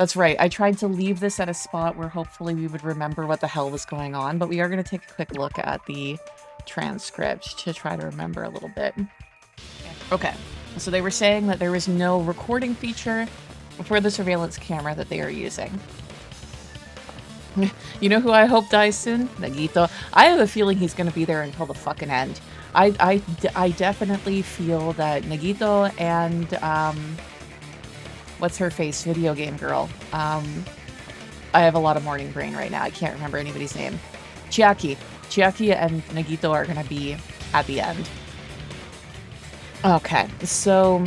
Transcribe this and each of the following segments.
That's right. I tried to leave this at a spot where hopefully we would remember what the hell was going on, but we are going to take a quick look at the transcript to try to remember a little bit. Okay, so they were saying that there was no recording feature for the surveillance camera that they are using. You know who I hope dies soon? Nagito. I have a feeling he's going to be there until the fucking end. I definitely feel that Nagito and, what's her face? Video game girl. I have a lot of morning brain right now. I can't remember anybody's name. Chiaki. Chiaki and Nagito are going to be at the end. Okay, so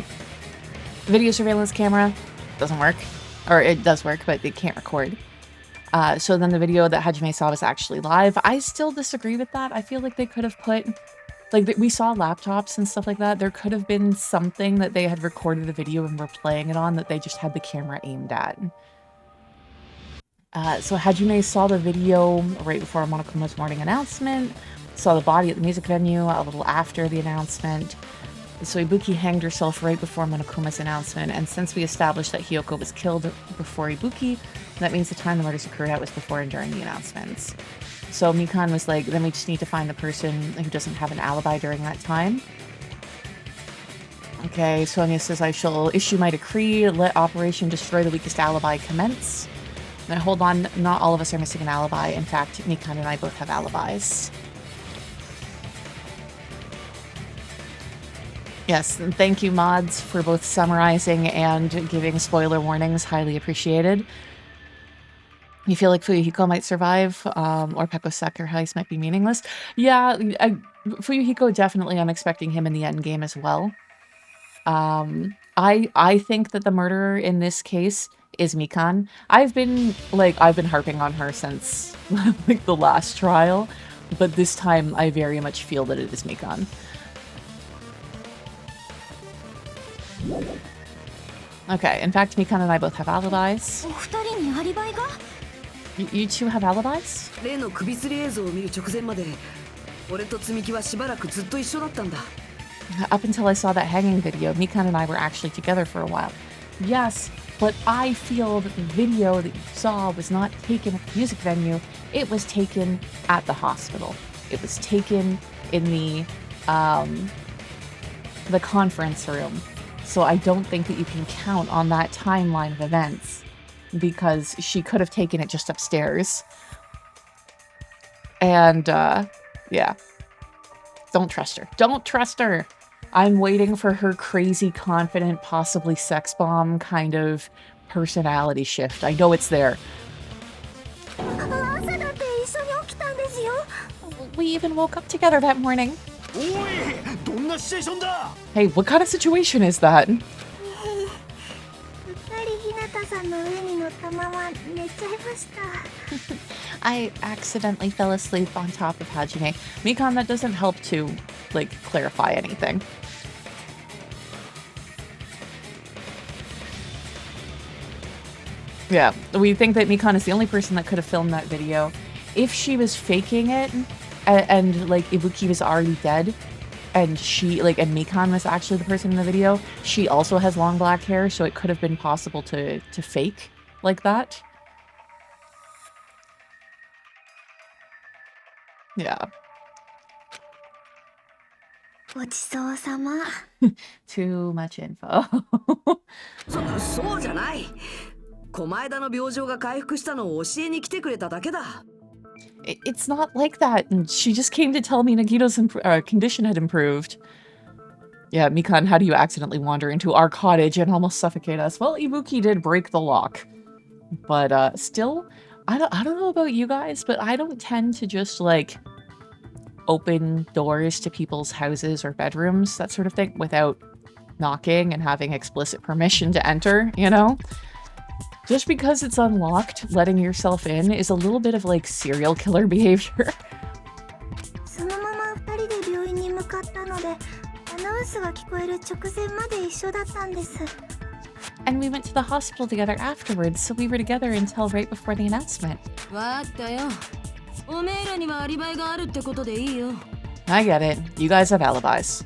video surveillance camera doesn't work. Or it does work, but it can't record. So then the video that Hajime saw was actually live. I still disagree with that. I feel like they could have put, like, we saw laptops and stuff like that. There could have been something that they had recorded a video and were playing it on that they just had the camera aimed at. So Hajime saw the video right before Monokuma's morning announcement, saw the body at the music venue a little after the announcement. So Ibuki hanged herself right before Monokuma's announcement, and since we established that Hiyoko was killed before Ibuki, that means the time the murders occurred at was before and during the announcements. So Mikan was like, then we just need to find the person who doesn't have an alibi during that time. Okay, so Anya says, I shall issue my decree, let Operation Destroy the Weakest Alibi commence. Now hold on, not all of us are missing an alibi. In fact, Mikan and I both have alibis. Yes, and thank you, mods, for both summarizing and giving spoiler warnings. Highly appreciated. You feel like Fuyuhiko might survive, or Peko-sek heist might be meaningless. Yeah, Fuyuhiko, definitely, I'm expecting him in the end game as well. I think that the murderer in this case is Mikan. I've been harping on her since, like, the last trial, but this time I very much feel that it is Mikan. Okay, in fact, Mikan and I both have alibis. You two have alibis? Up until I saw that hanging video, Mikan and I were actually together for a while. Yes, but I feel that the video that you saw was not taken at the music venue, it was taken at the hospital. It was taken in the conference room. So I don't think that you can count on that timeline of events because she could have taken it just upstairs. And, yeah. Don't trust her. Don't trust her! I'm waiting for her crazy, confident, possibly sex bomb kind of personality shift. I know it's there. We even woke up together that morning. Hey, what kind of situation is that? I accidentally fell asleep on top of Hajime. Mikan, that doesn't help to, like, clarify anything. Yeah, we think that Mikan is the only person that could have filmed that video. If she was faking it, and like, Ibuki was already dead, and she, like, and Mikan was actually the person in the video, she also has long black hair, so it could have been possible to fake like that. Yeah. Too much info. It's not like that. She just came to tell me Nagito's condition had improved. Yeah, Mikan, how do you accidentally wander into our cottage and almost suffocate us? Well, Ibuki did break the lock. But still, I don't know about you guys, but I don't tend to just, like, open doors to people's houses or bedrooms, that sort of thing, without knocking and having explicit permission to enter, you know? Just because it's unlocked, letting yourself in is a little bit of, like, serial killer behavior. And we went to the hospital together afterwards, so we were together until right before the announcement. I get it. You guys have alibis.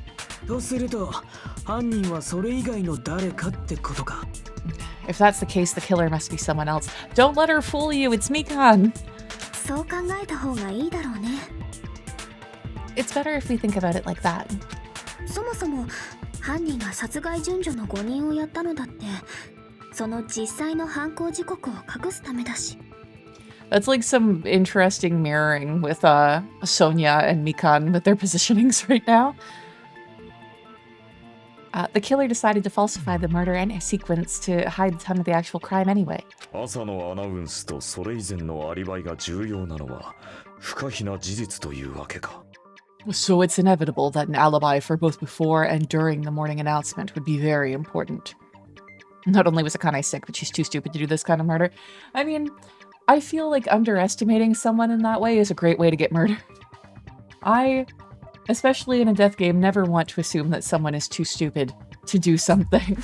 If that's the case, the killer must be someone else. Don't let her fool you, it's Mikan! そう考えた方がいいだろうね。 It's better if we think about it like that. そもそも犯人が殺害順序の誤認をやったのだって、その実際の犯行時刻を隠すためだし。 That's like some interesting mirroring with Sonia and Mikan with their positionings right now. The killer decided to falsify the murder and sequence to hide the time of the actual crime anyway. 朝のアナウンスとそれ以前のアリバイが重要なのは不可避な事実というわけか。 So it's inevitable that an alibi for both before and during the morning announcement would be very important. Not only was Akane sick, but she's too stupid to do this kind of murder. I mean, I feel like underestimating someone in that way is a great way to get murdered. I, especially in a death game, never want to assume that someone is too stupid to do something.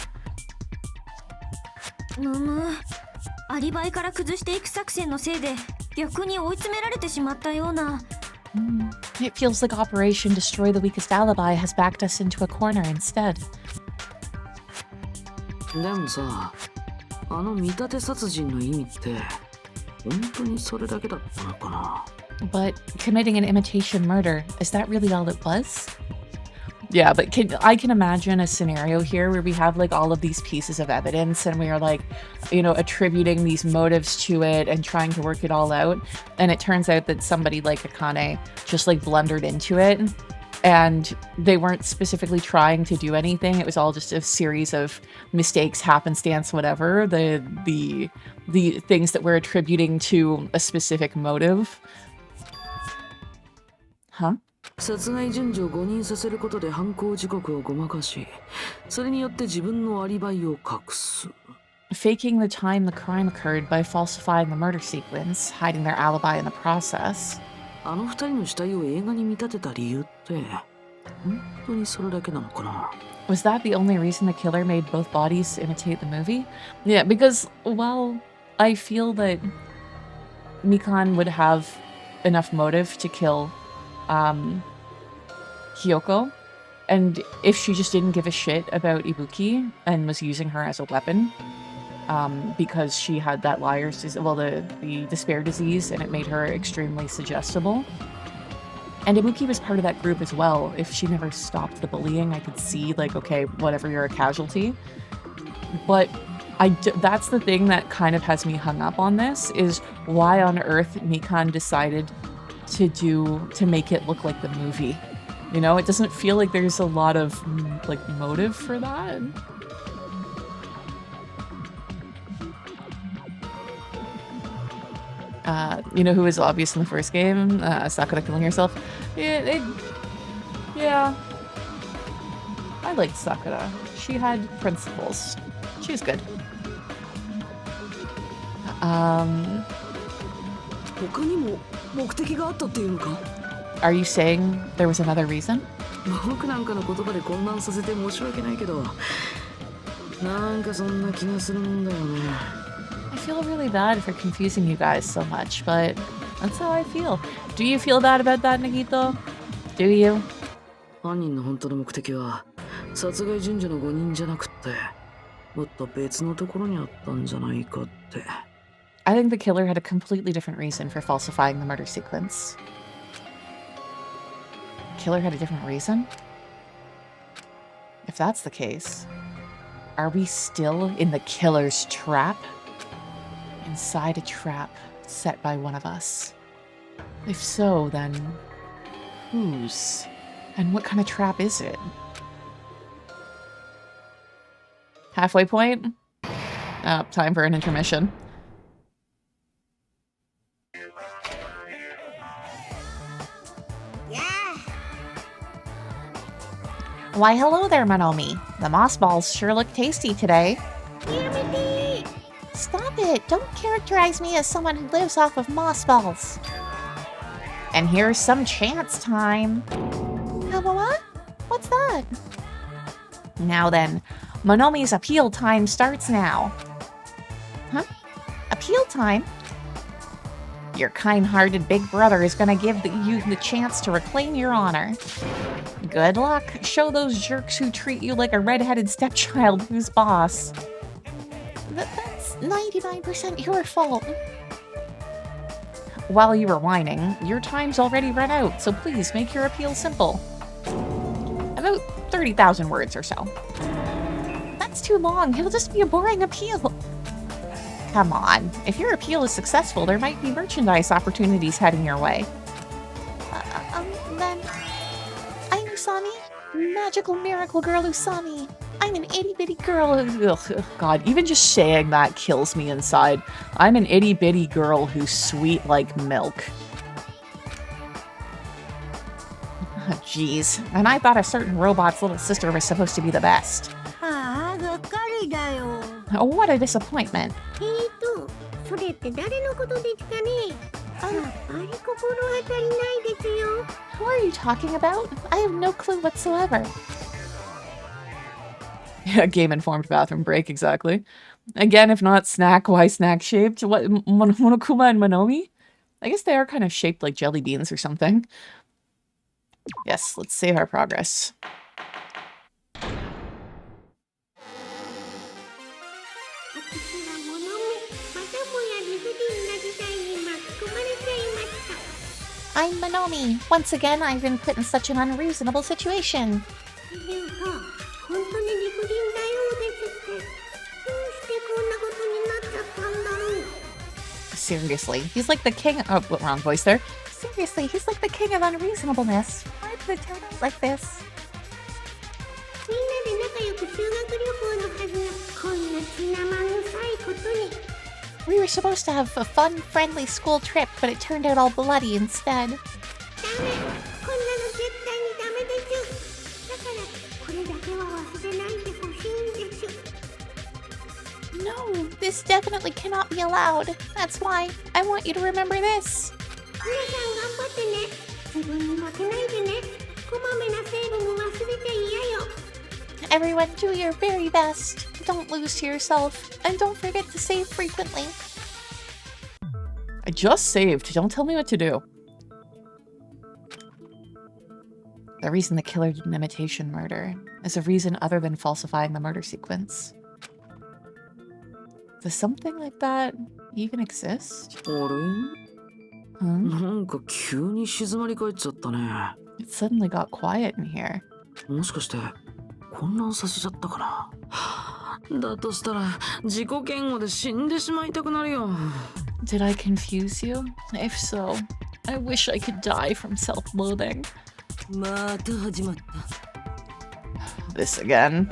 アリバイから崩していく作戦のせいで逆に追い詰められてしまったような。 It feels like Operation Destroy the Weakest Alibi has backed us into a corner instead. でもさ、あの見立て殺人の意味って本当にそれだけだったのかな? But committing an imitation murder, is that really all it was? Yeah, but I can imagine a scenario here where we have like all of these pieces of evidence and we are like, you know, attributing these motives to it and trying to work it all out. And it turns out that somebody like Akane just like blundered into it and they weren't specifically trying to do anything. It was all just a series of mistakes, happenstance, whatever. The things that we're attributing to a specific motive. Huh? 殺害順序を誤認させることで犯行時刻をごまかし、それによって自分のアリバイを隠す。Faking the time the crime occurred by falsifying the murder sequence, hiding their alibi in the process. あの二人の死体を映画に見立てた理由って本当にそれだけなのかな? Was that the only reason the killer made both bodies imitate the movie? Yeah, because, well, I feel that Mikan would have enough motive to kill Hiyoko, and if she just didn't give a shit about Ibuki and was using her as a weapon, because she had that liar's disease, well, the despair disease, and it made her extremely suggestible. And Ibuki was part of that group as well. If she never stopped the bullying, I could see, like, okay, whatever, you're a casualty. But that's the thing that kind of has me hung up on this, is why on earth Mikan decided to make it look like the movie. You know, it doesn't feel like there's a lot of like motive for that. You know who was obvious in the first game? Sakura killing herself. Yeah. I liked Sakura. She had principles. She was good. 他にも目的があったっていうのか? Are you saying there was another reason? 僕なんかの言葉で混乱させて申し訳ないけど、なんかそんな気がするんだよね。I feel really bad for confusing you guys so much, but that's how I feel. Do you feel bad about that, Nagito? Do you? 犯人の本当の目的は殺害順序の誤認じゃなくって、もっと別のところにあったんじゃないかって。I think the killer had a completely different reason for falsifying the murder sequence. Killer had a different reason? If that's the case, are we still in the killer's trap? Inside a trap set by one of us? If so, then whose? And what kind of trap is it? Halfway point? Oh, time for an intermission. Why, hello there, Monomi. The moss balls sure look tasty today. Stop it! Don't characterize me as someone who lives off of moss balls. And here's some chance time. What? What's that? Now then, Monomi's appeal time starts now. Huh? Appeal time? Your kind-hearted big brother is gonna give you the chance to reclaim your honor. Good luck. Show those jerks who treat you like a red-headed stepchild who's boss. It's 99% your fault. While you were whining, your time's already run out, so please make your appeal simple. About 30,000 words or so. That's too long. It'll just be a boring appeal. Come on. If your appeal is successful, there might be merchandise opportunities heading your way. Then... I'm Usami. Magical miracle girl Usami. I'm an itty-bitty girl. Ugh, God, even just saying that kills me inside. I'm an itty-bitty girl who's sweet like milk. Jeez. And I thought a certain robot's little sister was supposed to be the best. What a disappointment. Who are you talking about? I have no clue whatsoever. Yeah, game-informed bathroom break, exactly. Again, if not snack, why snack-shaped? What, Monokuma and Monomi? I guess they are kind of shaped like jelly beans or something. Yes, let's save our progress. I'm Monomi. Once again, I've been put in such an unreasonable situation. Seriously, he's like the king. Oh, wrong voice there. Seriously, he's like the king of unreasonableness. Why did it turn out like this? We were supposed to have a fun, friendly school trip, but it turned out all bloody instead. No, this definitely cannot be allowed. That's why I want you to remember this. Everyone, do your very best. Don't lose to yourself, and don't forget to save frequently. I just saved. Don't tell me what to do. The reason the killer did an imitation murder is a reason other than falsifying the murder sequence. Does something like that even exist? Huh? It suddenly got quiet in here. Did I confuse you? If so, I wish I could die from self-loathing. This again.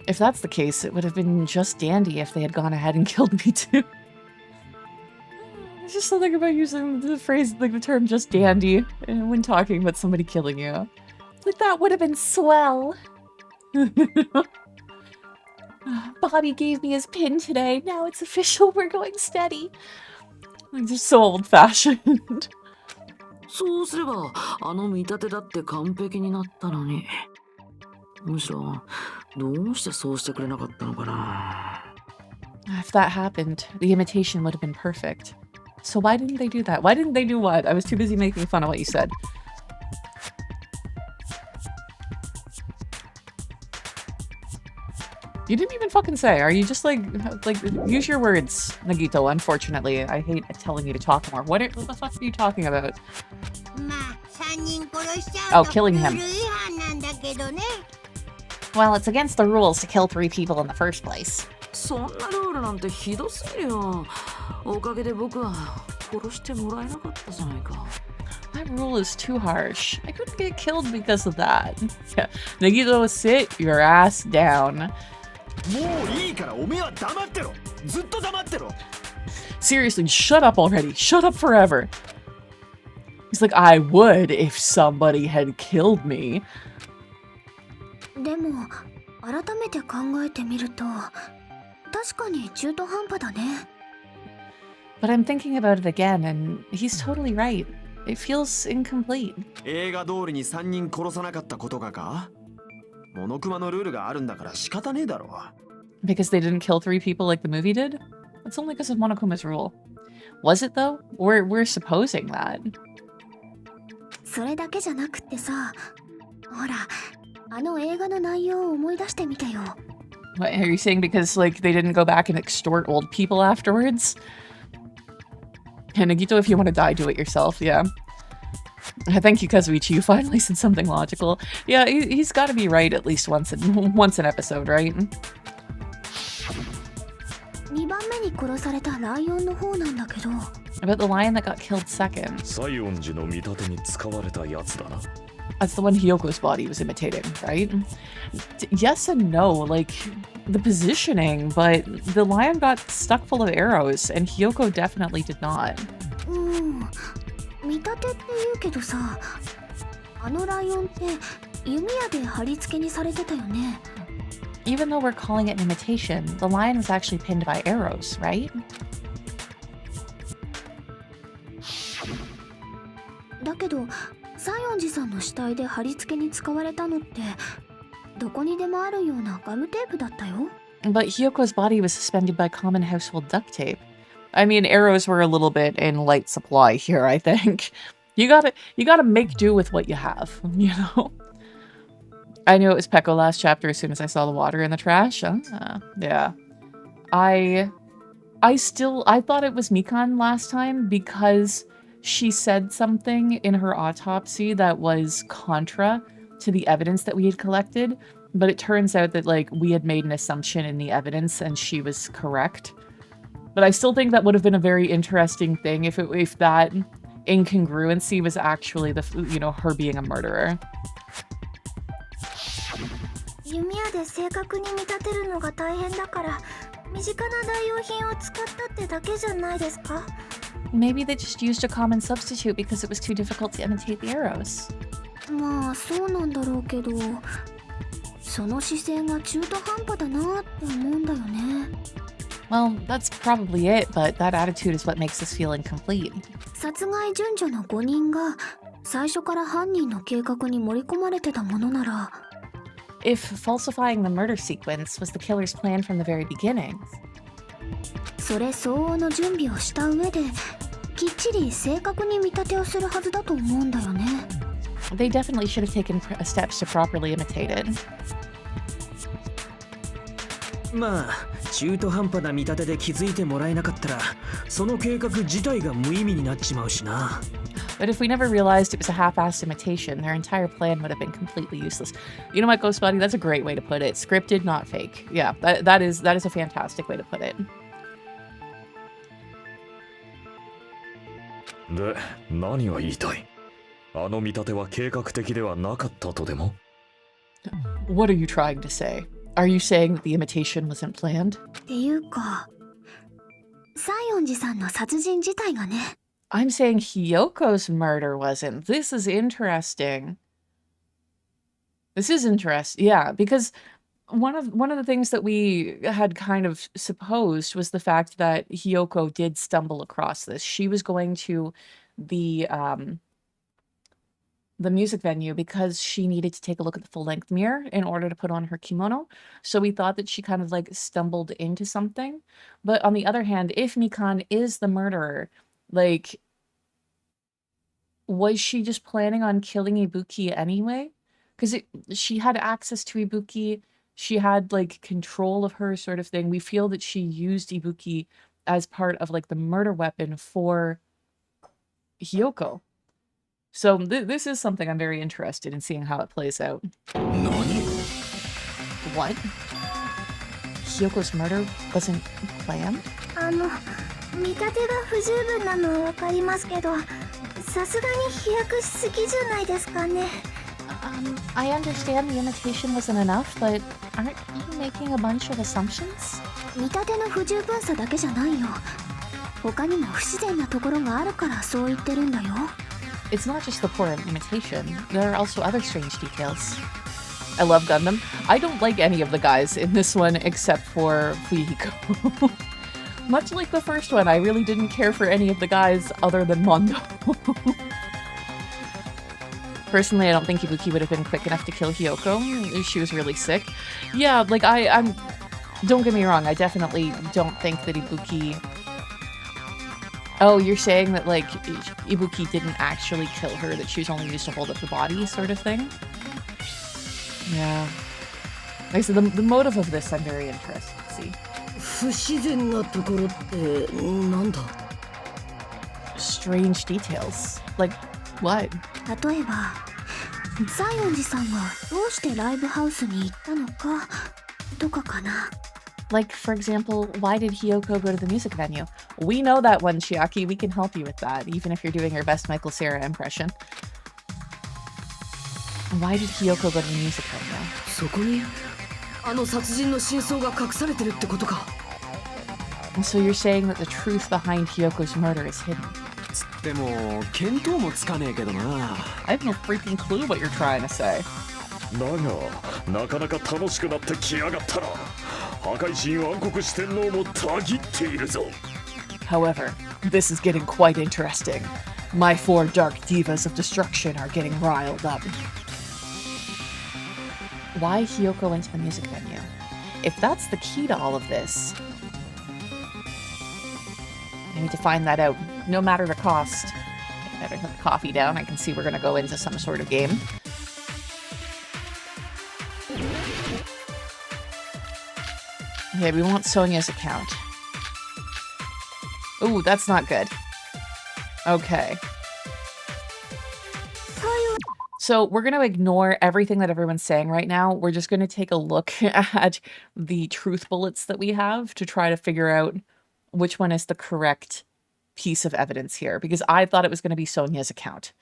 If that's the case, it would have been just dandy if they had gone ahead and killed me too. There's just something about using the phrase, like the term just dandy when talking about somebody killing you. Like, that would have been swell. Bobby gave me his pin today. Now it's official. We're going steady. I'm just so old-fashioned. If that happened, the imitation would have been perfect. So why didn't they do that? Why didn't they do what? I was too busy making fun of what you said. You didn't even fucking say. Are you just like use your words, Nagito? Unfortunately, I hate telling you to talk more. What the fuck are you talking about? Oh, killing him. Well, it's against the rules to kill 3 people in the first place. That rule is too harsh. I couldn't get killed because of that. Yeah. Nagito, sit your ass down. Seriously, shut up already. Shut up forever. He's like, I would if somebody had killed me. But I'm thinking about it again, and he's totally right. It feels incomplete. Because they didn't kill 3 people like the movie did? That's only because of Monokuma's rule. Was it though? We're supposing that. あの映画の内容を思い出してみてよ。 What, are you saying because, like, they didn't go back and extort old people afterwards? And Nagito, if you want to die, do it yourself, yeah. Thank you, Kazuichi. You finally said something logical. Yeah, he's got to be right at least once an episode, right? 2番目に殺されたライオンの方なんだけど。 About the lion that got killed second. 西園寺の見立てに使われたやつだな。 That's the one Hyoko's body was imitating, right? Yes and no, like, the positioning, but the lion got stuck full of arrows, and Hyoko definitely did not. 見立てって言うけどさ、あのライオンって弓矢で貼り付けにされてたよね。 Even though we're calling it an imitation, the lion was actually pinned by arrows, right? だけど、西園寺さんの死体で貼り付けに使われたのって、どこにでもあるようなガムテープだったよ。 But Hyoko's body was suspended by common household duct tape. I mean, arrows were a little bit in light supply here, I think. You gotta make do with what you have, you know? I knew it was Peko last chapter as soon as I saw the water in the trash. Yeah. I thought it was Mikan last time because she said something in her autopsy that was contra to the evidence that we had collected, but it turns out that, like, we had made an assumption in the evidence and she was correct. But I still think that would have been a very interesting thing if that incongruency was actually her being a murderer. 弓矢で正確に見立てるのが大変だから、身近な代用品を使ったってだけじゃないですか? Maybe they just used a common substitute because it was too difficult to imitate the arrows. まあそうなんだろうけど、その姿勢が中途半端だなって思うんだよね。 Well, that's probably it, but that attitude is what makes us feel incomplete. 殺害順序の5人が最初から犯人の計画に盛り込まれてたものなら、 If falsifying the murder sequence was the killer's plan from the very beginning, それ相応の準備をした上できっちり正確に見立てをするはずだと思うんだよね。 they definitely should have taken steps to properly imitate it. まあ中途半端な見立てで気づいてもらえなかったらその計画自体が無意味になっちまうしな。 But if we never realized it was a half-assed imitation, their entire plan would have been completely useless. You know what, Ghost Buddy? That's a great way to put it. Scripted, not fake. Yeah, that is a fantastic way to put it. で、何が言いたい？あの見立ては計画的ではなかったとでも？ What are you trying to say? Are you saying that the imitation wasn't planned? っていうか、西園寺さんの殺人自体がね。 I'm saying Hyoko's murder wasn't. This is interesting. Yeah, because one of the things that we had kind of supposed was the fact that Hyoko did stumble across this. She was going to the music venue because she needed to take a look at the full-length mirror in order to put on her kimono. So we thought that she kind of like stumbled into something. But on the other hand, if Mikan is the murderer, like, was she just planning on killing Ibuki anyway? Because she had access to Ibuki, she had like control of her sort of thing. We feel that she used Ibuki as part of like the murder weapon for Hyoko. So this is something I'm very interested in seeing how it plays out. What? Hyoko's murder wasn't planned? 見立てが不十分なのはわかりますけど、さすがに飛躍しすぎじゃないですかね。I understand the imitation wasn't enough, but aren't you making a bunch of assumptions? 見立ての不十分さだけじゃないよ。他にも不自然なところがあるからそう言ってるんだよ。It's not just the poor imitation. There are also other strange details. I love Gundam. I don't like any of the guys in this one except for Fuyiko. Much like the first one, I really didn't care for any of the guys other than Mondo. Personally, I don't think Ibuki would have been quick enough to kill Hyoko. She was really sick. Yeah, like I'm... Don't get me wrong, I definitely don't think that Ibuki... Oh, you're saying that, like, Ibuki didn't actually kill her, that she was only used to hold up the body, sort of thing? Yeah. Like I said, the motive of this I'm very interested to see. 不自然なところってなんだ Strange details. Like, what? 例えば西園寺さんがどうしてライブハウスに行ったのかとかかな。 Like, for example, why did Hiyoko go to the music venue? We know that one, Chiaki. We can help you with that, even if you're doing your best Michael Cera impression. Why did Hiyoko go to the music venue? そこにあの殺人の真相が隠されてるってことか So you're saying that the truth behind Hiyoko's murder is hidden? でも見当もつかねえけどな。 I have no freaking clue what you're trying to say. だがなかなか楽しくなってきやがったな。破壊神暗黒四天王もたぎっているぞ。 However, this is getting quite interesting. My 4 dark divas of destruction are getting riled up. Why Hiyoko went to the music venue? If that's the key to all of this, I need to find that out, no matter the cost. I better put the coffee down. I can see we're going to go into some sort of game. Okay, we want Sonia's account. Ooh, that's not good. Okay. So we're going to ignore everything that everyone's saying right now. We're just going to take a look at the truth bullets that we have to try to figure out which one is the correct piece of evidence here, because I thought it was going to be Sonia's account.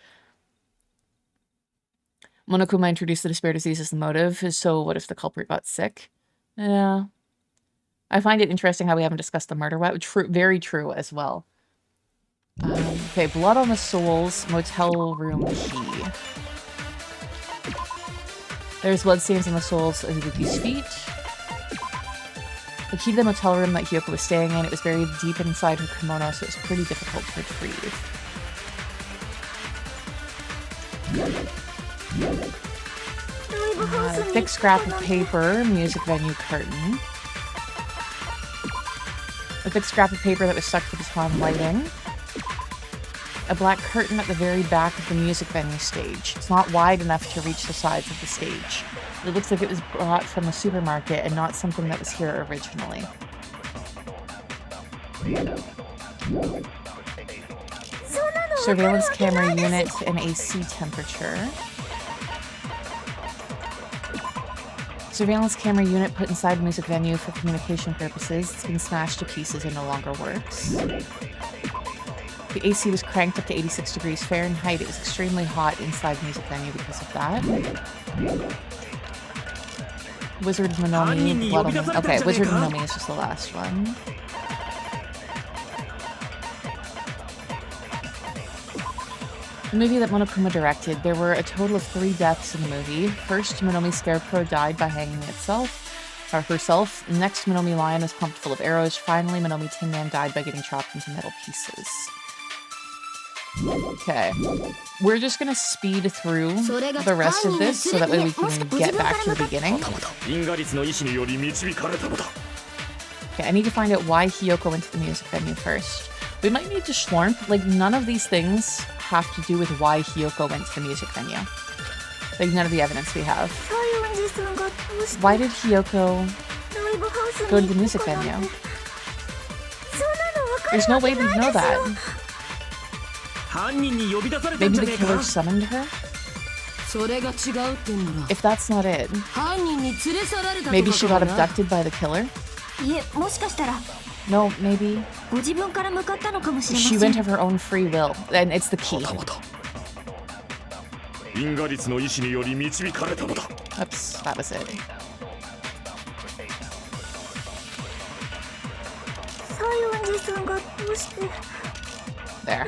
Monokuma introduced the despair disease as the motive, so what if the culprit got sick? Yeah. I find it interesting how we haven't discussed the murder weapon. True, very true as well. Okay, blood on the soles, motel room key. There's bloodstains on the soles of Ibuki's feet. The key to the motel room that Hiyoko was staying in, it was buried deep inside her kimono, so it was pretty difficult to retrieve. A thick scrap of paper, music venue curtain. A thick scrap of paper that was stuck to the baton lighting. A black curtain at the very back of the music venue stage. It's not wide enough to reach the sides of the stage. It looks like it was brought from a supermarket and not something that was here originally. Surveillance camera unit and AC temperature. Surveillance camera unit put inside the music venue for communication purposes. It's been smashed to pieces and no longer works. The AC was cranked up to 86 degrees Fahrenheit. It was extremely hot inside the music venue because of that. Wizard of Minomi. Blood on the... Okay, Wizard of Minomi is just the last one. The movie that Monokuma directed, there were a total of 3 deaths in the movie. First, Minomi Scarecrow died by hanging herself. Next, Minomi Lion was pumped full of arrows. Finally, Minomi Tin Man died by getting chopped into metal pieces. Okay. We're just gonna speed through the rest of this so that way we can get back to the beginning. Okay, I need to find out why Hiyoko went to the music venue first. We might need to slurp. Like, none of these things have to do with why Hiyoko went to the music venue. Like, none of the evidence we have. Why did Hiyoko go to the music venue? There's no way we'd know that. Maybe the killer summoned her? If that's not it, maybe she got abducted by the killer? No, maybe she went of her own free will, and it's the key. Oops, that was it. There.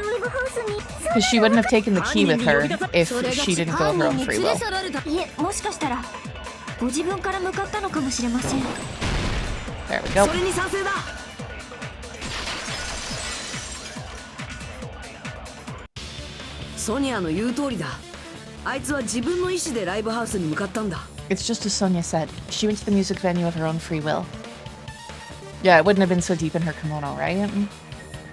Because she wouldn't have taken the key with her if she didn't go of her own free will. There we go. It's just as Sonia said. She went to the music venue of her own free will. Yeah, it wouldn't have been so deep in her kimono, right?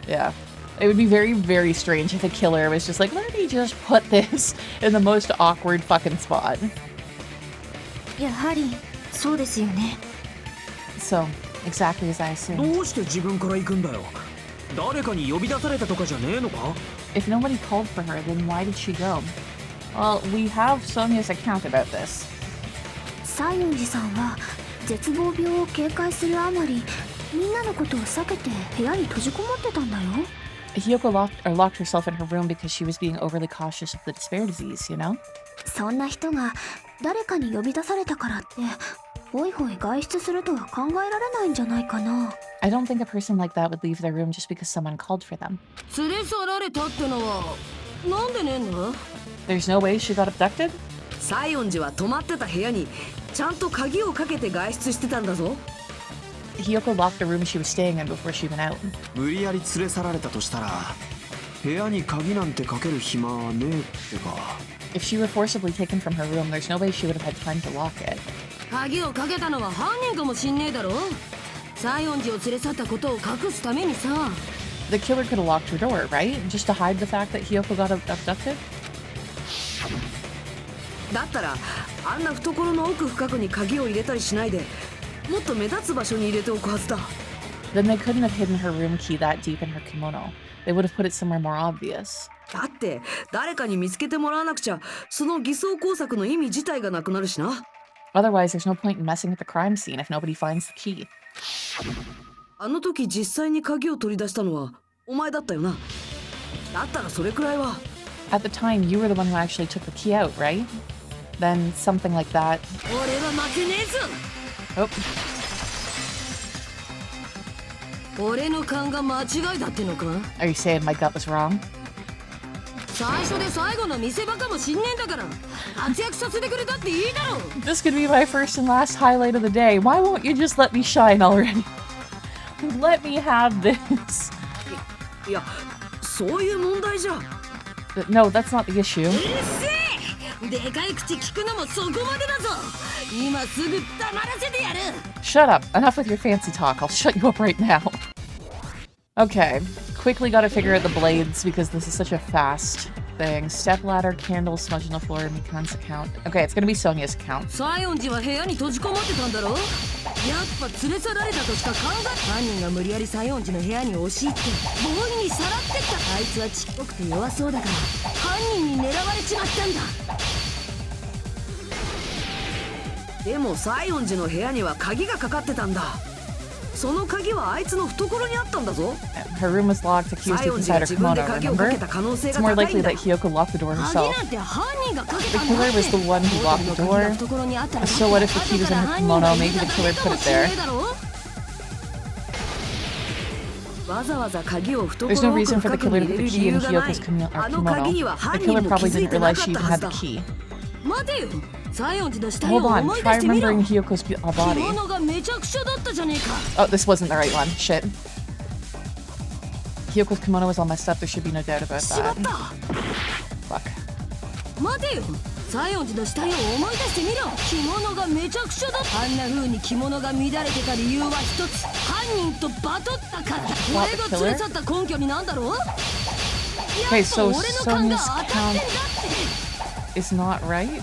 Yeah. It would be very, very strange if a killer was just like, let me just put this in the most awkward fucking spot. やはりそうですよね。 So, exactly as I assumed. どうして自分から行くんだよ。誰かに呼び出されたとかじゃねえのか。 If nobody called for her, then why did she go? Well, we have Sonia's account about this. 西園寺さんは絶望病を警戒するあまりみんなのことを避けて部屋に閉じこもってたんだよ。 Hiyoko locked herself in her room because she was being overly cautious of the despair disease, you know? そんな人が誰かに呼び出されたからってホイホイ外出するとは考えられないんじゃないかな。 I don't think a person like that would leave their room just because someone called for them. 連れ去られたってのはなんでねえんだ。 There's no way she got abducted? 西園寺は泊まってた部屋にちゃんと鍵をかけて外出してたんだぞ。 Hiyoko locked the room she was staying in before she went out. 無理やり連れ去られたとしたら部屋に鍵なんてかける暇はねえってか。 If she were forcibly taken from her room, there's no way she would have had time to lock it. 鍵をかけたのは犯人かもしんねえだろ。西園寺を連れ去ったことを隠すためにさ。 The killer could have locked her door, right? Just to hide the fact that Hiyoko got abducted? だったらあんな懐の奥深くに鍵を入れたりしないでもっと目立つ場所に入れておくはずだ。 Then they couldn't have hidden her room key that deep in her kimono. They would have put it somewhere more obvious. だって誰かに見つけてもらわなくちゃその偽装工作の意味自体がなくなるしな。 Otherwise, there's no point in messing with the crime scene if nobody finds the key. あの時実際に鍵を取り出したのはお前だったよな。だったらそれくらいは。 At the time, you were the one who actually took the key out, right? Then something like that. 俺は負けねえぞ。 Oh, 俺の勘が間違いだってのか。 are you saying my gut was wrong? 最初で最後の見せ場かもしんねえんだから活躍させてくれたっていいだろ。 This could be my first and last highlight of the day. Why won't you just let me shine already? Let me have this. いやそういう問題じゃ。 No, that's not the issue. うるせえ。でかい口聞くのもそこまでだぞ。今すぐ黙らせてやる。 Shut up. Enough with your fancy talk. I'll shut you up right now. Okay. Quickly gotta figure out the blades because this is such a fast thing. Step ladder, candle, smudge on the floor, Mikan's account. Okay, it's gonna be Sonia's account. 西園寺は部屋に閉じこもってたんだろ。やっぱ連れ去られたとしか考え。犯人が無理やり西園寺の部屋に押し入って強引にさらってった。あいつはちっぽくて弱そうだから犯人に狙われちまったんだ。でも西園寺の部屋には鍵がかかってたんだ。その鍵はあいつの懐にあったんだぞ。 Her room was locked, accused deep inside her kimono, remember? It's more likely that Hiyoko locked the door 鍵 herself. なんて犯人がかけ The たんだ killer って。 was the one who locked the door. So what if the key was in her kimono? Maybe the killer put it there. わざわざ鍵を There's no 懐 reason 奥 for the 深く killer に to 入れ put る the 理 key in 由がない Hyoko's あの鍵には kimono. 犯 The 人 killer も probably 気づい didn't てな realize か she っ even たは had ず the だ。 key. 待てよ。西園寺の死体 Hold を on, 思い出 try してみろ。 remembering Hyoko's body. 着物がめちゃくちゃだったじゃねえか。 Oh, this wasn't the right one. Shit. Hyoko's kimono was all messed up. There should be no doubt about しまっ that. た。 Fuck. 待てよ。西園寺の死体を思い出してみろ。着物がめちゃくちゃだった。あんな風に着物が乱れてた理由は一つ。犯人とバトったから。俺が連れ去った根拠になんだろう。やっ Okay, ぱ so 俺の勘が Sonia's 当たってんだ count って。 is not right.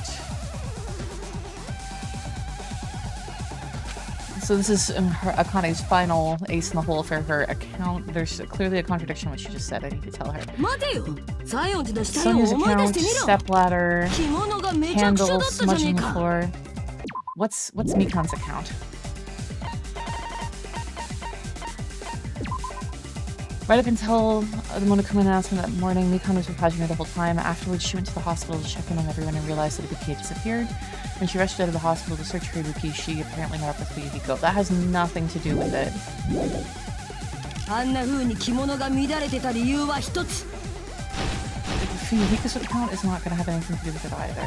So this is Akane's final ace in the hole for her account. There's clearly a contradiction in what she just said. I need to tell her. 待てよ。西園寺の死体を Sonia's 思い出 account, してみろ。 step ladder, 着物がめちゃくちゃ candle, だったじゃね smudging え the か。 floor. What's Mikan's account? Right up until the Monokuma announcement that morning, Mikan was massaging her the whole time. Afterwards, she went to the hospital to check in on everyone and realized that Ibuki had disappeared. When she rushed out of the hospital to search for Ibuki, she apparently met up with Fuyuhiko. That has nothing to do with it. あんな風に着物が乱れてた理由は一つ。 Fuyuhiko's account is not going to have anything to do with it either.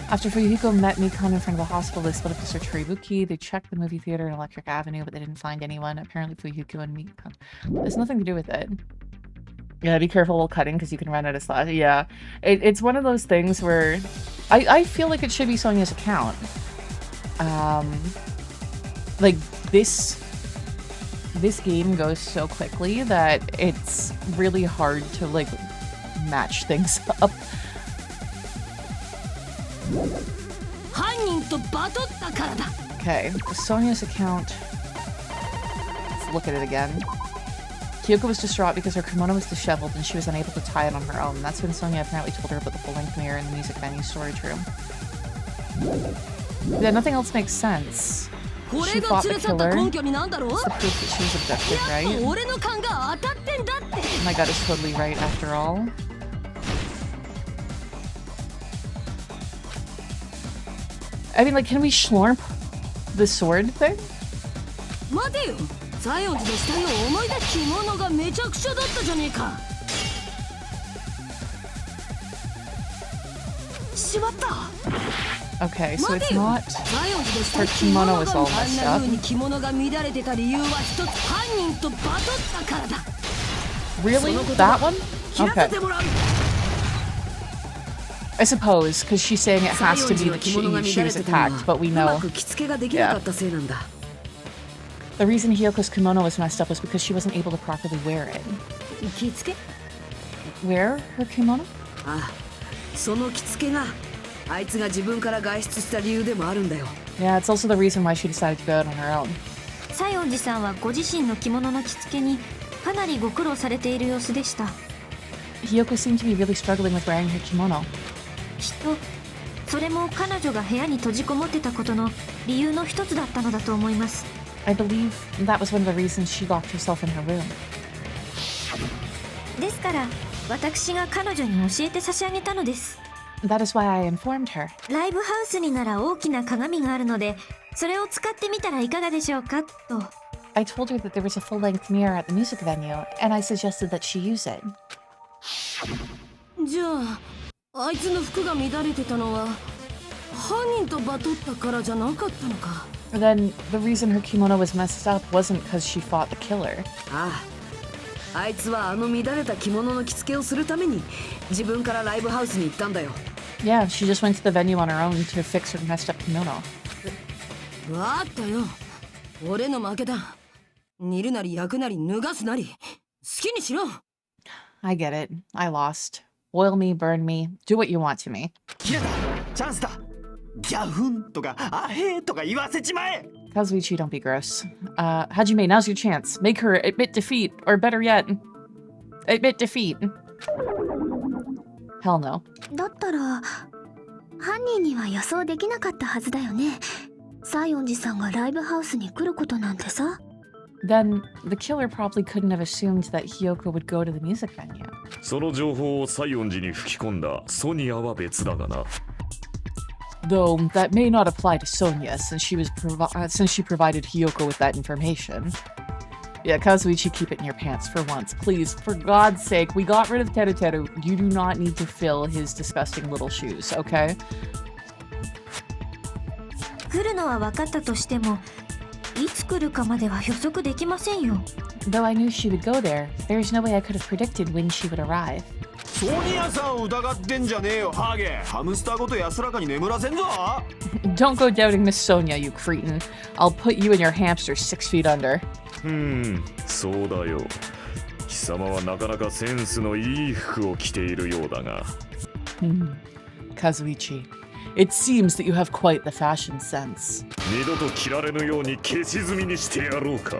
After Fuyuhiko met Mikan in front of the hospital, they split up to search for Ibuki. They checked the movie theater and Electric Avenue, but they didn't find anyone. Apparently Fuyuhiko and Mikan... There's nothing to do with it. Yeah, be careful while cutting because you can run out of slots. Yeah, it's one of those things where I feel like it should be Sonia's account. Like this game goes so quickly that it's really hard to like match things up. とバトったからだ。 Okay, Sonia's account. Let's look at it again. Kyoko was distraught because her kimono was disheveled and she was unable to tie it on her own. That's when Sonia apparently told her about the full-length mirror in the music venue storage room. Yeah, nothing else makes sense. こ She れが fought 連 the れ去った killer. 根拠になんだろう。 It's the proof that she was abducted, やっ right? ぱ俺の勘が当たってんだって。 Oh my god, it's totally right after all. I mean, like, can we schlorp the sword thing? 待てよ。西園寺の死体を思い出す着物がめちゃくちゃだったじゃねえか。しまった。 Okay, so 待 it's てよ。 not... 西園寺の死体 her kimono is all あん messed な up. 風に着物が乱れてた理由は一つ、犯人とバトったからだ。 Really? That one? 切らせ Okay. てもらう。 I suppose, because she's saying it 西 has 園 to 寺 be の that 着物が she 乱 was れてたの attacked, but we はうま know く着付けができなかったせいなんだ。 the reason Hyoko's kimono was messed up was because she wasn't able to properly wear it. 着付け Wear her kimono? ああ、その着付けがあいつが自分から外出した理由でもあるんだよ。 Yeah, it's also the reason why she decided to go out on her own. 西園寺さんはご自身の着物の着付けにかなりご苦労されている様子でした。 Hyoko seemed to be really struggling with wearing her kimono. きっとそれも彼女が部屋に閉じこもってたことの理由の一つだったのだと思います。 I believe that was one of the reasons she locked herself in her room. ですから私が彼女に教えて差し上げたのです。 That is why I informed her. ライブハウスになら大きな鏡があるのでそれを使ってみたらいかがでしょうかと。 I told her that there was a full-length mirror at the music venue, and I suggested that she use it. じゃあ、あいつの服が乱れてたのは犯人とバトったからじゃなかったのか。 Then the reason her kimono was messed up wasn't because she fought the killer. ああ、あいつはあの乱れた着物の着付けをするために自分からライブハウスに行ったんだよ。 Yeah, she just went to the venue on her own to fix her messed up kimono. わかったよ。俺の負けだ。煮るなり焼くなり脱がすなり好きにしろ。 I get it. I lost. Boil me, burn me, do what you want to me. 切れたチャンスだギャフンとかアヘーとか言わせちまえ Kazuichi, don't be gross. Hajime, now's your chance. Make her admit defeat, or better yet, admit defeat. Hell no. だったら犯人には予想できなかったはずだよね。西園寺さんがライブハウスに来ることなんてさ。 Then the killer probably couldn't have assumed that Hyoko would go to the music venue. その情報を西園寺に吹き込んだソニアは別だがな。 Though that may not apply to Sonia since she provided Hyoko with that information. Yeah, Kazuichi, keep it in your pants for once, please. For God's sake, we got rid of Teruteru. You do not need to fill his disgusting little shoes, okay? 来るのは分かったとしてもいつ来るかまでは予測できませんよ。 Though I knew she would go there, there's no way I could have predicted when she would arrive. ソニアさんを疑ってんじゃねえよハゲハムスターごと安らかに眠らせんぞ Don't go doubting Miss Sonia, you cretin. I'll put you and your hamster 6 feet under. そうだよ。貴様はなかなかセンスのいい服を着ているようだが。Kazuichi, it seems that you have quite the fashion sense. 二度と着られぬように消し済みにしてやろうか。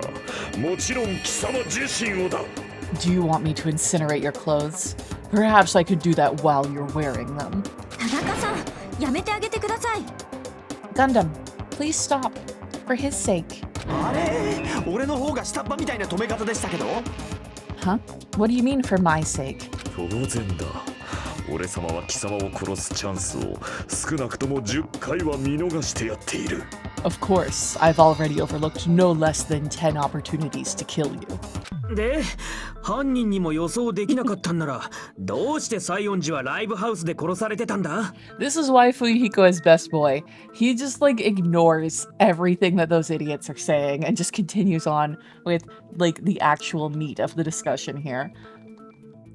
もちろん貴様自身をだ。 Do you want me to incinerate your clothes? Perhaps I could do that while you're wearing them. 田中さんやめてあげてください。 Gundam, please stop. For his sake. あれ俺の方が下っ端みたいな止め方でしたけど Huh? What do you mean for my sake? 当然だ。俺様は貴様を殺すチャンスを少なくとも10回は見逃してやっている。 Of course, I've already overlooked no less than 10 opportunities to kill you. で、犯人にも予想できなかったんなら、どうして西園寺はライブハウスで殺されてたんだ This is why Fuyuhiko is best boy. He just like ignores everything that those idiots are saying and just continues on with like the actual meat of the discussion here.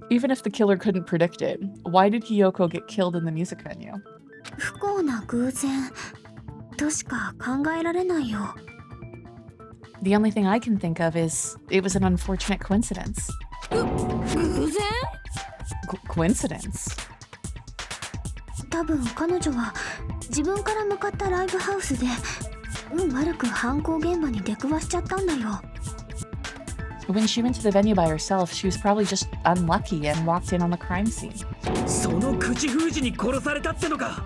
Even if the killer couldn't predict it, why did Hiyoko get killed in the music venue? 不幸な偶然としか考えられないよ。 The only thing I can think of is it was an unfortunate coincidence. 偶然 Coincidence? 多分彼女は自分から向かったライブハウスで運悪く犯行現場に出くわしちゃったんだよ。 When she went to the venue by herself, she was probably just unlucky and walked in on the crime scene. その口封じに殺されたってのか。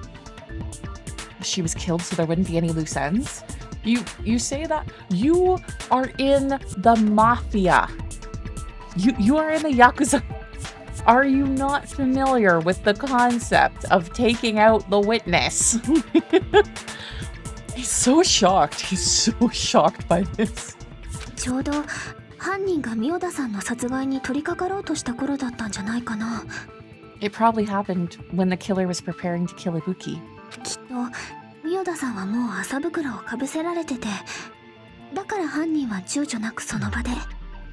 She was killed so there wouldn't be any loose ends. You say that? You are in the mafia. You are in the Yakuza. Are you not familiar with the concept of taking out the witness? He's so shocked. He's so shocked by this. ちょうど犯人がミオダさんの殺害に取り掛かろうとした頃だったんじゃないかな。 It probably happened when the killer was preparing to kill Ibuki. きっとミオダさんはもう麻袋をかぶせられてて、だから犯人は躊躇なくその場で。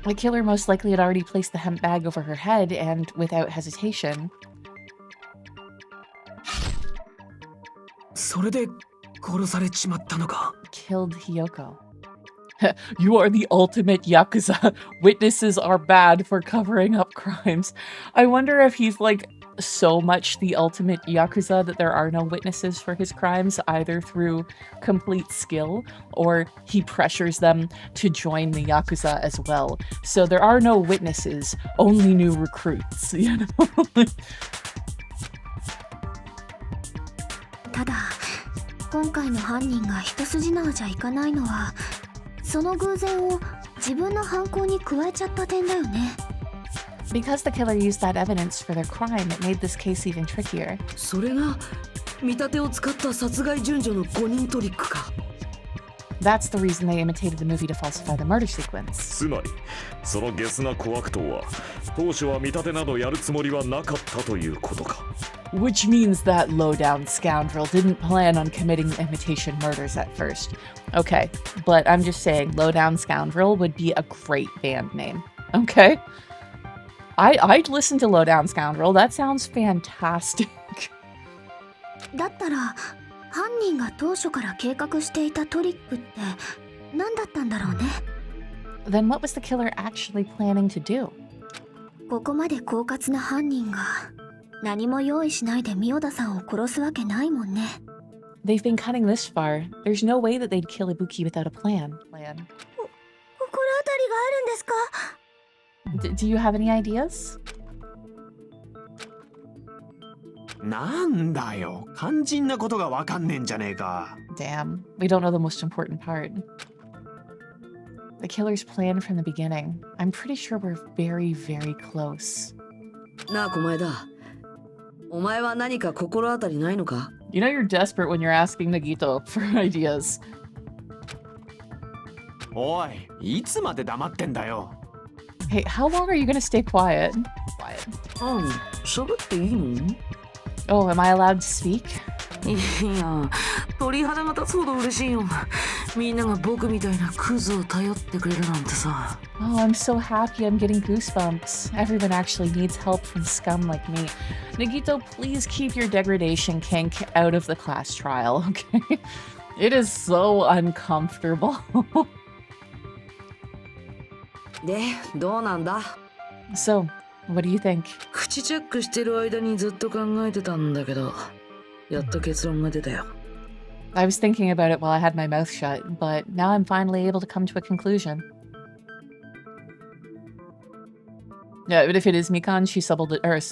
The killer most likely had already placed the hemp bag over her head and, without hesitation, それで殺されちまったのか。 killed Hiyoko. You are the ultimate Yakuza. Witnesses are bad for covering up crimes. I wonder if he's like so much the ultimate Yakuza that there are no witnesses for his crimes, either through complete skill or he pressures them to join the Yakuza as well. So there are no witnesses, only new recruits, you know? ただ今回の犯人が一筋縄じゃいかないのは、その偶然を自分の犯行に加えちゃった点だよね。 Because the killer used that evidence for their crime, it made this case even trickier. それが見立てを使った殺害順序の5人トリックか。 That's the reason they imitated the movie to falsify the murder sequence. つまりそのゲスな小悪党は当初は見立てなどやるつもりはなかったということか。 Which means that low-down scoundrel didn't plan on committing imitation murders at first. Okay, but I'm just saying, low-down scoundrel would be a great band name. Okay? I'd listen to low-down scoundrel. That sounds fantastic. だったら犯人が当初から計画していたトリックって何だったんだろうね。 Then what was the killer actually planning to do? ここまで狡猾な犯人が何も用意しないでミオダさんを殺すわけないもんね。 They've been cutting this far. There's no way that they'd kill Ibuki without a plan. 心当たりがあるんですか？ Do you have any ideas? なんだよ、肝心なことがわかんねえんじゃねえか。 Damn, we don't know the most important part. The killer's plan from the beginning. I'm pretty sure we're very, very close. なあ、狛江だ。お前は何か心当たりないのか？ You know you're desperate when you're asking Nagito for ideas. おい、いつまで黙ってんだよ。 Hey, how long are you gonna stay quiet? Quiet. 喋っていいの？ Oh, am I allowed to speak? いや、鳥肌が立つほど嬉しいよ。みんなが僕みたいなクズを頼ってくれるなんてさ。 Oh, I'm so happy I'm getting goosebumps. Everyone actually needs help from scum like me. Nagito, please keep your degradation kink out of the class trial, okay? It is so uncomfortable. で、どうなんだ？ So, what do you think? 口チェックしてる間にずっと考えてたんだけど、やっと結論が出たよ。 I was thinking about it while I had my mouth shut, but now I'm finally able to come to a conclusion. Yeah, but if it is Mikan, she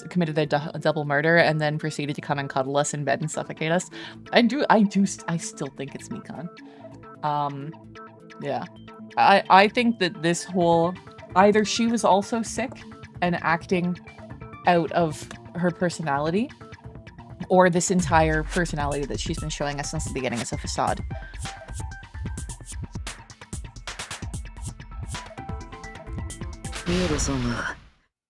committed a double murder and then proceeded to come and cuddle us in bed and suffocate us. I still think it's Mikan. Yeah. I think that this whole, either she was also sick and acting out of her personality, or this entire personality that she's been showing us since the beginning is a facade. ミオダさんは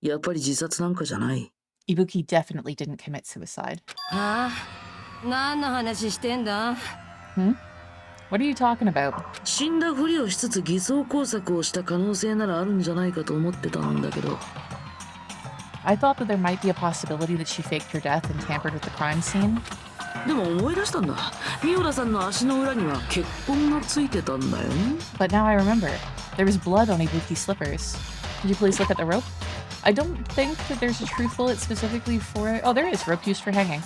やっぱり自殺なんかじゃない。 Ibuki definitely didn't commit suicide. ああ、何の話してんだ？ What are you talking about? 死んだふりをしつつ偽装工作をした可能性ならあるんじゃないかと思ってたんだけど。 I thought that there might be a possibility that she faked her death and tampered with the crime scene. でも思い出したんだ。ミオダさんの足の裏には血痕がついてたんだよ。 But now I remember. There was blood on Ibuki's slippers. Could you please look at the rope? I don't think that there's a truth bullet specifically for it. Oh, there is. Rope used for hanging.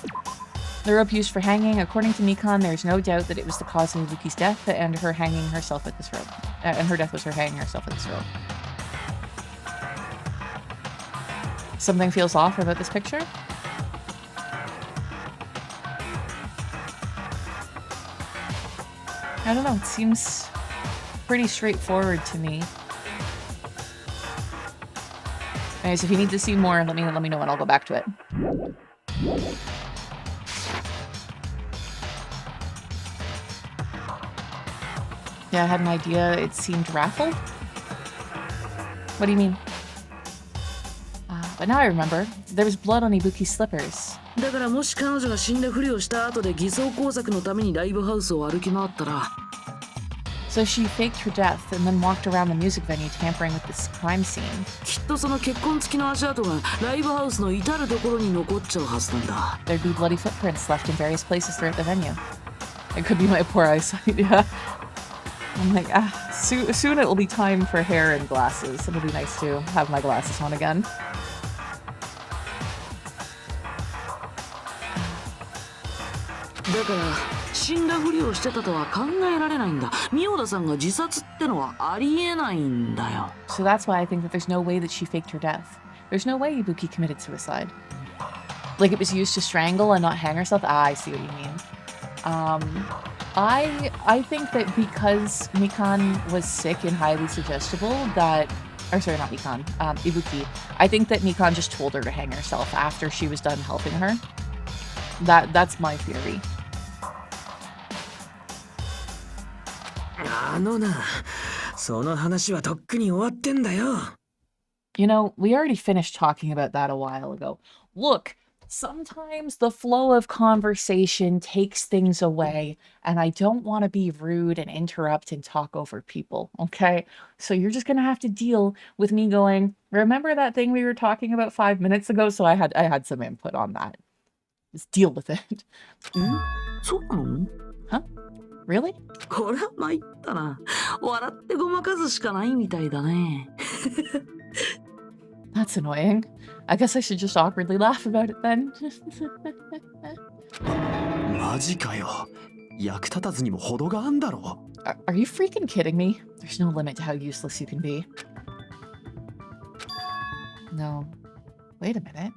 The rope used for hanging, according to Mikan, there's no doubt that it was the cause of Ibuki's death and her hanging herself with this rope. And her death was her hanging herself with this rope. Something feels off about this picture? I don't know, it seems pretty straightforward to me. Anyways, if you need to see more, let me know and I'll go back to it. Yeah, I had an idea. It seemed raffled. What do you mean? But now I remember. There was blood on Ibuki's slippers. だからもし彼女が死んだふりをした後で偽装工作のためにライブハウスを歩き回ったら So she faked her death and then walked around the music venue tampering with this crime scene. きっとその血痕付きの足跡がライブハウスの至る所に残っちゃうはずなんだ There'd be bloody footprints left in various places throughout the venue. It could be my poor eyesight, yeah. I'm like, soon it will be time for hair and glasses. It'll be nice to have my glasses on again. だから死んだふりをしてたとは考えられないんだミオダさんが自殺ってのはありえないんだよ So that's why I think that there's no way that she faked her death. There's no way Ibuki committed suicide. Like it was used to strangle and not hang herself? I see what you mean. I think that because Mikan was sick and highly suggestible that... Or sorry, not Mikan. Ibuki. I think that Mikan just told her to hang herself after she was done helping her. That's my theory. あのな、その話はとっくに終わってんだよ。You know, we already finished talking about that a while ago. Look, sometimes the flow of conversation takes things away, and I don't want to be rude and interrupt and talk over people, okay? So you're just gonna have to deal with me going, remember that thing we were talking about 5 minutes ago? So I had some input on that. Just deal with it. そうなの Huh? Really? これは参ったな笑ってごまかすしかないみたいだね That's annoying. I guess I should just awkwardly laugh about it then. マジかよ。役立たずにも程があんだろ。Are you freaking kidding me? There's no limit to how useless you can be. No. Wait a minute.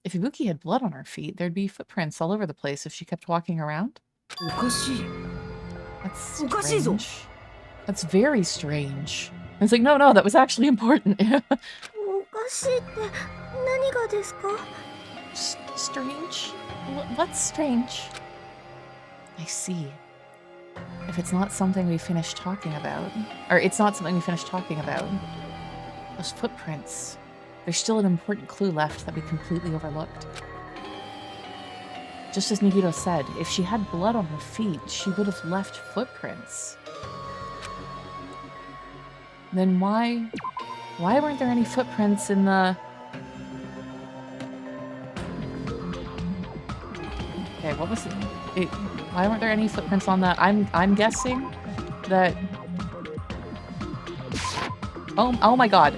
If Ibuki had blood on her feet, there'd be footprints all over the place if she kept walking around. おかしい That's おかしいぞ strange. That's very strange. It's like, no, that was actually important. おかしいって何がですか Strange? What's strange? I see. If it's not something we finished talking about, or it's not something we finished talking about, those footprints, there's still an important clue left that we completely overlooked. Just as Nagito said, if she had blood on her feet, she would have left footprints. Then why weren't there any footprints in the... Okay, what was it? Why weren't there any footprints on that? I'm guessing that... Oh my god.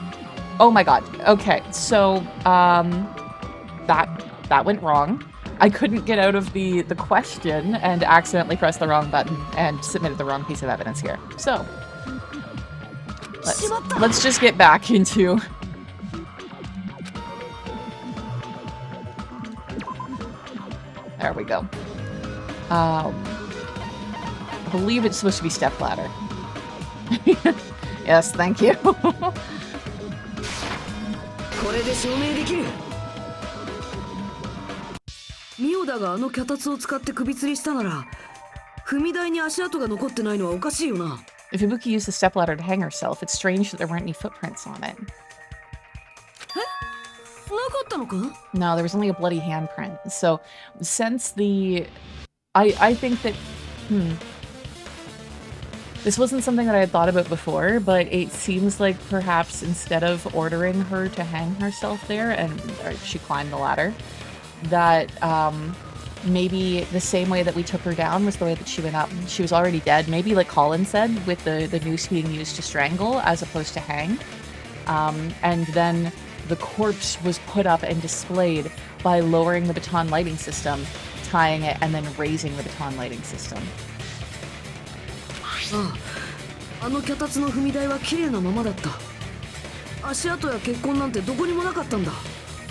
Oh my god. Okay, so, that went wrong. I couldn't get out of the question and accidentally pressed the wrong button and submitted the wrong piece of evidence here. So, let's just get back into... There we go. I believe it's supposed to be stepladder. Yes, thank you. これで証明できるミオダがあの脚立を使って首吊りしたなら踏み台に足跡が残ってないのはおかしいよな If Ibuki used the stepladder to hang herself, it's strange that there weren't any footprints on it. なかったのか No, there was only a bloody handprint. So, since the... I think that... This wasn't something that I had thought about before, but it seems like perhaps instead of ordering her to hang herself there, and she climbed the ladder, that maybe the same way that we took her down was the way that she went up. She was already dead, maybe like Colin said, with the noose being used to strangle as opposed to hang. And then the corpse was put up and displayed by lowering the baton lighting system tying it and then raising the baton lighting system. あの脚立の踏み台は綺麗なままだった。足跡や血痕なんてどこにもなかったんだ。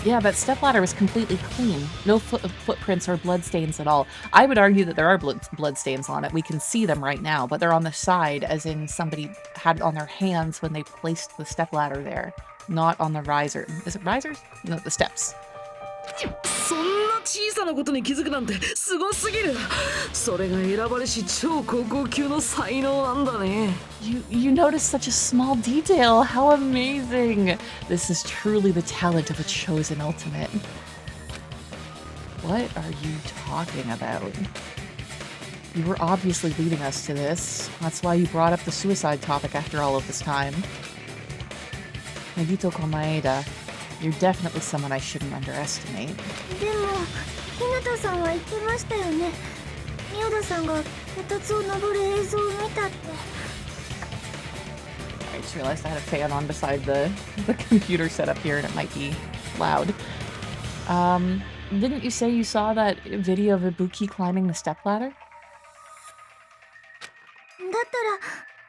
Yeah, that stepladder was completely clean. No footprints or bloodstains at all. I would argue that there are bloodstains on it. We can see them right now, but they're on the side, as in somebody had it on their hands when they placed the stepladder there, not on the riser. Is it risers? No, the steps. そんな小さなことに気づくなんてすごすぎる。それが選ばれし超高校級の才能なんだね。You notice such a small detail. How amazing! This is truly the talent of a chosen ultimate. What are you talking about? You were obviously leading us to this. That's why you brought up the suicide topic after all of this time. Nagito Komaeda, you're definitely someone I shouldn't underestimate. でも日向さんは言ってましたよね。宮田さんが脚立を登る映像を見たって。 I just realized I had a fan on beside the computer setup here and it might be loud. Didn't you say you saw that video of Ibuki climbing the stepladder? だったら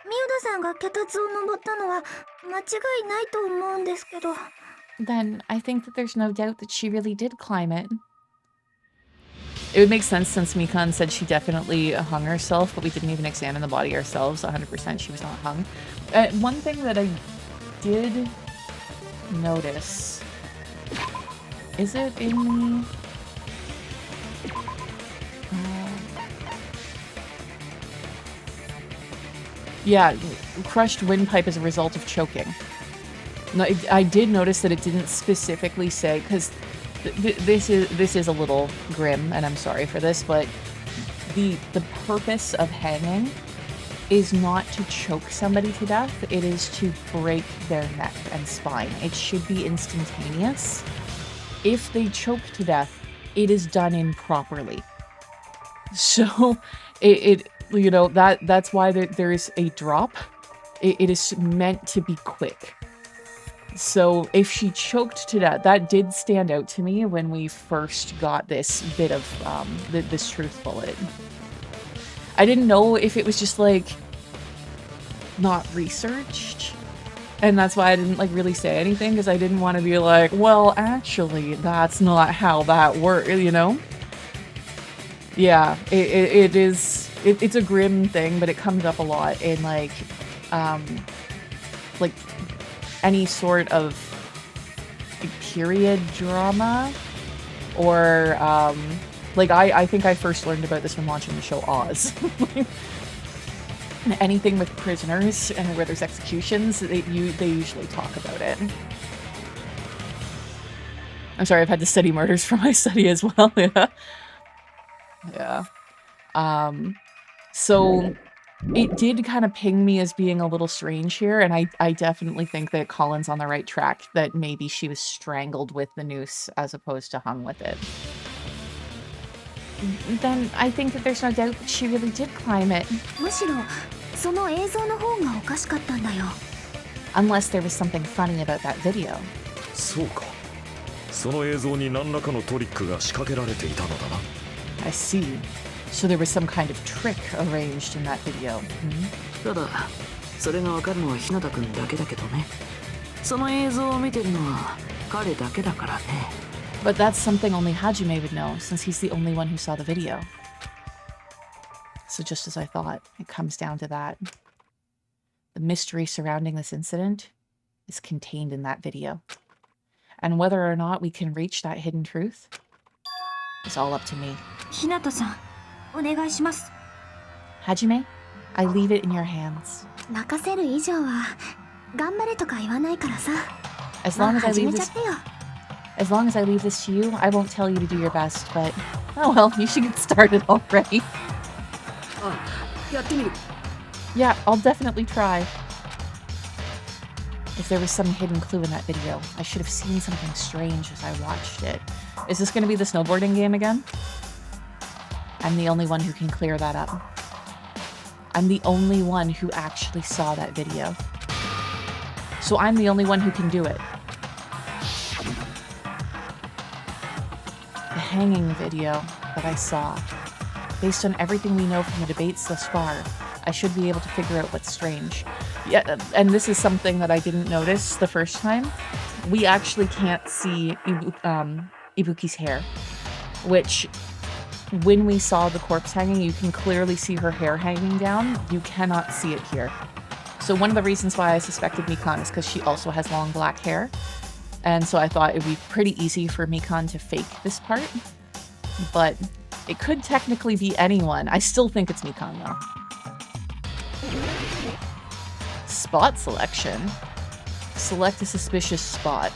宮田さんが脚立を登ったのは間違いないと思うんですけど。 Then I think that there's no doubt that she really did climb it. It would make sense since Mikan said she definitely hung herself, but we didn't even examine the body ourselves. 100% she was not hung. One thing that I did notice... Is it in the... Yeah, crushed windpipe as a result of choking. No, I did notice that it didn't specifically say, because this is a little grim, and I'm sorry for this, but the purpose of hanging is not to choke somebody to death. It is to break their neck and spine. It should be instantaneous. If they choke to death, it is done improperly. So it you know, that's why there is a drop. It is meant to be quick. So if she choked to death, that did stand out to me when we first got this bit of this truth bullet. I didn't know if it was just like not researched, and that's why I didn't like really say anything, because I didn't want to be like, well, actually, that's not how that works, you know? Yeah, it's a grim thing, but it comes up a lot in like any sort of period drama, or like I think I first learned about this when watching the show Oz. Anything with prisoners and where there's executions, they usually talk about it. I'm sorry, I've had to study murders for my study as well. Yeah. So it did kind of ping me as being a little strange here, and I definitely think that Colin's on the right track, that maybe she was strangled with the noose as opposed to hung with it. Then I think that there's no doubt that she really did climb it. むしろその映像の方がおかしかったんだよ。 Unless there was something funny about that video. そうか。その映像に何らかのトリックが仕掛けられていたのだな。I see. So there was some kind of trick arranged in that video. ただそれがわかるのは日向くんだけだけどね。その映像を見てるのは彼だけだからね。 But that's something only Hajime would know, since he's the only one who saw the video. So just as I thought, it comes down to that. The mystery surrounding this incident is contained in that video. And whether or not we can reach that hidden truth is all up to me. 日向さん、お願いします。 Hajime, I leave it in your hands. 任せる以上は頑張れとか言わないからさ。 As long as I 始 leave めちゃ this ってよ。 as long as I leave this to you, I won't tell you to do your best, but oh well, you should get started already. やってみる。 Yeah, I'll definitely try. If there was some hidden clue in that video, I should have seen something strange as I watched it. Is this going to be the snowboarding game again? I'm the only one who can clear that up. I'm the only one who actually saw that video. So I'm the only one who can do it. The hanging video. that I saw. Based on everything we know from the debates thus far, I should be able to figure out what's strange. Yeah, and this is something that I didn't notice the first time. We actually can't see Ibuki's hair, which when we saw the corpse hanging, you can clearly see her hair hanging down. You cannot see it here. So one of the reasons why I suspected Mikan is because she also has long black hair. And so I thought it would be pretty easy for Mikan to fake this part. But it could technically be anyone. I still think it's Mikan though. Spot selection. Select a suspicious spot.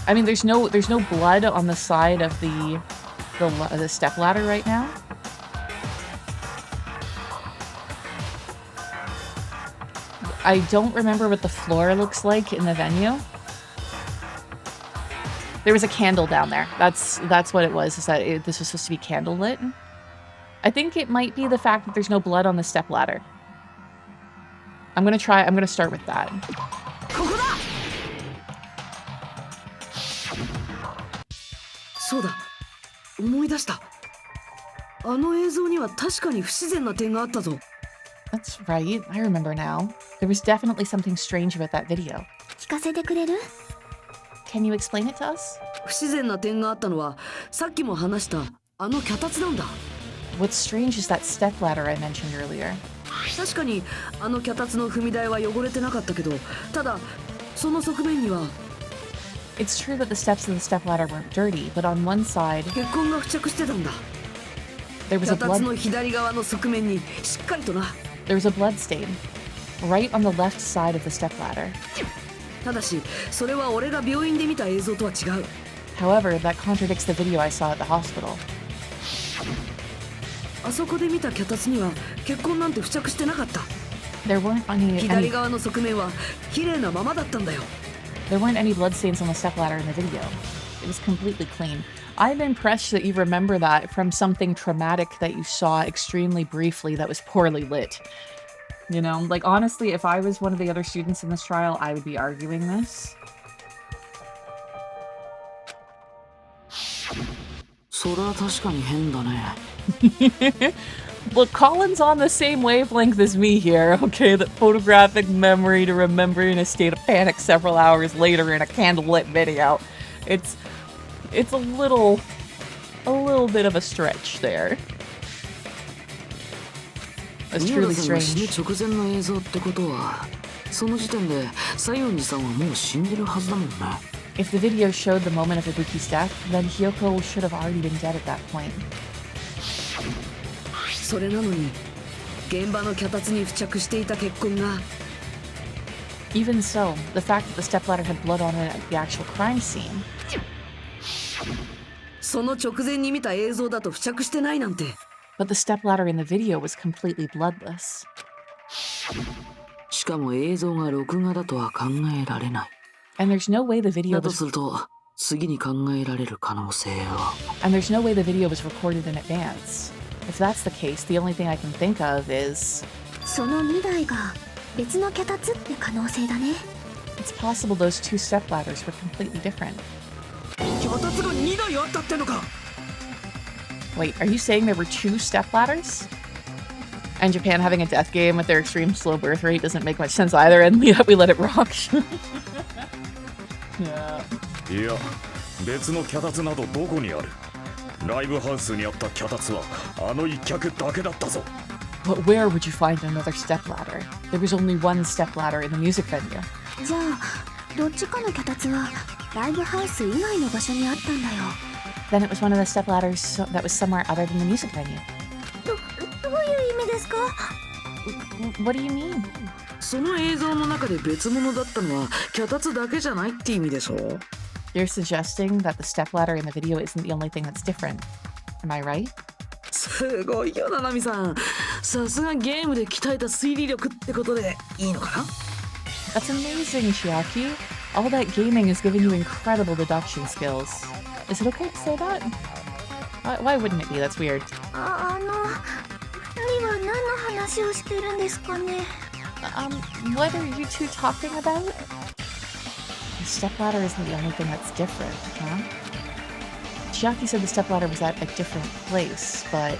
I mean, there's no blood on the side of the stepladder right now. I don't remember what the floor looks like in the venue. There was a candle down there. That's what it was. Is that this was supposed to be candlelit? I think it might be the fact that there's no blood on the stepladder. I'm gonna start with that. That's right. I remember now. There was definitely something strange about that video. 聞かせてくれる？ Can you explain it to us? 不自然な点があったのはさっきも話したあの脚立なんだ。 What's strange is that stepladder I mentioned earlier. 確かにあの脚立の踏み台は汚れてなかったけど、ただその側面には It's true that the steps of the stepladder weren't dirty, but on one side 血痕が付着してたんだ。 there was a 脚立 blood の左側の側面にしっかりとな。 there was a blood stain right on the left side of the stepladder. ただしそれは俺が病院で見た映像とは違う。 However, that contradicts the video I saw at the hospital. あそこで見た脚立には血痕なんて付着してなかった。 There weren't any 左側の側面は綺麗なままだったんだよ。 there weren't any blood stains on the stepladder in the video. It was completely clean. I'm impressed that you remember that from something traumatic that you saw extremely briefly that was poorly lit. You know, like honestly, if I was one of the other students in this trial, I would be arguing this. それは確かに変だね。Look, Colin's on the same wavelength as me here, okay? That photographic memory to remember in a state of panic several hours later in a candlelit video. It's a little bit of a stretch there. That's truly 死ぬ strange. 直前の映像ってことは、その時点で西園寺さんはもう死んでるはずだもんね。 If the video showed the moment of Ibuki's death, then Hyoko should have already been dead at that point. それなのに現場の脚立に付着していた血痕が Even so, the fact that the stepladder had blood on it at the actual crime scene. その直前に見た映像だと付着してないなんて。 But the stepladder in the video was completely bloodless. しかも映像が録画だとは考えられない。 And there's no way the video だと was すると次に考えられる可能性は。 and there's no way the video was recorded in advance. If that's the case, the only thing I can think of is その2台が別の脚立って可能性だね。 it's possible those two stepladders were completely different. 脚立が2台あったってのか。 Wait, are you saying there were two stepladders? And Japan having a death game with their extreme slow birth rate doesn't make much sense either, and we let it rock. Yeah. いや別の脚立などどこにある。ライブハウスにあった脚立はあの一脚だけだったぞ。 But where would you find another stepladder? There was only one stepladder in the music venue. じゃあどっちかの脚立はライブハウス以外の場所にあったんだよ。 Then it was one of the stepladders that was somewhere other than the music venue. どういう意味ですか？ What do you mean? その映像の中で別物だったのは脚立だけじゃないって意味でしょ。 You're suggesting that the stepladder in the video isn't the only thing that's different. Am I right? すごいよなナミさん。さすがゲームで鍛えた推理力ってことでいいのかな。 That's amazing, Chiaki. All that gaming has given you incredible deduction skills. Is it okay to say that? Why wouldn't it be? That's weird. 2人は何の話をしてるんですかね？ What are you two talking about? Stepladder isn't the only thing that's different, huh? Chiaki said the stepladder was at a different place, but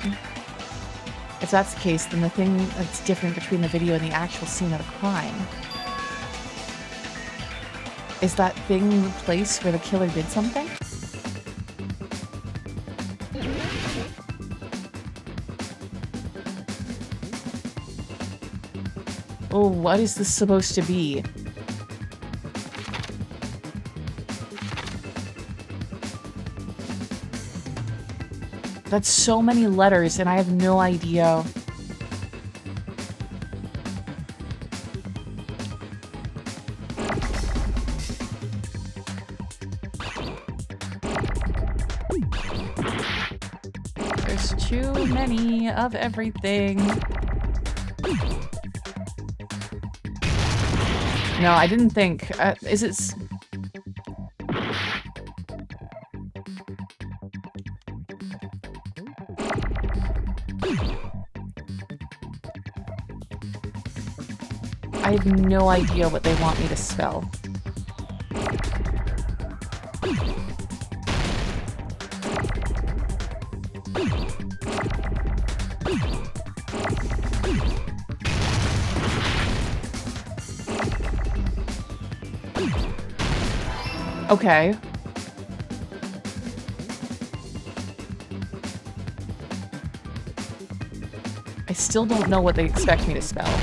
if that's the case, then the thing that's different between the video and the actual scene of the crime is that thing the place where the killer did something? Oh, what is this supposed to be? That's so many letters, and I have no idea. There's too many of everything. No, I didn't think. Is it... I have no idea what they want me to spell. Okay. I still don't know what they expect me to spell.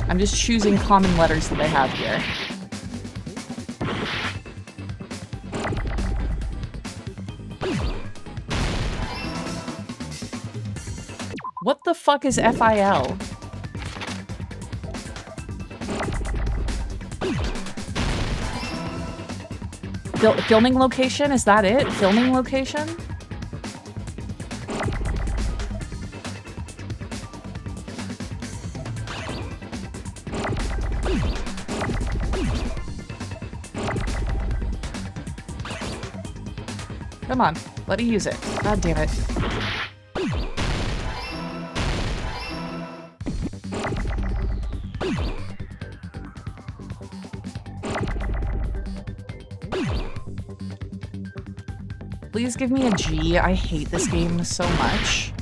I'm just choosing common letters that they have here. What the fuck is FIL? Filming location? Is that it? Filming location? Come on, let me use it. God damn it. Please give me a G. I hate this game so much.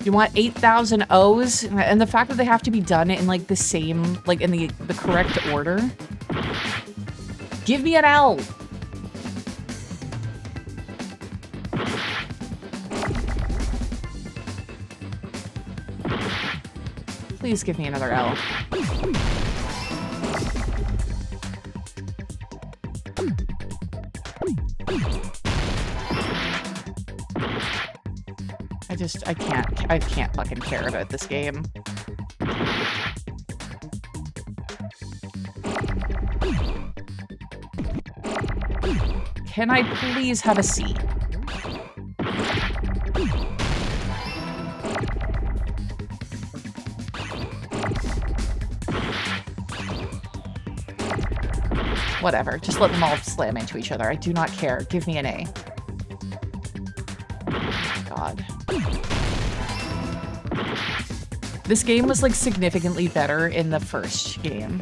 You want 8,000 O's? And the fact that they have to be done in like the same, like in the correct order. Give me an L. Please give me another L. I can't fucking care about this game. Can I please have a C? Whatever, just let them all slam into each other. I do not care. Give me an A. God. This game was like significantly better in the first game.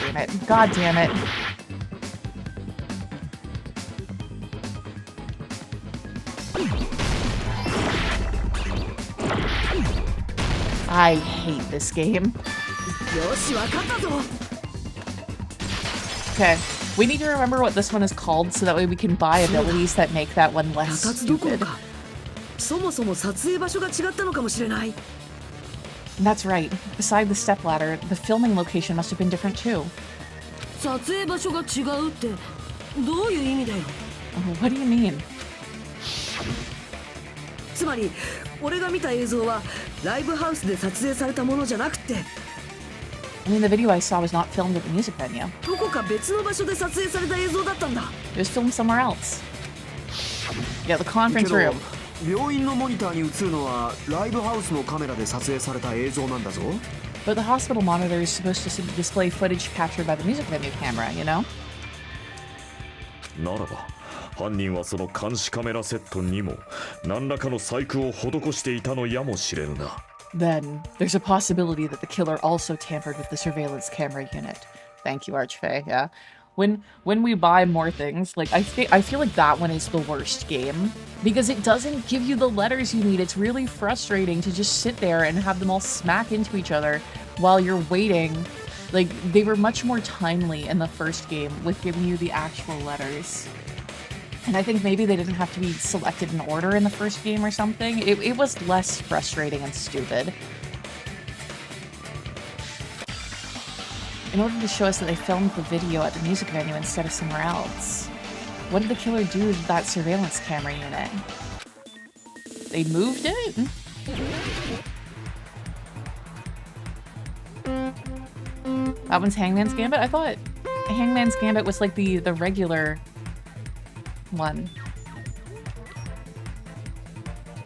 Damn it. God damn it. I hate this game. Okay, we need to remember what this one is called so that way we can buy abilities that make that one less stupid. And that's right. Beside the stepladder, the filming location must have been different too. What do you mean? つまり俺が見た映像はライブハウスで撮影されたものじゃなくて I mean, the video I saw was not filmed at the music venue. どこか別の場所で撮影された映像だったんだ。 It was filmed somewhere else. Yeah, the conference けど room. 病院のモニターに映るのはライブハウスのカメラで撮影された映像なんだぞ。 But the hospital monitor is supposed to display footage captured by the music venue camera, you know? ならば犯人はその監視カメラセットにも何らかの細工を施していたのやもしれぬな。 Then there's a possibility that the killer also tampered with the surveillance camera unit. Thank you, Archfey. Yeah. When we buy more things, like I feel like that one is the worst game because it doesn't give you the letters you need. It's really frustrating to just sit there and have them all smack into each other while you're waiting. Like they were much more timely in the first game with giving you the actual letters. And I think maybe they didn't have to be selected in order in the first game or something. It was less frustrating and stupid. In order to show us that they filmed the video at the music venue instead of somewhere else, what did the killer do with that surveillance camera unit? They moved it? That one's Hangman's Gambit? I thought Hangman's Gambit was like the regular one.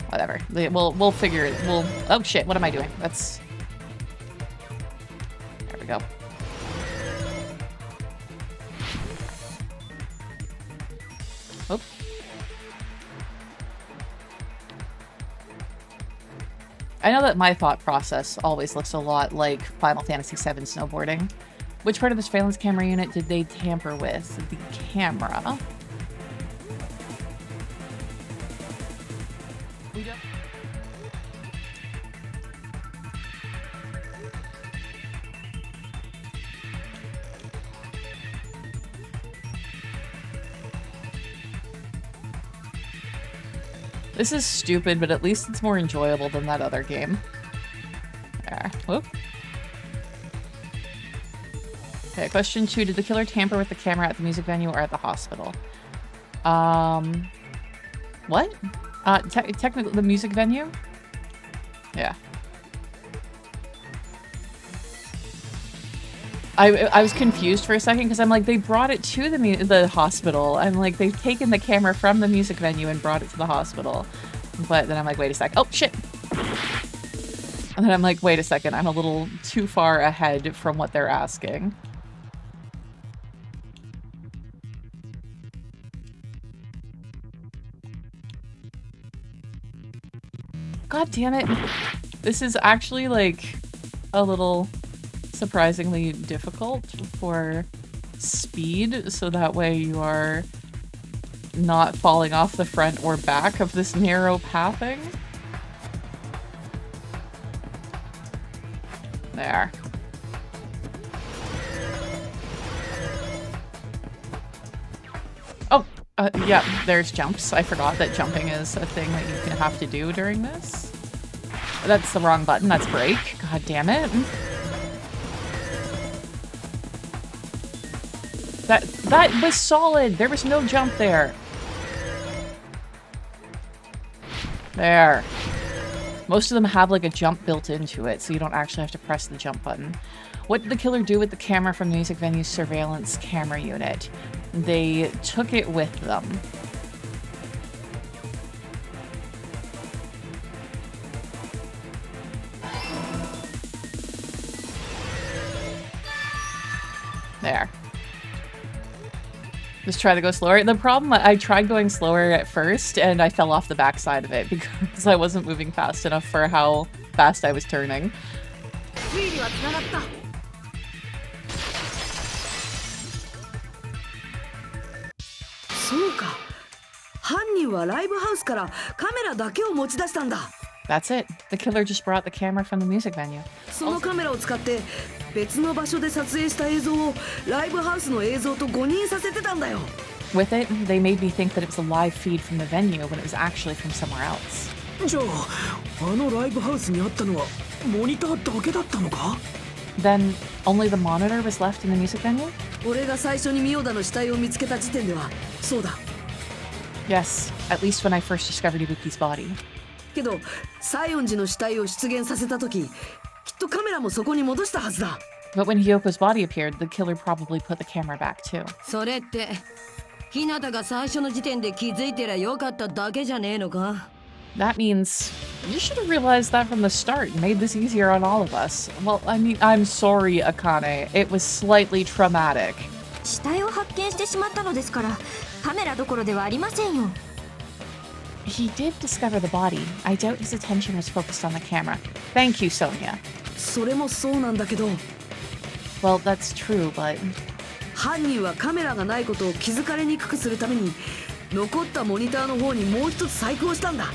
Whatever. We'll figure it. Oh shit, what am I doing? That's... There we go. Oh. I know that my thought process always looks a lot like Final Fantasy VII snowboarding. Which part of the surveillance camera unit did they tamper with? The camera. This is stupid, but at least it's more enjoyable than that other game. There. Whoop. Okay, question 2. Did the killer tamper with the camera at the music venue or at the hospital? What? Technically the music venue? Yeah. I was confused for a second because I'm like, they brought it to the hospital. I'm like, they've taken the camera from the music venue and brought it to the hospital. But then I'm like, wait a sec. Oh, shit. And then I'm like, wait a second. I'm a little too far ahead from what they're asking. God damn it. This is actually like a little surprisingly difficult for speed, so that way you are not falling off the front or back of this narrow pathing. There. Oh, yeah, there's jumps. I forgot that jumping is a thing that you can have to do during this. That's the wrong button. That's break. God damn it. That was solid. There was no jump there. There. Most of them have like a jump built into it, so you don't actually have to press the jump button. What did the killer do with the camera from the music venue's surveillance camera unit? They took it with them. There. Just try to go slower. The problem, I tried going slower at first and I fell off the backside of it because I wasn't moving fast enough for how fast I was turning. That's it. The killer just brought the camera from the music venue. そのカメラを使って別の場所で撮影した映像をライブハウスの映像と誤認させてたんだよ。 With it, they made me think that it was a live feed from the venue when it was actually from somewhere else. じゃあ、あのライブハウスにあったのはモニターだけだったのか? Then only the monitor was left in the music venue? 俺が最初にミオダの死体を見つけた時点ではそうだ。 Yes, at least when I first discovered Ibuki's body. けど、西園寺の死体を出現させた時、きっとカメラもそこに戻したはずだ。But when Hyoko's body appeared, the killer probably put the camera back too. それって日向が最初の時点で気づいてりゃよかっただけじゃねえのか？ That means you should have realized that from the start and made this easier on all of us. Well, I mean, I'm sorry, Akane. It was slightly traumatic. 死体を発見してしまったのですからカメラどころではありませんよ。 He did discover the body. I doubt his attention was focused on the camera. Thank you, Sonia. それもそうなんだけど、 Well, that's true, but 犯人はカメラがないことを気づかれにくくするために残ったモニターの方にもう一つ細工をしたんだ。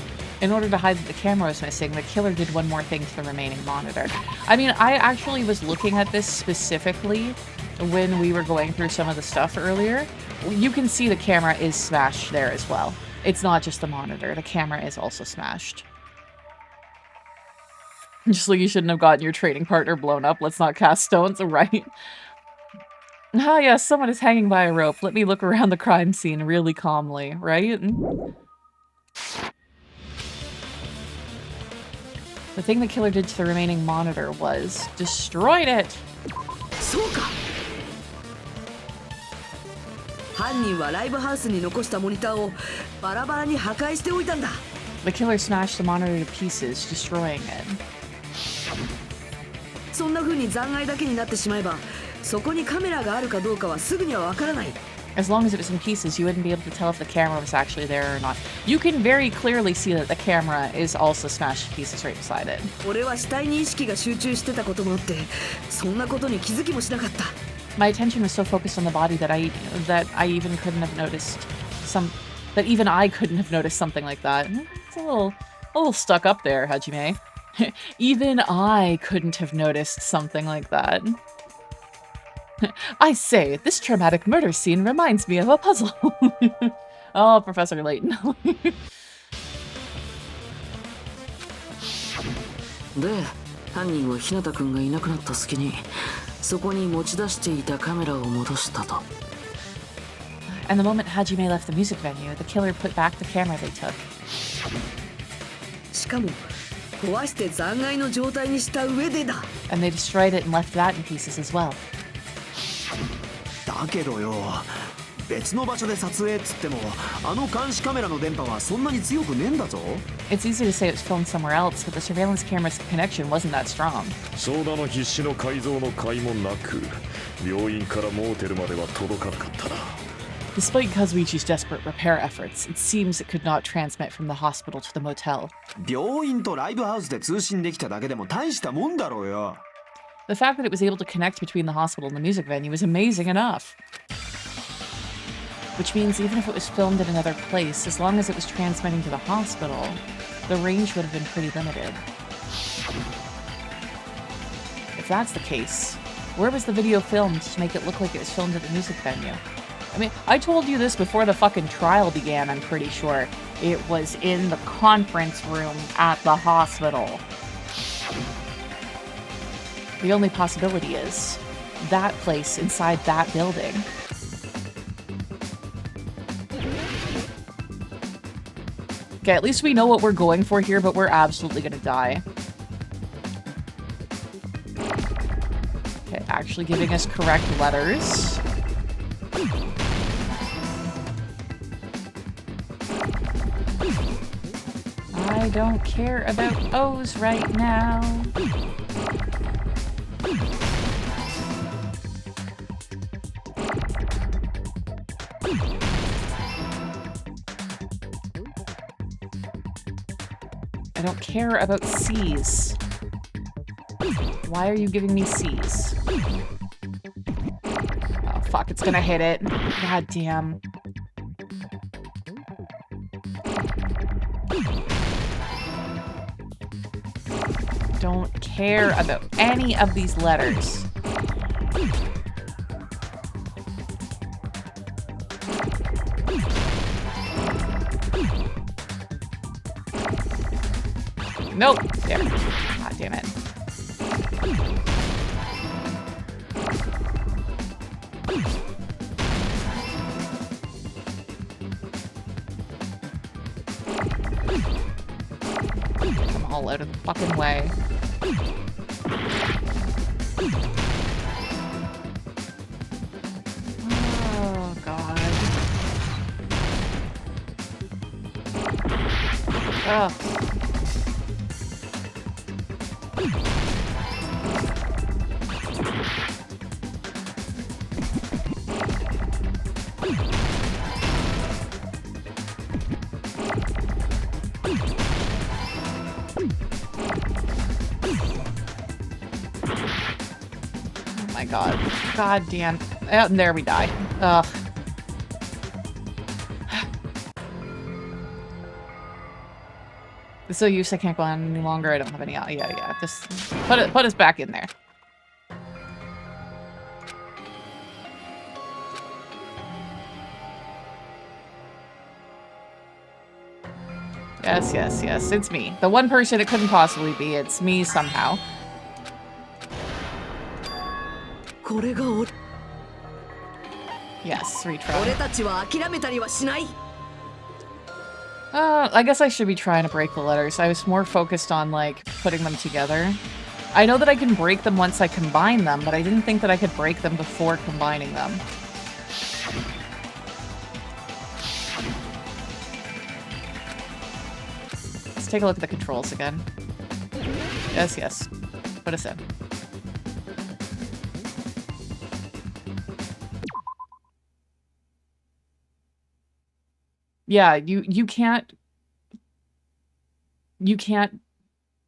in order to hide that the camera was missing, the killer did one more thing to the remaining monitor. I mean, I actually was looking at this specifically when we were going through some of the stuff earlier. You can see the camera is smashed there as well. It's not just the monitor. The camera is also smashed. Just like you shouldn't have gotten your trading partner blown up. Let's not cast stones, right? Ah, yes, someone is hanging by a rope. Let me look around the crime scene really calmly, right? The thing the killer did to the remaining monitor was destroyed it. そうか。犯人はライブハウスに残したモニターをバラバラに破壊しておいたんだ。 The killer smashed the monitor to pieces, destroying it. そんな風に残骸だけになってしまえば、そこにカメラがあるかどうかはすぐにはわからない。 As long as it was in pieces, you wouldn't be able to tell if the camera was actually there or not. You can very clearly see that the camera is also smashed to pieces right beside it. 俺は死体に意識が集中してたこともあって、そんなことに気づきもしなかった。 My attention was so focused on the body that I even couldn't have noticed even I couldn't have noticed something like that. It's a little stuck up there, Hajime. Even I couldn't have noticed something like that. I say, this traumatic murder scene reminds me of a puzzle. Oh, Professor Layton. で、犯人は日向くんがいなくなった隙に、そこに持ち出していたカメラを戻したと。 And the moment Hajime left the music venue, the killer put back the camera they took. しかも、壊して残骸の状態にした上でだ。 And they destroyed it and left that in pieces as well. だけどよ、別の場所で撮影っつってもあの監視カメラの電波はそんなに強くねえんだぞ。 It's easy to say it was filmed somewhere else, but the surveillance camera's connection wasn't that strong. ソーダの必死の改造の甲斐もなく、病院からモーテルまでは届かなかったな。 Despite Kazuichi's desperate repair efforts, it seems it could not transmit from the hospital to the motel. 病院とライブハウスで通信できただけでも大したもんだろうよ。 The fact that it was able to connect between the hospital and the music venue was amazing enough. Which means even if it was filmed in another place, as long as it was transmitting to the hospital, the range would have been pretty limited. If that's the case, where was the video filmed to make it look like it was filmed at the music venue? I mean, I told you this before the fucking trial began, I'm pretty sure. It was in the conference room at the hospital. The only possibility is that place inside that building. Okay, at least we know what we're going for here, but we're absolutely gonna die. Okay, actually giving us correct letters. I don't care about O's right now. I don't care about C's. Why are you giving me C's? Oh, fuck, it's gonna hit it. God damn. Don't care about any of these letters. Nope. There. God damn it. Come all out of the fucking way. Ugh. Oh my god. God damn. Oh, and there we die. Ugh. It's so used I can't go on any longer. I don't have any. Yeah. Just put us back in there. Yes. It's me. The one person it couldn't possibly be. It's me somehow. Yes, retry. I guess I should be trying to break the letters. I was more focused on, like, putting them together. I know that I can break them once I combine them, but I didn't think that I could break them before combining them. Let's take a look at the controls again. Yes. Put us in. Yeah, you can't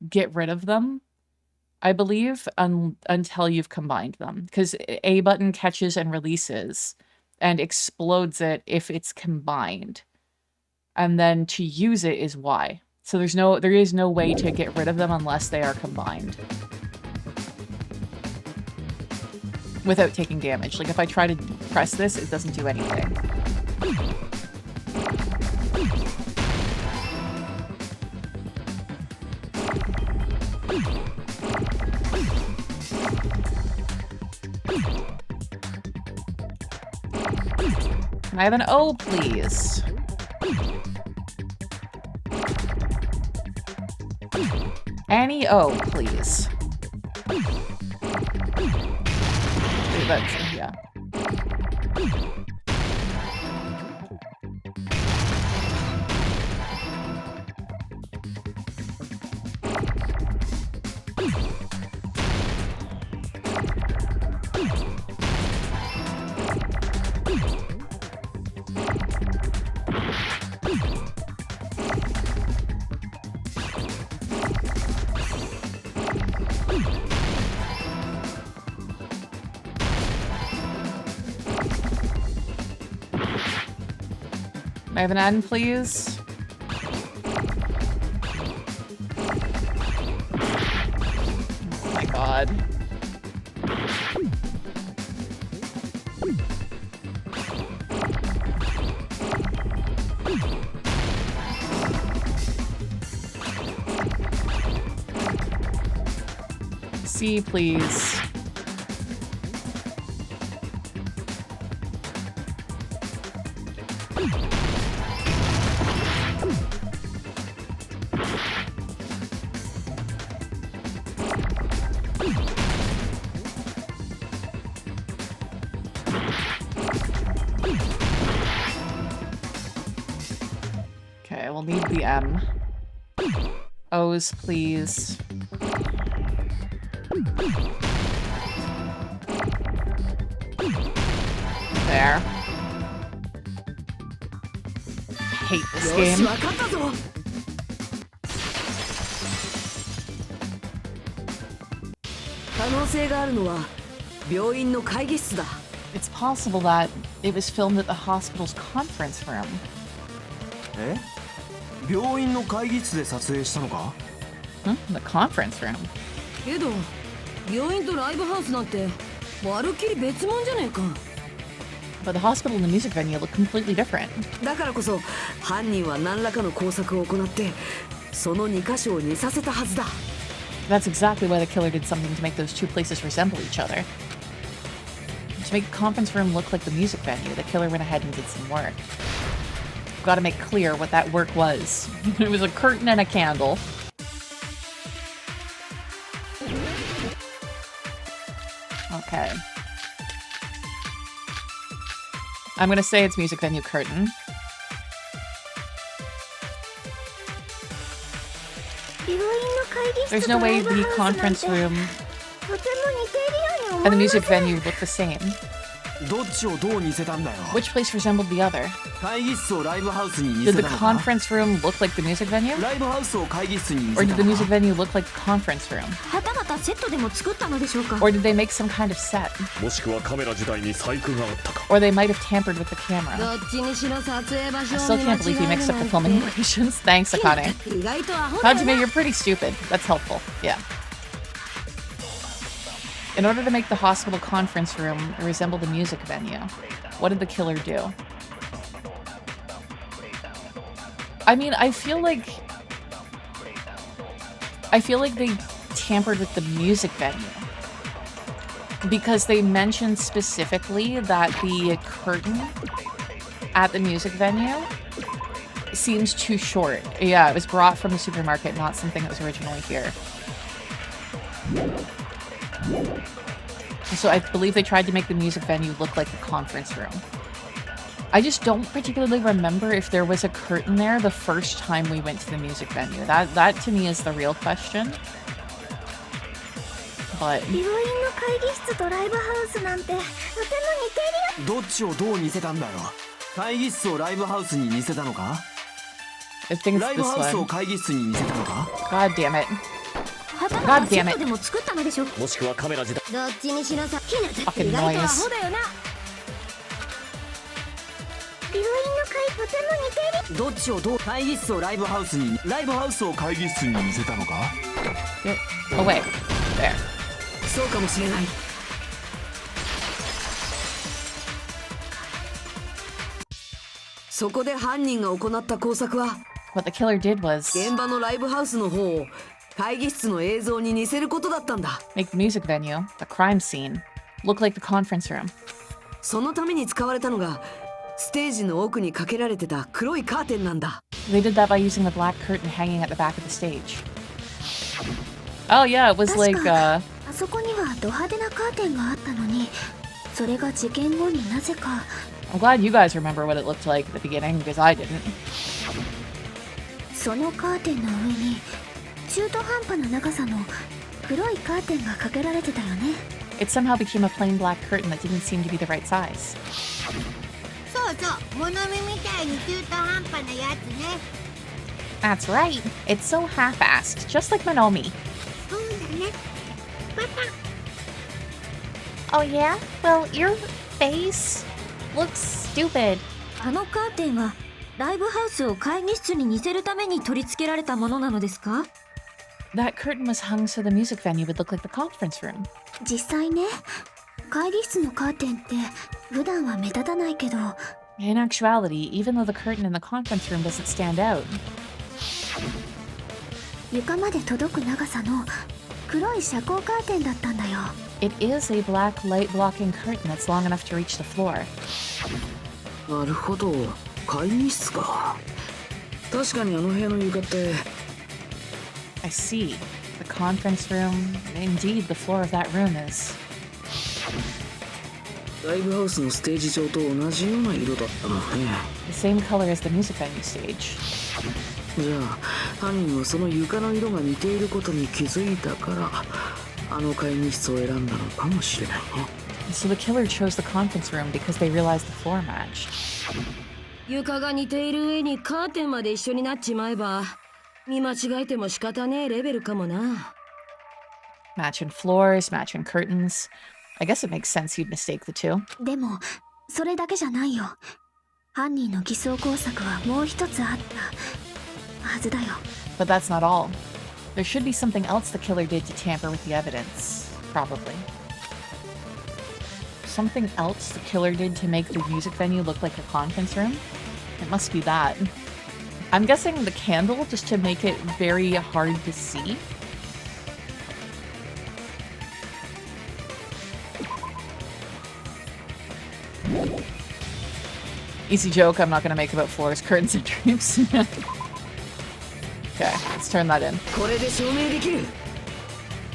get rid of them, I believe, until you've combined them. Because A button catches and releases and explodes it if it's combined. And then to use it is Y. So there is no way to get rid of them unless they are combined. Without taking damage. Like if I try to press this, it doesn't do anything. Can I have an O, please? Any O, please. That's, yeah. May I have an N, please? Oh my god. C, please. Okay, we'll need the M. O's, please. There. I hate this game. 可能性があるのは病院の会議室だ。 It's possible that it was filmed at the hospital's conference room. え？病院の会議室で撮影したのか？ The conference room. けど病院とライブハウスなんてまるっきり別物じゃねえか。 But the hospital and the music venue look completely different. だからこそ犯人は何らかの工作を行ってその2箇所を似させたはずだ。 That's exactly why the killer did something to make those two places resemble each other. To make the conference room look like the music venue, the killer went ahead and did some work. We've got to make clear what that work was. It was a curtain and a candle. Okay. I'm gonna say it's music venue curtain. There's no way the conference room and the music venue look the same. どっちをどう似せたんだよ。 Which place resembled the other? 会議室をライブハウスに似 Did せ the たのか conference room look like the music venue? ライブハウスを会議室に似 Or せ did た the の music か venue look like the conference room? はたまたセットでも作ったのでしょうか。 Or did they make some kind of set? もしくはカメラ自体に細工があったか。 Or they might have tampered with the camera. どっちにしろ撮影場 I 所 still を見間 can't 違 believe え you る mixed な up ん the て filming locations. Thanks, Akane. 意外とアホだよ Hajime, な you're pretty stupid. That's helpful. Yeah. In order to make the hospital conference room resemble the music venue, what did the killer do? I mean, I feel like they tampered with the music venue. Because they mentioned specifically that the curtain at the music venue seems too short. Yeah, it was brought from the supermarket, not something that was originally here. So I believe they tried to make the music venue look like a conference room. I just don't particularly remember if there was a curtain there the first time we went to the music venue. That to me is the real question. But 病院の会議室とライブハウスなんてとても似てるよ。どっちをどう似せたんだよ。会議室をライブハウスに似せたのか I think ラ it's イブ this ハウスを one. 会議室に似せたのか God damn it. はたま God たセ damn ッ it. トでも作ったのでしょう。もしくはカメラ自体。どっちにしろさひなた Fucking 意外とア noise. ホだよな病院の会とても似てる。どっちをどう会議室をライブハウスにライブハウスを会議室に似せたのか Oh wait. There. そうかもしれない。そこで犯人が行った工作は What the killer did was 現場のライブハウスの方を会議室の映像に似せることだったんだ。 make the music venue, the crime scene, look like the conference room. そのために使われたのがステージの奥にかけられてた黒いカーテンなんだ。 They did that by using the black curtain hanging at the back of the stage. Oh yeah, it was 確 like かあそこにはド派手なカーテンがあったのに、それが事件後になぜか I'm glad you guys remember what it looked like at the beginning because I didn't. そのカーテンの上に中途半端な長さの黒いカーテンがかけられてたよね。 It somehow became a plain black curtain that didn't seem to be the right size. そうそう、物見みたいに中途半端なやつね。 That's right. It's so half-assed, just like Monomi. そうだね。パパ。 Oh yeah? Well, your face looks stupid. あのカーテンはライブハウスを会議室に似せるために取り付けられたものなのですか？ That curtain was hung so the music venue would look like the conference room. 実際ね、会議室のカーテンって普段は目立たないけど、 In actuality, even though the curtain in the conference room doesn't stand out, 床まで届く長さの黒い遮光カーテンだったんだよ。 it is a black light-blocking curtain that's long enough to reach the floor. なるほど、会議室か。確かにあの部屋の床って I see. The conference room, indeed, the floor of that room is. ライブハウスのステージ上と同じような色だったのね。 The same color as the music venue stage. じゃあ犯人はその床の色が似ていることに気づいたからあの会議室を選んだのかもしれないね。 So the killer chose the conference room because they realized the floor matched. 床が似ている上にカーテンまで一緒になっちまえば見間違えても仕方ねえレベルかもな。 Matching floors, matching curtains. I guess it makes sense you'd mistake the two. でもそれだけじゃないよ。犯人の偽装工作はもう一つあったはずだよ。 But that's not all. There should be something else the killer did to tamper with the evidence. Probably. Something else the killer did to make the music venue look like a conference room? It must be that. I'm guessing the candle just to make it very hard to see. Easy joke I'm not going to make about floors, curtains, and drapes. Okay, let's turn that in. これで証明できる。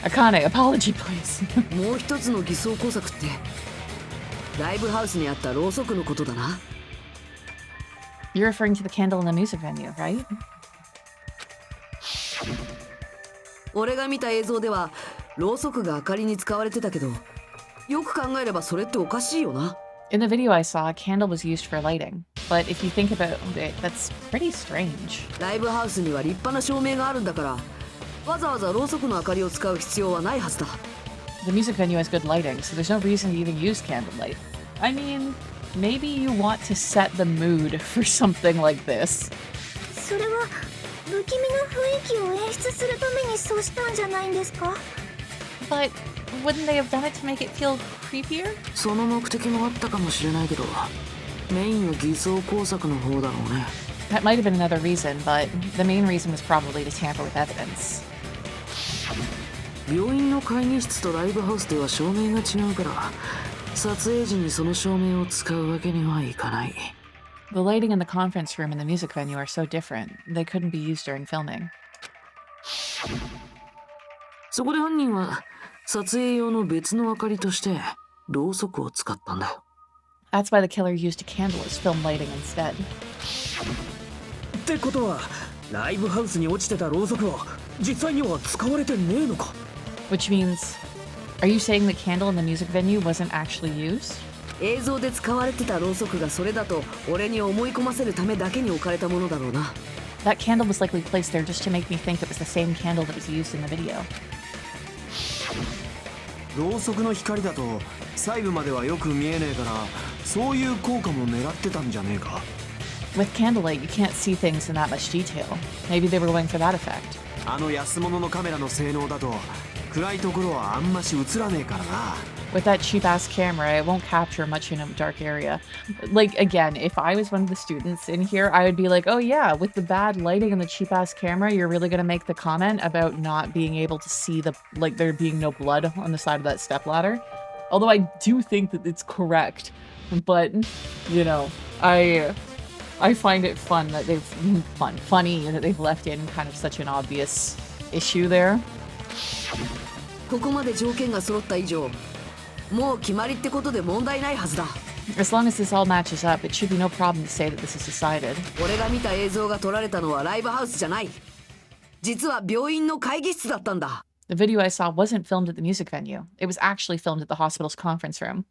Akane, apology please. もう一つの偽装工作ってライブハウスにあったろうそくのことだな。 You're referring to the candle in the music venue, right? 俺が見た映像ではろうそくが明かりに使われてたけど、よく考えればそれっておかしいよな。 In the video I saw, a candle was used for lighting. But if you think about it, that's pretty strange. ライブハウスには立派な照明があるんだから、わざわざろうそくの明かりを使う必要はないはずだ。 The music venue has good lighting, so there's no reason to even use candlelight. I mean, maybe you want to set the mood for something like this. それは不気味な雰囲気を演出するためにそうしたんじゃないんですか？ But wouldn't they have done it to make it feel creepier? その目的もあったかもしれないけど、メインは偽装工作の方だろうね。 That might have been another reason, but the main reason was probably to tamper with evidence. 病院の会議室とライブハウスでは照明が違うから、撮影時にその照明を使うわけにはいかない。 The lighting in the conference room and the music venue are so different, they couldn't be used during filming. そこで犯人は撮影用の別の明かりとしてろうそくを使ったんだよ。 That's why the killer used a candle as film lighting instead. ってことはライブハウスに落ちてたろうそくは実際には使われてねえのか？ Which means, are you saying the candle in the music venue wasn't actually used? 映像で使われてたろうそくがそれだと俺に思い込ませるためだけに置かれたものだろうな。 That candle was likely placed there just to make me think it was the same candle that was used in the video. ろうそくの光だと細部まではよく見えねえから、そういう効果も狙ってたんじゃねえか。 With candlelight, you can't see things in that much detail. Maybe they were going for that effect. あの安物のカメラの性能だと暗いところはあんまし映らねえからな。 With that cheap-ass camera, it won't capture much in a dark area. Like, again, if I was one of the students in here, I would be like, oh yeah, with the bad lighting and the cheap-ass camera, you're really gonna make the comment about not being able to see like, there being no blood on the side of that stepladder. Although I do think that it's correct. But, you know, I find it funny that they've left in kind of such an obvious issue there. ここまで条件が揃った以上、もう決まりってことで問題ないはずだ。 As long as this all matches up, it should be no problem to say that this is decided. 俺が見た映像が撮られたのはライブハウスじゃない。実は病院の会議室だったんだ。 The video I saw wasn't filmed at the music venue. It was actually filmed at the hospital's conference room.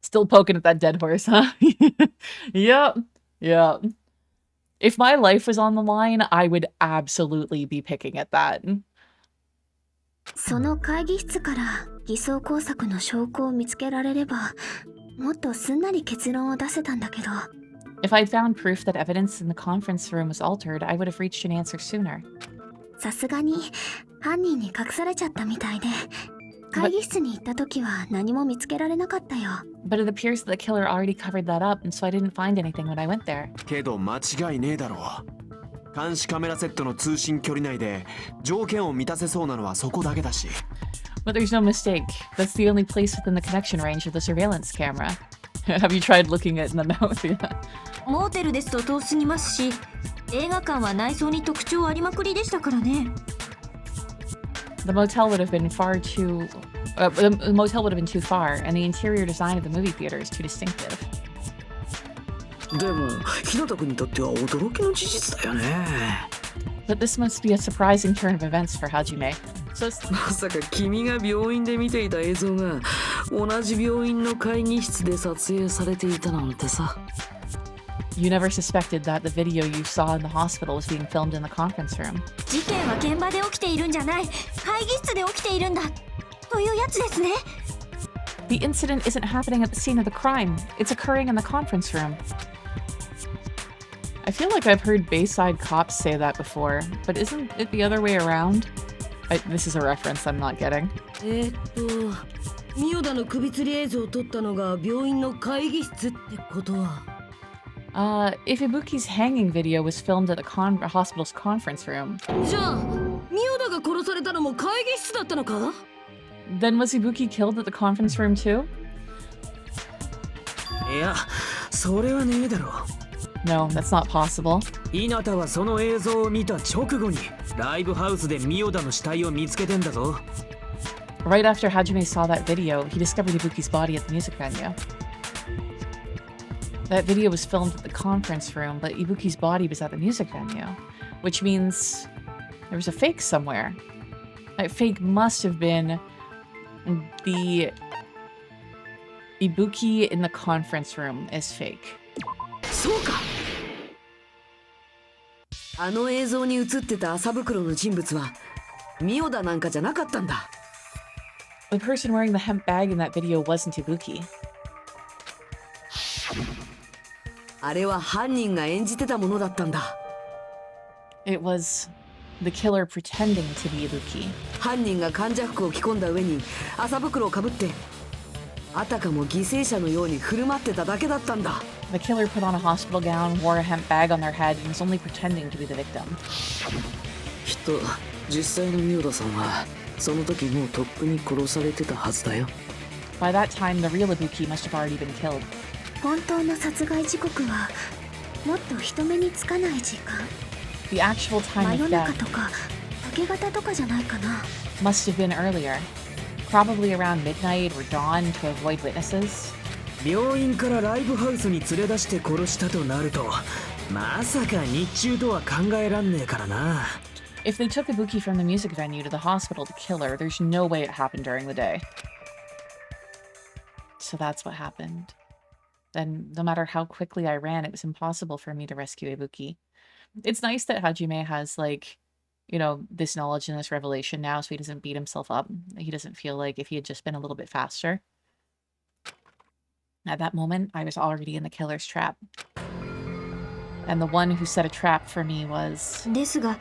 Still poking at that dead horse, huh? Yep. Yep. If my life was on the line, I would absolutely be picking at that. その会議室から偽装工作の証拠を見つけられれば、もっとすんなり結論を出せたんだけど。 If I'd found proof that evidence in the conference room was altered, I would have reached an answer sooner. さすがに犯人に隠されちゃったみたいで、会議室に行った時は何も見つけられなかったよ。 But it appears that the killer already covered that up, and so I didn't find anything when I went there. けど間違いねえだろう。監視カメラセットの通信距離内で条件を満たせそうなのはそこだけだし。 But there's no mistake. That's the only place within the connection range of the surveillance camera. Have you tried looking it in the mouth? Yeah. モーテルですと遠すぎますし、映画館は内装に特徴ありまくりでしたからね。The motel would have been the motel would have been too far, and the interior design of the movie theater is too distinctive. でも日向君にとっては驚きの事実だよね。 But this must be a surprising turn of events for Hajime. So まさか君が病院で見ていた映像が同じ病院の会議室で撮影されていたなんてさ。 you never suspected that the video you saw in the hospital was being filmed in the conference room. 事件は現場で起きているんじゃない、会議室で起きているんだというやつですね。 The incident isn't happening at the scene of the crime. It's occurring in the conference room. I feel like I've heard Bayside cops say that before, but isn't it the other way around? This is a reference I'm not getting. ミオダの首吊り映像を撮ったのが病院の会議室ってことは。If Ibuki's hanging video was filmed at the hospital's conference room, じゃあミオダが殺されたのも会議室だったのか？ then was Ibuki killed at the conference room too? いや、それはねえだろ。 No, that's not possible. イナタはその映像を見た直後にライブハウスでミオダの死体を見つけてんだぞ。 Right after Hajime saw that video, he discovered Ibuki's body at the music venue. That video was filmed at the conference room, but Ibuki's body was at the music venue, which means there was a fake somewhere. Fake must have been the Ibuki in the conference room is fake. そうか。あの映像に映ってた麻袋の人物はミオダなんかじゃなかったんだ。The person wearing the hemp bag in that video wasn't Ibuki. あれは犯人が演じてたものだったんだ。It was the killer pretending to be Ibuki. 犯人が患者服を着込んだ上に麻袋をかぶってあたかも犠牲者のように振る舞ってただけだったんだ。The killer put on a hospital gown, wore a hemp bag on their head, and was only pretending to be the victim. きっと実際のミオダさんはその時もうとっくに殺されてたはずだよ。 By that time, the real Ibuki must have already been killed. 本当の殺害時刻はもっと人目につかない時間。 The actual 真 time 夜 of 中 death とか明け方とかじゃないかな。 must have been earlier. Probably around midnight or dawn to avoid witnesses. 病院からライブハウスに連れ出して殺したとなると、まさか日中とは考えらんねえからな。If they took Ibuki from the music venue to the hospital to kill her, there's no way it happened during the day. So that's what happened. Then, no matter how quickly I ran, it was impossible for me to rescue Ibuki. It's nice that Hajime has, like, you know, this knowledge and this revelation now, so he doesn't beat himself up. He doesn't feel like if he had just been a little bit faster. At that moment, I was already in the killer's trap. And the one who set a trap for me was... ですが、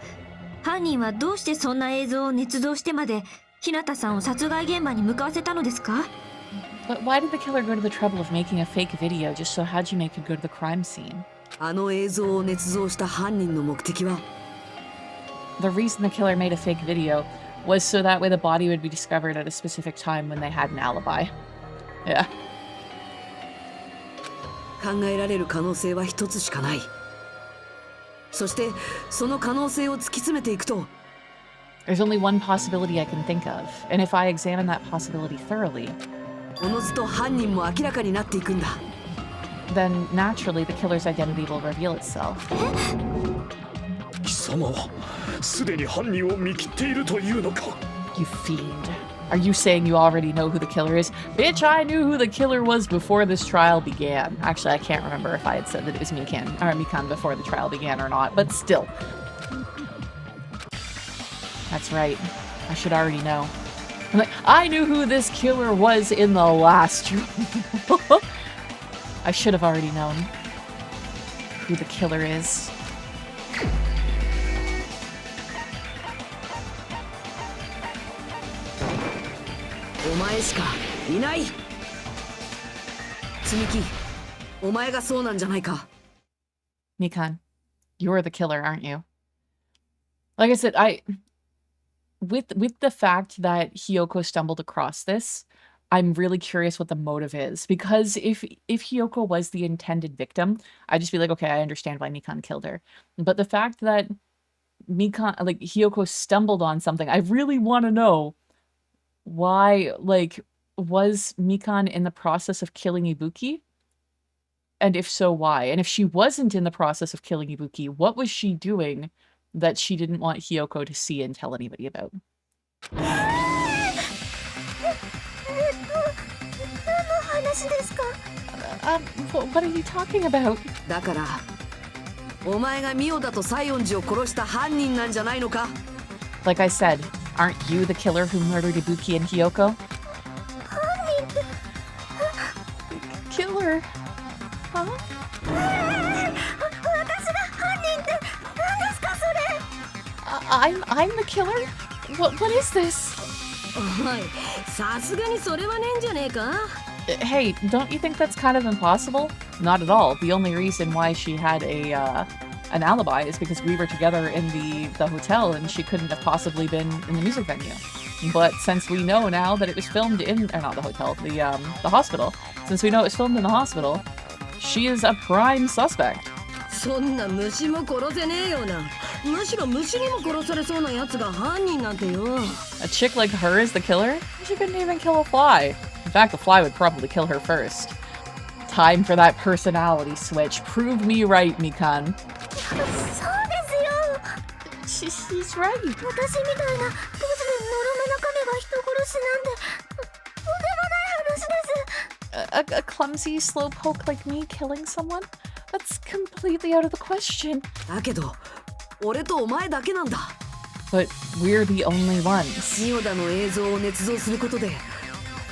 犯人はどうしてそんな映像を捏造してまで日向さんを殺害現場に向かわせたのですか？ But why did the killer go to the trouble of making a fake video just so Hajime could go to the crime scene? あの映像を捏造した犯人の目的は The reason the killer made a fake video was so that way the body would be discovered at a specific time when they had an alibi. Yeah. 考えられる可能性は一つしかない。そしてその可能性を突き詰めていくと There's only one possibility I can think of, and if I examine that possibility thoroughly, おのずと犯人も明らかになっていくんだ。 then naturally the killer's identity will reveal itself. 貴様はすでに犯人を見切っているというのか。 You fiend. Are you saying you already know who the killer is? Bitch, I knew who the killer was before this trial began. Actually, I can't remember if I had said that it was Mikan before the trial began or not, but still. That's right. I should already know. I'm like, I knew who this killer was in the last trial. I should have already known who the killer is. お前しかいない。積木、お前がそうなんじゃないか。 Mikan, you're the killer, aren't you? Like I said, with the fact that Hiyoko stumbled across this, I'm really curious what the motive is. Because if Hiyoko was the intended victim, I'd just be like, okay, I understand why Mikan killed her. But the fact that Hiyoko stumbled on something, I really want to know why, like, was Mikan in the process of killing Ibuki? And if so, why? And if she wasn't in the process of killing Ibuki, what was she doing that she didn't want Hiyoko to see and tell anybody about? What are you talking about? だからお前がミオダと西園寺を殺した犯人なんじゃないのか。 Like I said, aren't you the killer who murdered Ibuki and Hiyoko? Killer? Huh? I'm the killer? What is this? おい、さすがにそれはねえんじゃねえか？ Hey, don't you think that's kind of impossible? Not at all. The only reason why she had an alibi is because we were together in the hotel and she couldn't have possibly been in the music venue. But since we know now that it was filmed in, or not the hotel, the hospital, since we know it was filmed in the hospital, she is a prime suspect. そんな虫も殺せねえよな。むしろ虫にも殺されそうなやつが犯人なんてよ。 A chick like her is the killer? She couldn't even kill a fly. In fact, the fly would probably kill her first. Time for that personality switch. Prove me right, Mikan. そうですよ。She's right. 私みたいなクズ A clumsy slowpoke like me killing someone? That's completely out of the question. だけど俺とお前だけなんだ。 But we're the only ones. ミオダの映像を捏造することで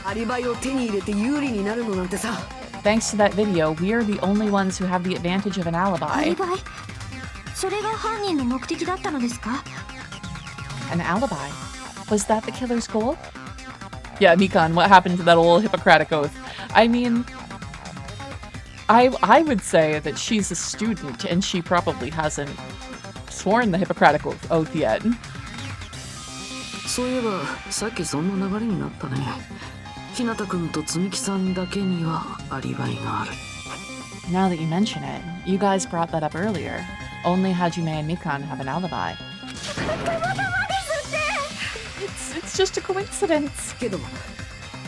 アリバイを手に入れて有利になるのなんてさ。 Thanks to that video, we are the only ones who have the advantage of an ア alibi. リバイそれが犯人の目的だったのですか？ An alibi? Was that the killer's goal? Yeah, Mikan, what happened to that old Hippocratic oath? I mean, I would say that she's a student and she probably hasn't sworn the Hippocratic oath yet. そういえばさっきそんな流れになったね。日向くんと積木さんだけにはアリバイがある。 Now that you mention it, you guys brought that up earlier. Only Hajime and Mikan have an alibi. It's just a coincidence. けど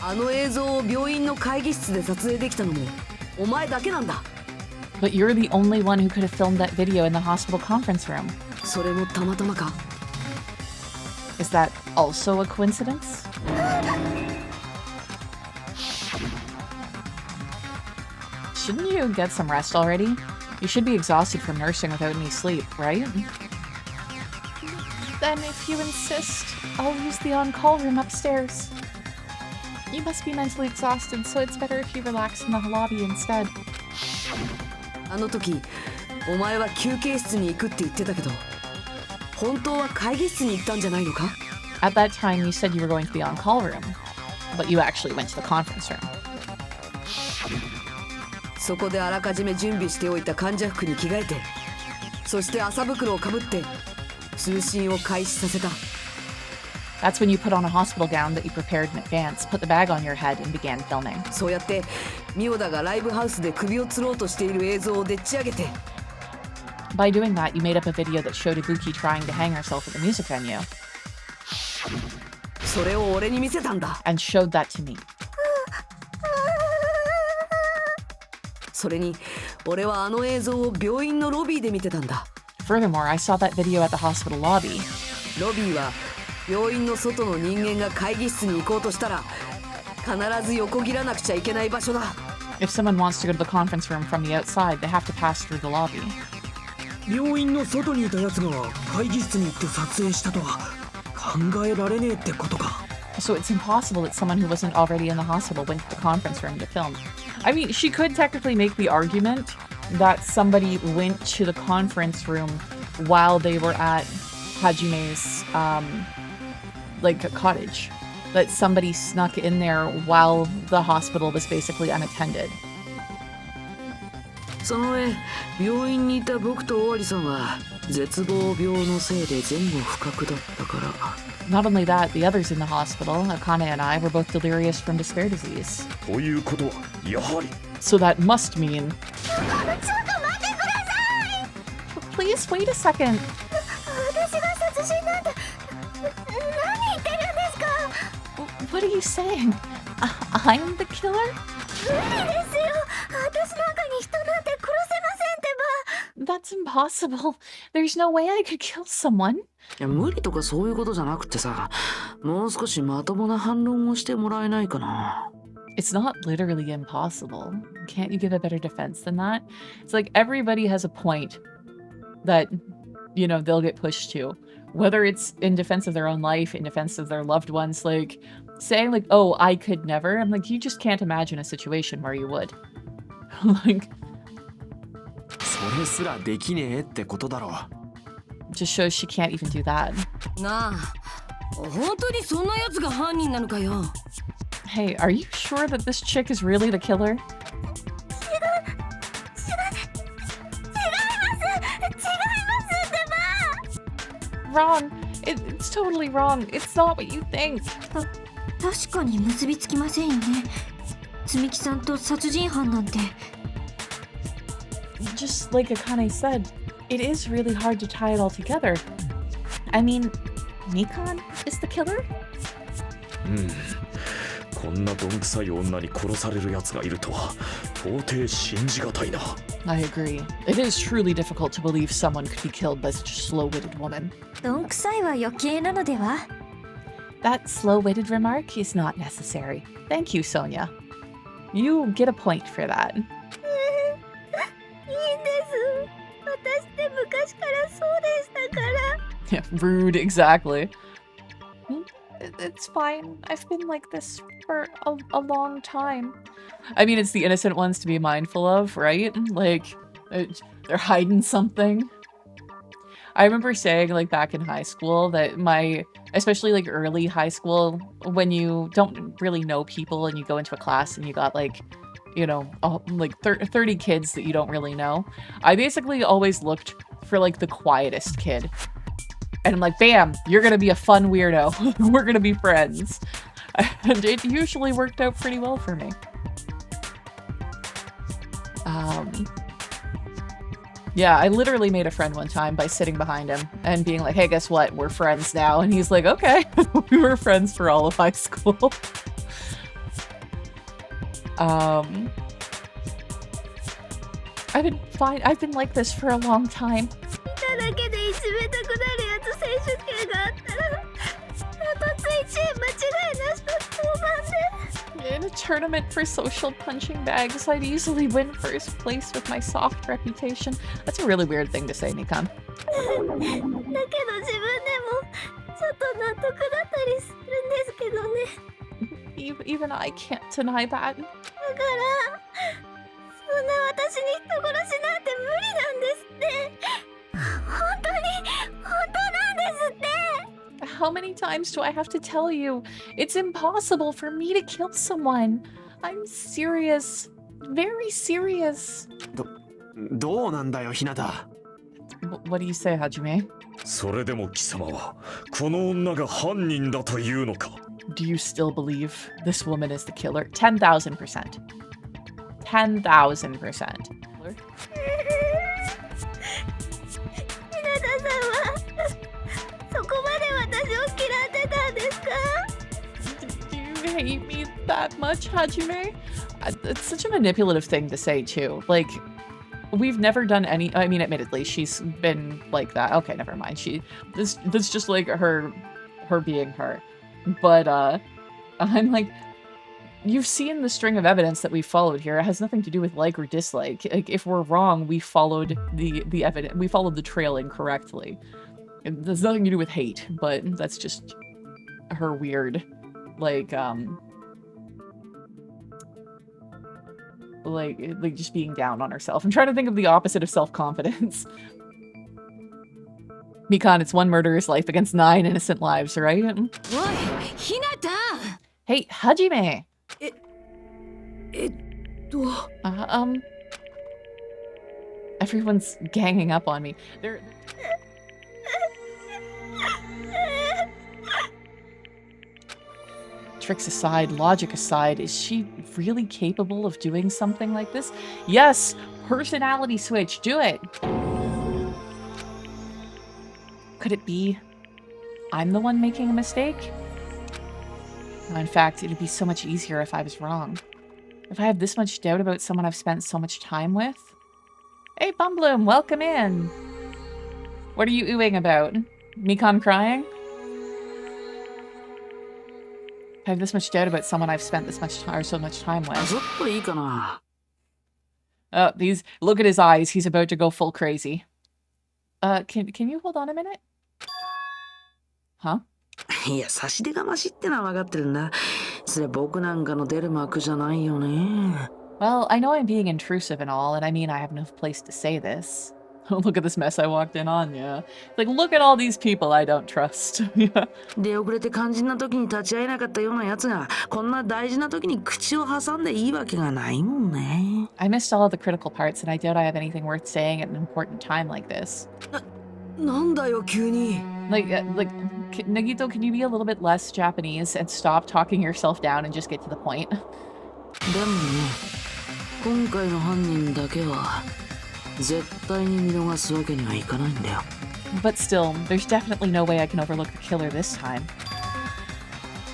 あの映像を病院の会議室で撮影できたのもお前だけなんだ。 But you're the only one who could have filmed that video in the hospital conference room. それもたまたまか。 Is that also a coincidence? Shouldn't you get some rest already? You should be exhausted from nursing without any sleep, right? Then if you insist, I'll use the on-call room upstairs. You must be mentally exhausted, so it's better if you relax in the lobby instead. あの時お前は休憩室に行くって言ってたけど本当は会議室に行ったんじゃないのか？ At that time, you said you were going to the on-call room, but you actually went to the conference room. そこであらかじめ準備しておいた患者服に着替えてそして麻袋をかぶって通信を開始させた。 That's when you put on a hospital gown that you prepared in advance, put the bag on your head, and began filming. そうやってミオダがライブハウスで首を吊ろうとしている映像をでっち上げて By doing that, you made up a video that showed Ibuki trying to hang herself at the music venue, それを俺に見せたんだ。 and showed that to me. それに俺はあの映像を病院のロビーで見てたんだ。 Furthermore, I saw that video at the hospital lobby. ロビーは病院の外の人間が会議室に行こうとしたら必ず横切らなくちゃいけない場所だ。 If someone wants to go to the conference room from the outside, they have to pass through the lobby. 病院の外にいたやつが会議室に行って撮影したとは考えられねえってことか。 So it's impossible that someone who wasn't already in the hospital went to the conference room to film. I mean, she could technically make the argument that somebody went to the conference room while they were at Hajime's, like, a cottage. That somebody snuck in there while the hospital was basically unattended. その上病院にいた僕と尾張さんは絶望病のせいで前後不覚だったから。 Not only that, the others in the hospital, Akane and I, were both delirious from despair disease. ということはやはり So that must mean... Please wait a second. 私が殺人なんて何言ってるんですか？ What are you saying? I'm the killer? 無理ですよ。私なんかに人なんて殺せませんってば。 That's impossible. There's no way I could kill someone. いや無理とかそういうことじゃなくてさ、もう少しまともな反論をしてもらえないかな。 It's not literally impossible. Can't you give a better defense than that? It's like everybody has a point that, you know, they'll get pushed to. Whether it's in defense of their own life, in defense of their loved ones, like saying like, oh, I could never. I'm like, you just can't imagine a situation where you would. Like, それすらできねえってことだろう。 just shows she can't even do that. なあ本当にそんなやつが犯人なのかよ。 Hey, are you sure that this chick is really the killer? Wrong. It's totally wrong. It's not what you think. 確かに結びつきませんよね。積木さんと殺人犯なんて。 Just like Akane said, it is really hard to tie it all together. I mean, Mikan is the killer? こんなどんくさい女に殺される奴がいるとは到底信じがたいな。 I agree. It is truly difficult to believe someone could be killed by such a slow-witted woman. どんくさいは余計なのでは？ That slow-witted remark is not necessary. Thank you, Sonia. You get a point for that. いいんです。私って昔からそうでしたから。 Yeah, rude, exactly. It's fine. I've been like this for a long time. I mean, it's the innocent ones to be mindful of, right? Like, they're hiding something. I remember saying, like, back in high school that especially, like, early high school, when you don't really know people and you go into a class and you got, like, you know, like 30 kids that you don't really know, I basically always looked for, like, the quietest kid. And I'm like, bam, you're gonna be a fun weirdo. We're gonna be friends. And it usually worked out pretty well for me. Yeah, I literally made a friend one time by sitting behind him and being like, hey, guess what? We're friends now. And he's like, okay. We were friends for all of high school. I've been fine. I've been like this for a long time. In a tournament for social punching bags, I'd easily win first place with my soft reputation. That's a really weird thing to say, Mikan. Even I can't deny that. How many times do I have to tell you? It's impossible for me to kill someone. I'm serious. Very serious. どうなんだよ、ひなた。 What do you say, Hajime? それでも貴様はこの女が犯人だというのか Do you still believe this woman is the killer? 10,000%. 10,000%. Do you hate me that much, Hajime? It's such a manipulative thing to say, too. Like, we've never done any... I mean, admittedly, she's been like that. Okay, never mind. That's just like her being her. But, I'm like... You've seen the string of evidence that we followed here. It has nothing to do with like or dislike. Like, if we're wrong, we followed the evidence. We followed the trail incorrectly. It has nothing to do with hate, but that's just her weird, like just being down on herself. I'm trying to think of the opposite of self-confidence. Mikan, it's one murderer's life against 9 innocent lives, right? Hey, Hajime! Everyone's ganging up on me. Tricks aside, logic aside, is she really capable of doing something like this? Yes! Personality switch, do it! Could it be I'm the one making a mistake? No, in fact, it'd be so much easier if I was wrong. If I have this much doubt about someone I've spent so much time with. Hey, Bumbloom, welcome in! What are you oohing about? Mikan crying? If I have this much doubt about someone I've spent this much time or so much time with. Oh, look at his eyes. He's about to go full crazy. Can you hold on a minute? Huh? いや、差し出がましってのは分かってるんだ。それ僕なんかの出る幕じゃないよね。Well, I know I'm being intrusive and all, and I mean I have no place to say this. Look at this mess I walked in on, yeah. Like, look at all these people I don't trust. Yeah. 出遅れて肝心な時に立ち会えなかったような奴が、こんな大事な時に口を挟んでいいわけがないもんね。I missed all of the critical parts, and I doubt I have anything worth saying at an important time like this. なんだよ急に。Like, Nagito, can you be a little bit less Japanese and stop talking yourself down and just get to the point? でもね、今回の犯人だけは絶対に見逃すわけにはいかないんだよ。But still, there's definitely no way I can overlook the killer this time.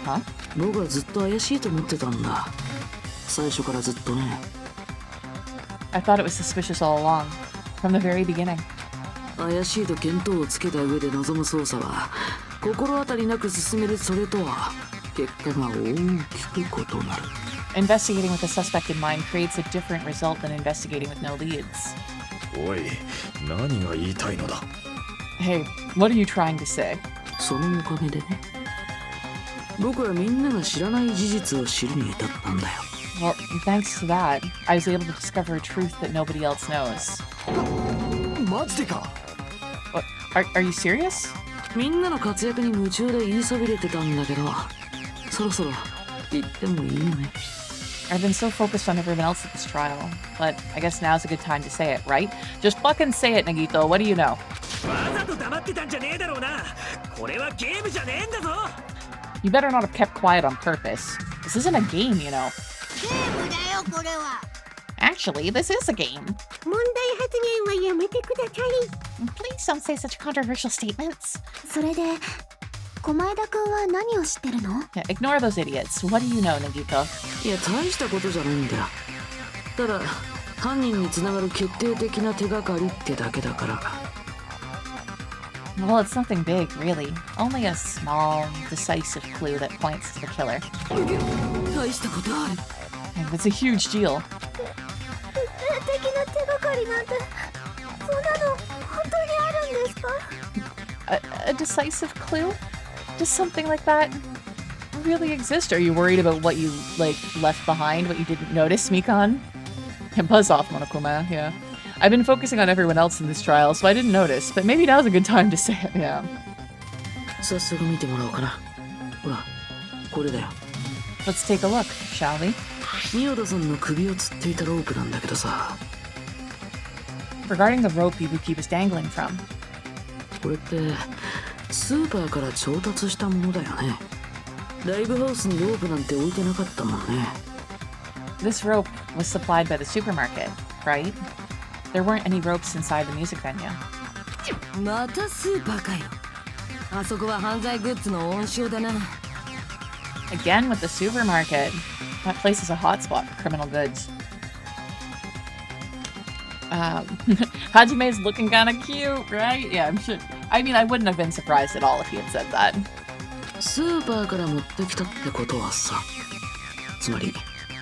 Huh? 僕はずっと怪しいと思ってたんだ。最初からずっとね。I thought it was suspicious all along, from the very beginning. 怪しいと見当をつけた上で臨む捜査は心当たりなく進めるそれとは結果が大きく異なる。 Investigating with a suspect in mind creates a different result than investigating with no leads. おい、何が言いたいのだ。 Hey, what are you trying to say? そのおかげでね、僕はみんなが知らない事実を知るに至ったんだよ。 Well, thanks to that, I was able to discover a truth that nobody else knows. マジでか。 What? Are you serious? みんなの活躍に夢中で言いそびれてたんだけど、そろそろ言ってもいいよね。 I've been so focused on everyone else at this trial, but I guess now's a good time to say it, right? Just fucking say it, Nagito. What do you know? わざと黙ってたんじゃねえだろうな。これはゲームじゃねえんだぞ。 You better not have kept quiet on purpose. This isn't a game, you know. ゲームだよこれは。 Actually, this is a game. 問題発言はやめてください。 Please don't say such controversial statements. それで狛枝くんは何を知ってるの？ Yeah, ignore those idiots. What do you know, Nagito? いや、大したことじゃないんだよ。ただ犯人につながる決定的な手がかりってだけだから。 Well, it's nothing big, really. Only a small, decisive clue that points to the killer. 大したことある。 And it's a huge deal. 決定的な手がかりなんてそんなの本当にあるんですか？ A decisive clue? Does something like that really exist? Are you worried about what you, left behind, what you didn't notice, Mikan? And buzz off, Monokuma, yeah. I've been focusing on everyone else in this trial, so I didn't notice, but maybe now's a good time to say it, yeah. 早速見てもらおうかな。ほら、これだよ。 Let's take a look, shall we? 仁田さんの首を吊っていたロープなんだけどさ。 Regarding the rope Ibuki was dangling from. これってスーパーから調達したものだよね。ライブハウスにロープなんて置いてなかったもんね。 This rope was supplied by the supermarket, right? There weren't any ropes inside the music venue. またスーパーかよ。あそこは犯罪グッズの温床だな。 Again with the supermarket. That place is a hotspot for criminal goods. Hajime's looking kind of cute, right? Yeah, I'm sure. I mean, I wouldn't have been surprised at all if he had said that. スーパーから持ってきたってことはさ、つまり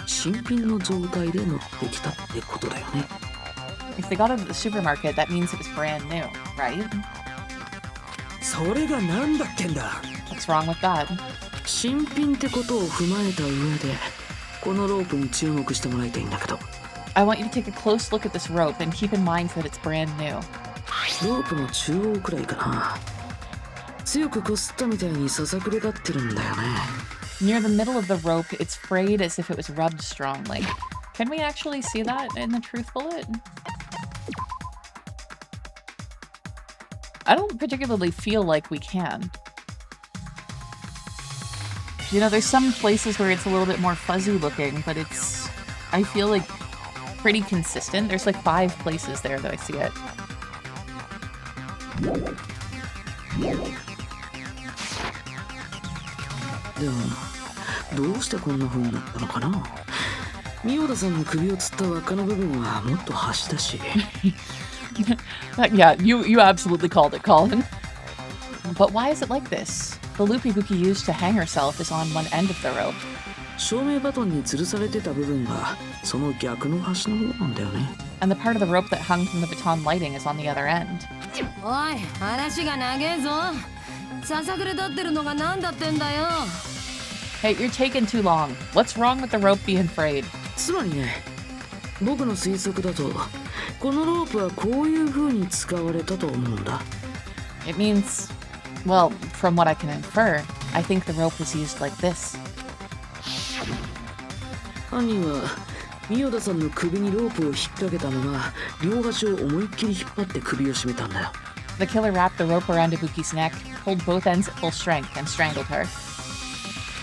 新品の状態で持ってきたってことだよね。 If they got it at the supermarket, that means it was brand new, right? それがなんだってんだ。 What's wrong with that? 新品ってことを踏まえた上で、このロープに注目してもらいたいんだけど。 I want you to take a close look at this rope and keep in mind that it's brand new. ロープの中央くらいかな。強くこすったみたいにささくれ立ってるんだよね。 Near the middle of the rope, it's frayed as if it was rubbed strongly. Can we actually see that in the truth bullet? I don't particularly feel like we can. You know, there's some places where it's a little bit more fuzzy looking, but it's, I feel like, pretty consistent. There's like 5 places there that I see it. でもどうしてこんな風になったのかな。仁田さんの首を吊った輪っかの部分はもっと端だし。Yeah, you absolutely called it, Colin. But why is it like this? The loop Ibuki used to hang herself is on one end of the rope. 照明バトンに吊るされてた部分がその逆の端の方なんだよね。And the part of the rope that hung from the baton lighting is on the other end. おい、話が長えぞ。ささくれ立ってるのがなんだってんだよ。 Hey, you're taking too long. What's wrong with the rope being frayed? つまりね、僕の推測だとこのロープはこういう風に使われたと思うんだ。 It means, well, from what I can infer, I think the rope was used like this. 犯人は仁田さんの首にロープを引っ掛けたまま両端を思いっきり引っ張って首を絞めたんだよ。 The killer wrapped the rope around Ibuki's neck, pulled both ends at full strength, and strangled her.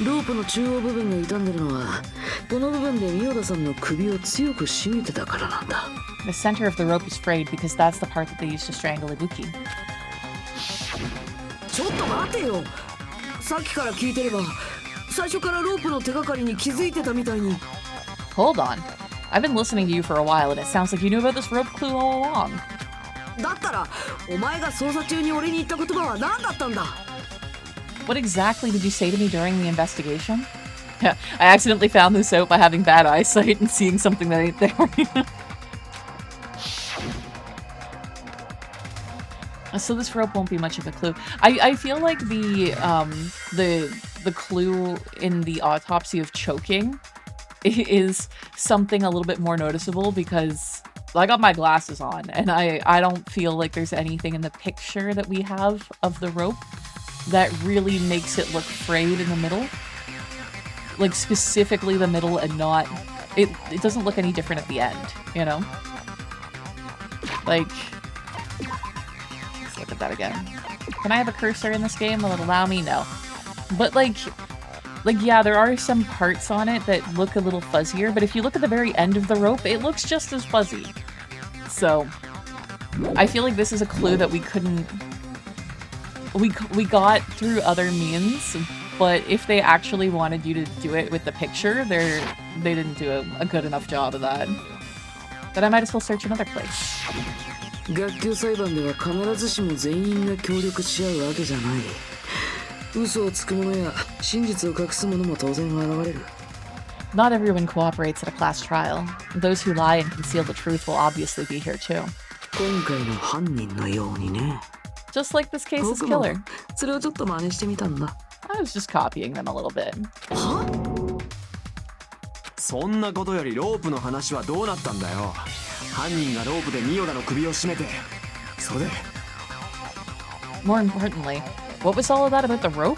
ロープの中央部分が傷んでるのはこの部分で仁田さんの首を強く締めてたからなんだ。 The center of the rope is frayed because that's the part that they used to strangle Ibuki. ちょっと待てよ。さっきから聞いてれば最初からロープの手がかりに気づいてたみたいに。 Hold on. I've been listening to you for a while and it sounds like you knew about this rope clue all along. だったらお前が捜査中に俺に言った言葉は何だったんだ。What exactly did you say to me during the investigation? Yeah, I accidentally found this out by having bad eyesight and seeing something that ain't there. So this rope won't be much of a clue. I feel like the clue in the autopsy of choking is something a little bit more noticeable because I got my glasses on and I don't feel like there's anything in the picture that we have of the rope that really makes it look frayed in the middle. Like specifically the middle and not... It doesn't look any different at the end, you know? Like... Let's look at that again. Can I have a cursor in this game? Will it allow me? No. But like, yeah, there are some parts on it that look a little fuzzier, but if you look at the very end of the rope, it looks just as fuzzy. So, I feel like this is a clue that we couldn't... We got through other means, but if they actually wanted you to do it with the picture, they didn't do a good enough job of that. But I might as well search another place. 学級裁判では必ずしも全員が協力し合うわけじゃない。嘘をつく者や真実を隠す者も当然現れる。Not everyone cooperates at a class trial. Those who lie and conceal the truth will obviously be here too. 今回の犯人のようにね。Just like this case's killer. それをちょっと真似してみたんだ。I was just copying them a little bit. そんなことよりロープの話はどうなったんだよ。犯人がロープでミオラの首を絞めて、それで。More importantly, what was all of that about the rope?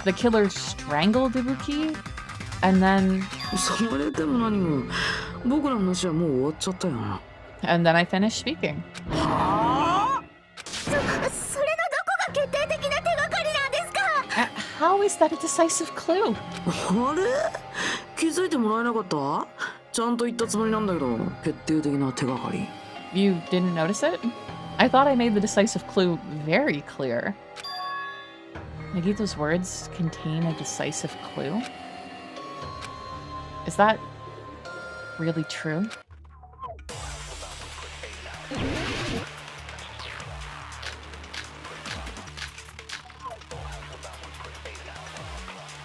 The killer strangled Ibuki? And then... それでも何も、僕の話はもう終わっちゃったよ。And then I finished speaking. それのどこが決定的な手がかりなんですか? How is that a decisive clue? あれ? 気づいてもらえなかった?ちゃんと言ったつもりなんだけど、決定的な手がかり。You didn't notice it? I thought I made the decisive clue very clear. Nagito's words contain a decisive clue? Is that really true?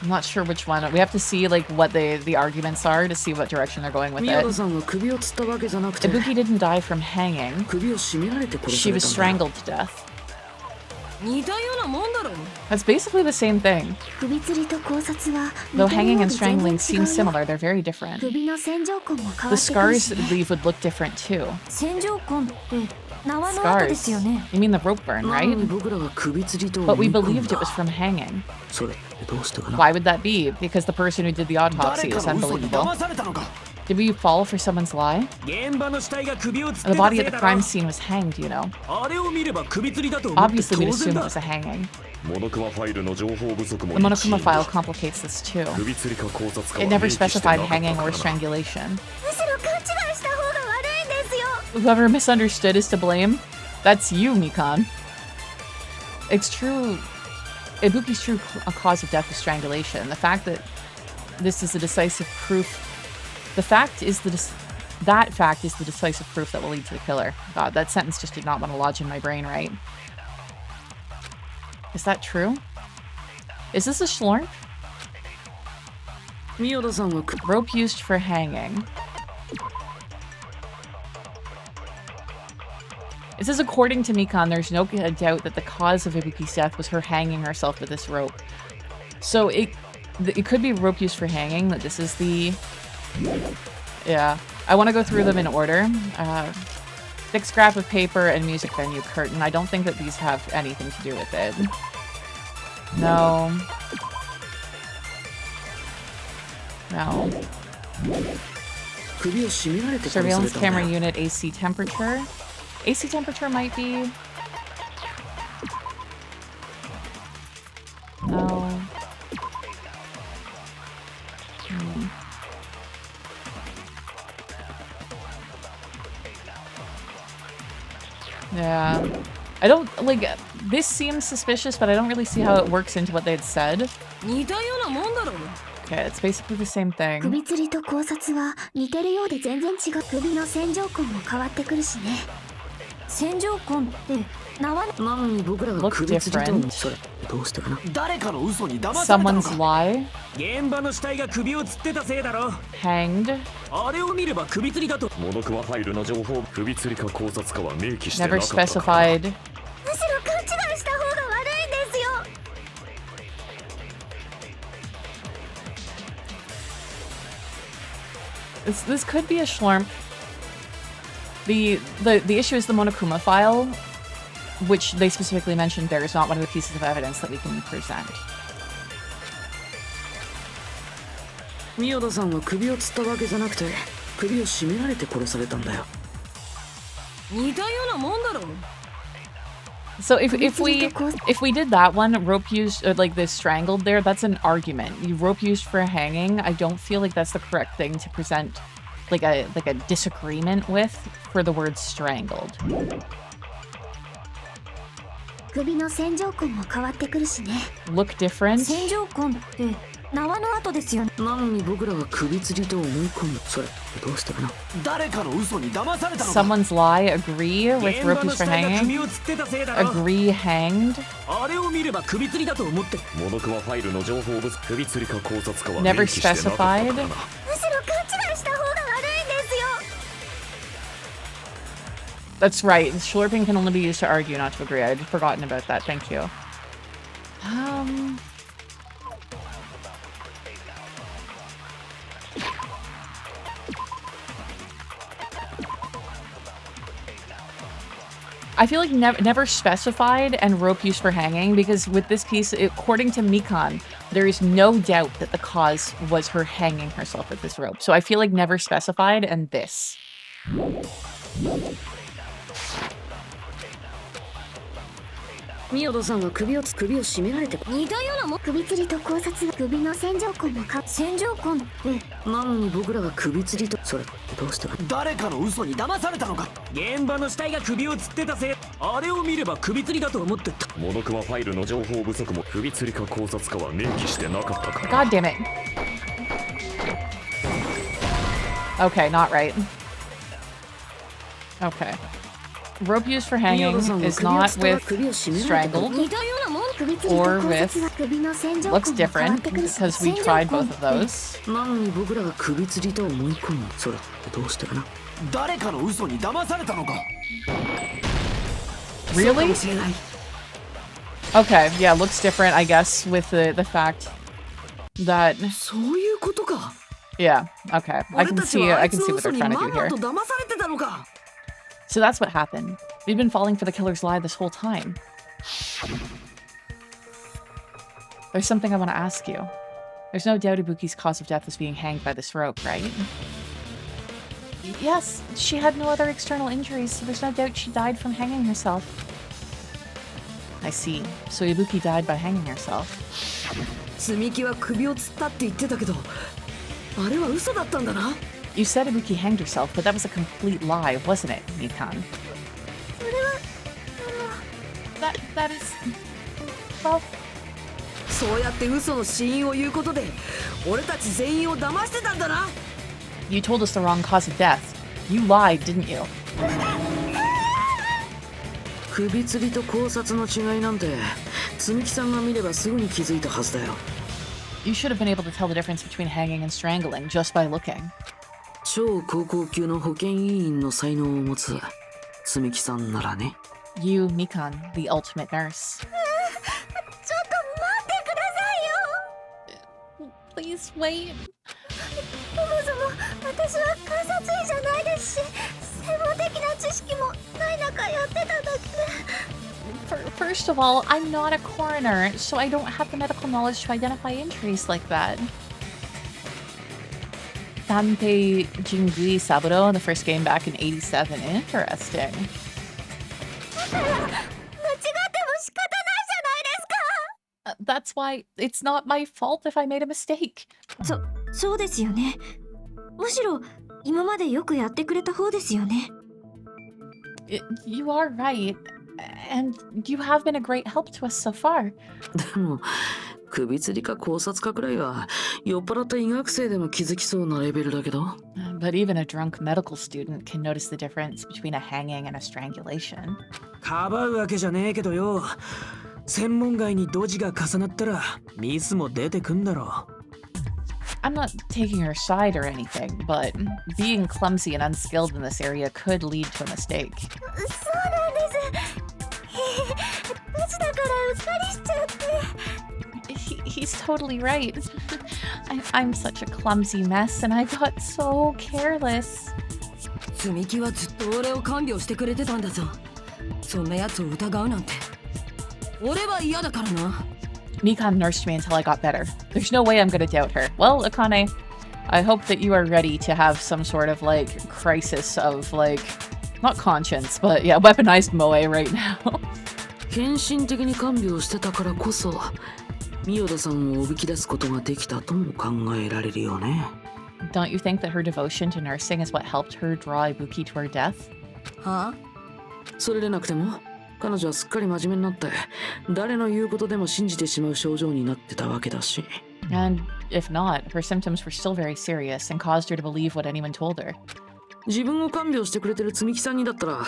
I'm not sure which one. We have to see like what the arguments are to see what direction they're going with it. Ibuki didn't die from hanging. She was strangled to death. That's basically the same thing. Though hanging and strangling seem similar, they're very different. The scars that leave would look different too. Scars? You mean the rope burn, right? But we believed it was from hanging. Why would that be? Because the person who did the autopsy is unbelievable. Did we fall for someone's lie? The body at the crime scene was hanged, you know. Obviously, we'd assume it was a hanging. The Monokuma file complicates this too. It never specified hanging or strangulation. Whoever misunderstood is to blame. That's you, Mikan. It's true. Ibuki's true cause of death is strangulation. The fact that this is a decisive proof. That fact is the decisive proof that will lead to the killer. God, that sentence just did not want to lodge in my brain, right? Is that true? Is this a schlorp? Rope used for hanging. It says, according to Mikan, there's no doubt that the cause of Ibuki's death was her hanging herself with this rope. So it could be rope used for hanging, that this is the... Yeah. I want to go through them in order. Thick scrap of paper and music venue curtain. I don't think that these have anything to do with it. No. No. Surveillance camera unit AC temperature. AC temperature might be... No. Yeah. I don't, like, this seems suspicious, but I don't really see how it works into what they had said. Okay, it's basically the same thing. 戦場痕って名はなのに僕らが Look 首吊りと different. それどうしてかな。誰かの嘘に騙されたの Someone's か。 lie. 現場の死体が首を吊ってたせいだろ。 Hanged. あれを見れば首吊りだと。モノクマファイルの情報、首吊りか考察かは明記してなか Never ったから。 specified. むしろ勘違いした方が悪いんですよ。 This could be a Schlorp. The issue is the Monokuma file, which they specifically mentioned there is not one of the pieces of evidence that we can present. 宮田さんは首を吊ったわけじゃなくて首を絞められて殺されたんだよ。似たようなもんだろ。 So if we did that one, rope used like this strangled there, that's an argument. You rope used for hanging, I don't feel like that's the correct thing to present like a disagreement with for the word strangled. 首の戦場痕も変わってくるしね。 Look different. 戦場痕って縄の跡ですよね。なのに僕らが首吊りと思い込む。それどうしてかな。誰かの嘘に騙されたのか。 Someone's lie, agree with 現場 rope の used 死 for 体が hanging. 首を吊ってたせいだろ。 Agree hanged. あれを見れば首吊りだと思って。モノクマファイルの情報物、首吊りか考察かは Never 明記してなかったから specified. な。むしろ勘違いした方が悪いんですよ。 That's right. Schlorping can only be used to argue, not to agree. I'd forgotten about that. Thank you. I feel like never specified and rope used for hanging, because with this piece, according to Mikan, there is no doubt that the cause was her hanging herself with this rope. So I feel like never specified and this. 宮田さんは首を絞められて似たようなもん。首吊りと考察は首の戦場痕も戦場痕ってなのに僕らが首吊りとそれどうしてかな。誰かの嘘に騙されたのか。現場の死体が首を吊ってたせい。あれを見れば首吊りだと思ってた。モノクマファイルの情報不足も首吊りか考察かは明記してなかったから。 God damn it. Okay, not right. Okay. Rope used for hanging is not with strangled 似たようなもん。首吊りと or 考 with 察は首の戦場 looks 痕も変わ different ってくるし because we 戦場 tried 痕 both of those. なのに僕らが首吊りと思い込む。それどうしてかな。誰かの嘘に騙されたのか。 Really? Okay, yeah, looks different, I guess, with the fact that そういうことか。 yeah, okay. I 俺 can たち see はあ I い can つ see の what 嘘 they're に trying ま to ん do ま here. と騙されてたのか。 So that's what happened. We've been falling for the killer's lie this whole time. There's something I want to ask you. There's no doubt Ibuki's cause of death was being hanged by this rope, right? Yes, she had no other external injuries, so there's no doubt she died from hanging herself. I see. So Ibuki died by hanging herself. 積み木は首を吊ったって言ってたけど、あれは嘘だったんだな。You said Ibuki hanged herself, but that was a complete lie, wasn't it, Mikan? That is... Well... そうやって嘘の死因を言うことで、俺たち全員を騙してたんだな。You told us the wrong cause of death. You lied, didn't you? 首吊りと考察の違いなんて、積木さんが見ればすぐに気づいたはずだよ。You should have been able to tell the difference between hanging and strangling just by looking. 超高校級の保健委員の才能を持つ積木さんならね。You, Mikan, the ultimate nurse. ちょっと待ってくださいよ。 Please wait. そもそも私は観察医じゃないですし、専門的な知識もない中やってただけ。 First of all, I'm not a coroner, so I don't have the medical knowledge to identify injuries like that. Tantei Jingui Saburo in the first game back in 87. Interesting. だから間違っても仕方ないじゃないですか。 That's why it's not my fault if I made a mistake. そうですよね。むしろ今までよくやってくれた方ですよね。You are right. And you have been a great help to us so far. でも首吊りか考察かくらいは酔っ払った医学生でも気づきそうなレベルだけど。 But even a drunk medical student can notice the difference between a hanging and a strangulation. かばうわけじゃねえけどよ。専門外にドジが重なったらミスも出てくんだろ。I'm not taking her side or anything, but being clumsy and unskilled in this area could lead to a mistake. そうなんです。ドジだからうっかりしちゃって。He's totally right. I'm such a clumsy mess, and I got so careless. 積み木はずっと俺を看病してくれてたんだぞ。そんな奴を疑うなんて。俺は嫌だからな。Mikan nursed me until I got better. There's no way I'm gonna doubt her. Well, Akane, I hope that you are ready to have some sort of, like, crisis of, like, not conscience, but yeah, weaponized moe right now. 献身的に看病してたからこそ、ミヨダさんをおびき出すことができたとも考えられるよね。Don't you think that her devotion to nursing is what helped her draw Ibuki to her death? はあ？それでなくても、彼女はすっかり真面目になって、誰の言うことでも信じてしまう症状になってたわけだし。And if not, her symptoms were still very serious and caused her to believe what anyone told her. 自分を看病してくれてる積み木さんにだったら、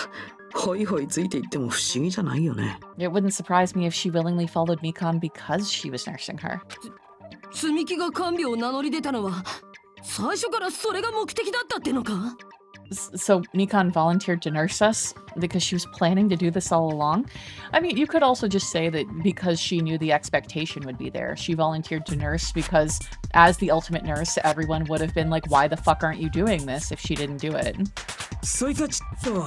ホイホイついていっても不思議じゃないよね。It wouldn't surprise me if she willingly followed Mikan because she was nursing her. 積み木が看病を名乗り出たのは最初からそれが目的だったってのか？ So Mikan volunteered to nurse us because she was planning to do this all along? I mean, you could also just say that because she knew the expectation would be there. She volunteered to nurse because as the ultimate nurse, everyone would have been like, why the fuck aren't you doing this if she didn't do it? そいつはちょっと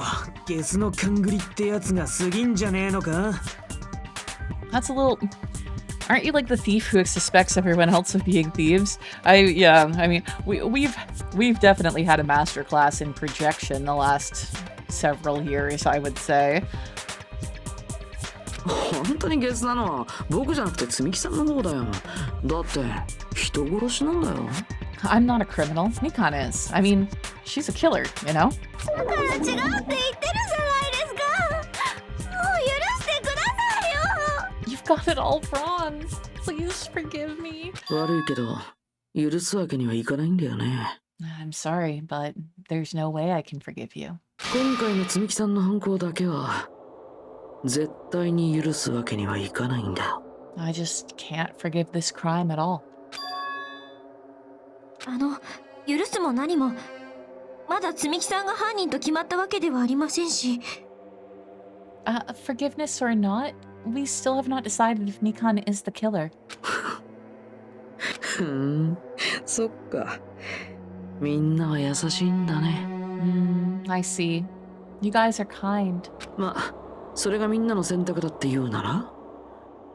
ゲスの勘繰りってやつが過ぎんじゃねえのか？ That's a little... Aren't you like the thief who suspects everyone else of being thieves? Yeah, I mean, we've definitely had a master class in projection the last several years, I would say. 本当にゲスなのは僕じゃなくて積み木さんの方だよ。だって人殺しなんだよ。 I'm not a criminal. Mikan is. I mean, she's a killer, you know? だから違うって言ってるじゃないですか。もう許してくださいよ。 You've got it all wrong. Please forgive me. 悪いけど許すわけにはいかないんだよね。 I'm sorry, but there's no way I can forgive you. 今回の積み木さんの犯行だけは絶対に許すわけにはいかないんだよ。 I just can't forgive this crime at all. 許すも何もまだ積み木さんが犯人と決まったわけではありませんし。Forgiveness or not, we still have not decided if Mikan is the killer. そっか。みんなは優しいんだね。I see. You guys are kind. まあ、それがみんなの選択だって言うなら、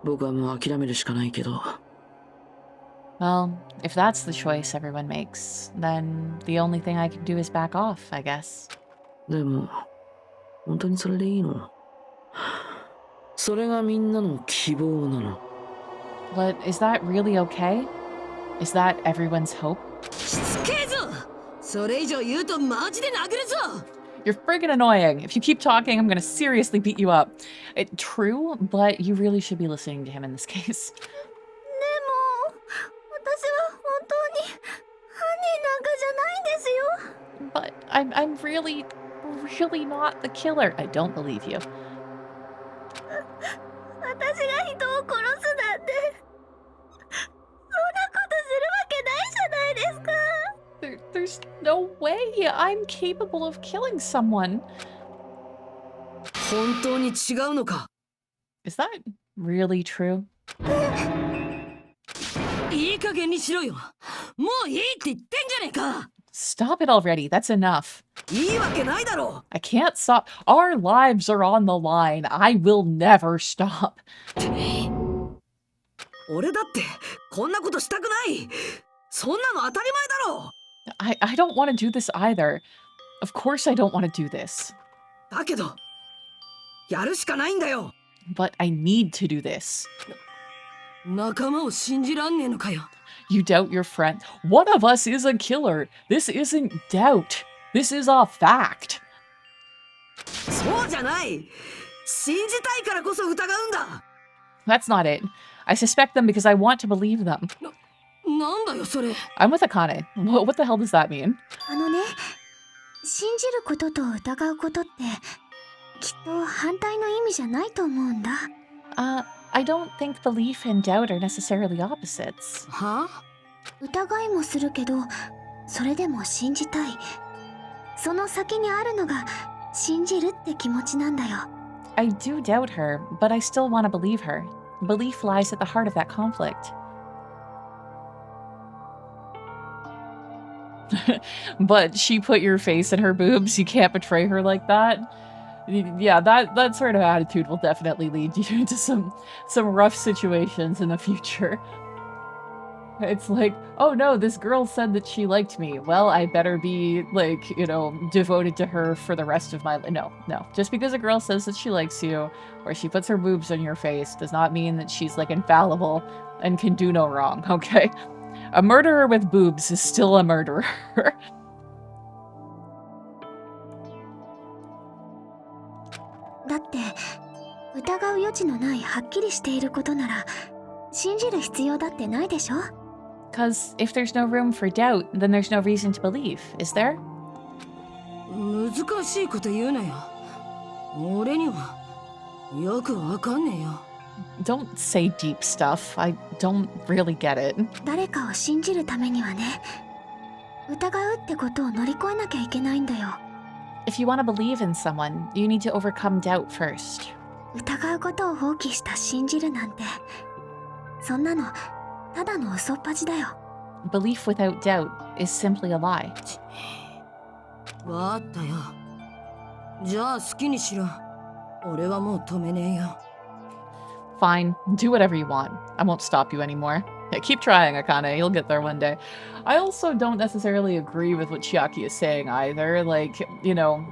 僕はもう諦めるしかないけど。Well, if that's the choice everyone makes, then the only thing I can do is back off, I guess. でも、本当にそれでいいの？それがみんなの希望なの。But is that really okay? Is that everyone's hope? しつけえぞ！それ以上言うとマジで殴るぞ！ You're friggin' annoying. If you keep talking, I'm gonna seriously beat you up. True, but you really should be listening to him in this case. でも私は本当に犯人なんかじゃないんですよ。 But I'm really not the killer. I don't believe you. 私が人を殺すなんてそんなことするわけないじゃないですか。 There's no way I'm capable of killing someone. 本当に違うのか？ Is that really true? いい加減にしろよ。もういいって言ってんじゃねえか。 Stop it already. That's enough. いいわけないだろ。 I can't stop. Our lives are on the line. I will never stop. 俺だってこんなことしたくない。そんなの当たり前だろ。 I don't want to do this either. Of course I don't want to do this. だけどやるしかないんだよ。 But I need to do this. 仲間を信じらんねえのかよ。 You doubt your friend. One of us is a killer. This isn't doubt. This is a fact. そうじゃない。信じたいからこそ疑うんだ。 That's not it. I suspect them because I want to believe them. なんだよそれ。 I'm with Akane. What the hell does that mean? 信じることと疑うことってきっと反対の意味じゃないと思うんだ。I don't think belief and doubt are necessarily opposites. は？疑いもするけど、それでも信じたい。その先にあるのが信じるって気持ちなんだよ。I do doubt her, but I still want to believe her. Belief lies at the heart of that conflict. But she put your face in her boobs. You can't betray her like that. Yeah, that sort of attitude will definitely lead you into some rough situations in the future. It's like, oh no, this girl said that she liked me. Well, I better be, like, you know, devoted to her for the rest of my life. No. Just because a girl says that she likes you, or she puts her boobs on your face, does not mean that she's, like, infallible and can do no wrong, okay? A murderer with boobs is still a murderer. だって疑う余地のないはっきりしていることなら信じる必要だってないでしょ? Because if there's no room for doubt, then there's no reason to believe, is there? 難しいこと言うなよ。俺にはよくわかんねえよ。 Don't say deep stuff. I don't really get it. 誰かを信じるためにはね、疑うってことを乗り越えなきゃいけないんだよ。If you want to believe in someone, you need to overcome doubt first. 疑うことを放棄した信じるなんて、そんなのただの嘘っぱちだよ。Belief without doubt is simply a lie. わかったよ。じゃあ好きにしろ。俺はもう止めねえよ。 Fine, do whatever you want. I won't stop you anymore. Yeah, keep trying, Akane. You'll get there one day. I also don't necessarily agree with what Chiaki is saying either. Like, you know,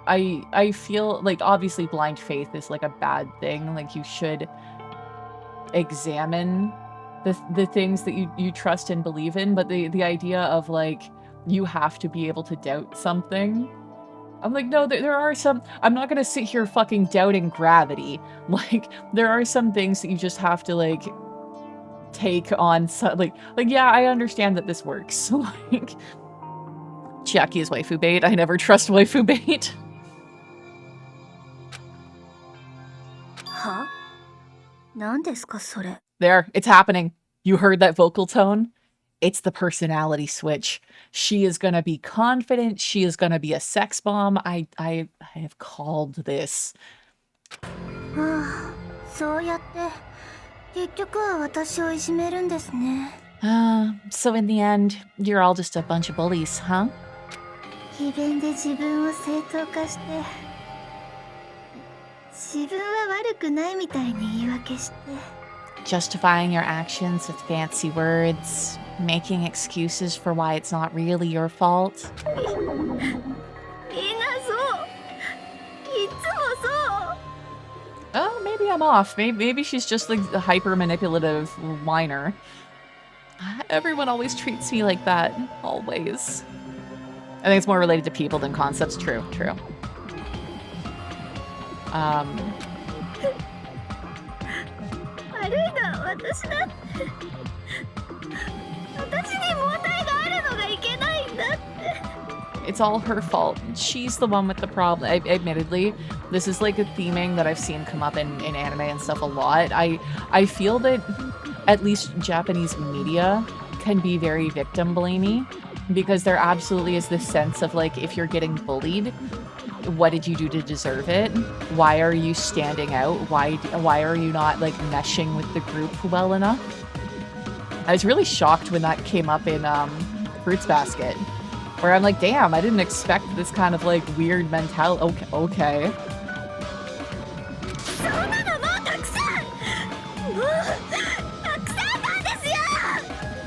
I feel like obviously blind faith is like a bad thing. Like you should examine the things that you trust and believe in, but the idea of like you have to be able to doubt something. I'm like, no, there are some... I'm not gonna sit here fucking doubting gravity. Like, there are some things that you just have to, like, take on... Like, yeah, I understand that this works. Like, Chiaki is waifu bait. I never trust waifu bait. は？何ですかそれ? There, it's happening. You heard that vocal tone? It's the personality switch. She is gonna be confident. She is gonna be a sex bomb. I have called this. ああ、そうやって結局は私をいじめるんですね。So in the end, you're all just a bunch of bullies, huh? 詭弁で自分を正当化して、自分は悪くないみたいに言い訳して。 Justifying your actions with fancy words, making excuses for why it's not really your fault. みんなそう。いつもそう。 Oh, maybe I'm off. Maybe she's just like a hyper manipulative whiner. Everyone always treats me like that. Always. I think it's more related to people than concepts. True. 悪いのは私だって。私に問題があるのがいけないんだって。 It's all her fault. She's the one with the problem. Admittedly, this is like a theming that I've seen come up in anime and stuff a lot. I feel that at least Japanese media can be very victim blamey because there absolutely is this sense of like, if you're getting bullied, what did you do to deserve it? Why are you standing out? Why are you not like meshing with the group well enough? I was really shocked when that came up in Fruits Basket, where I'm like, damn, I didn't expect this kind of like weird mentality. Okay.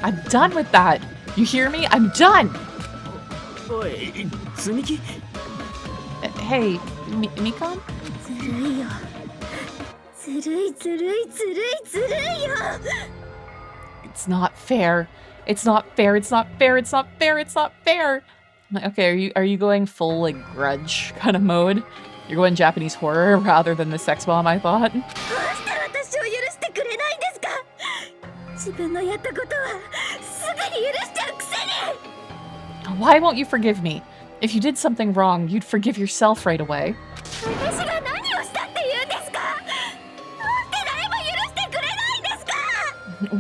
I'm done with that. You hear me? I'm done. おい、積み木 Hey, Mikan? ずるいよ。ずるいずるいずるいずるいよ。 It's not fair. It's not fair. It's not fair. It's not fair. It's not fair. Okay, are you going full like grudge kind of mode? You're going Japanese horror rather than the sex bomb I thought. どうして私を許してく自分のやったことはすぐに許しちゃうくせに。 Why won't you forgive me? If you did something wrong, you'd forgive yourself right away. 私が何をしたって言うんですか。なんで誰も許してくれないんですか。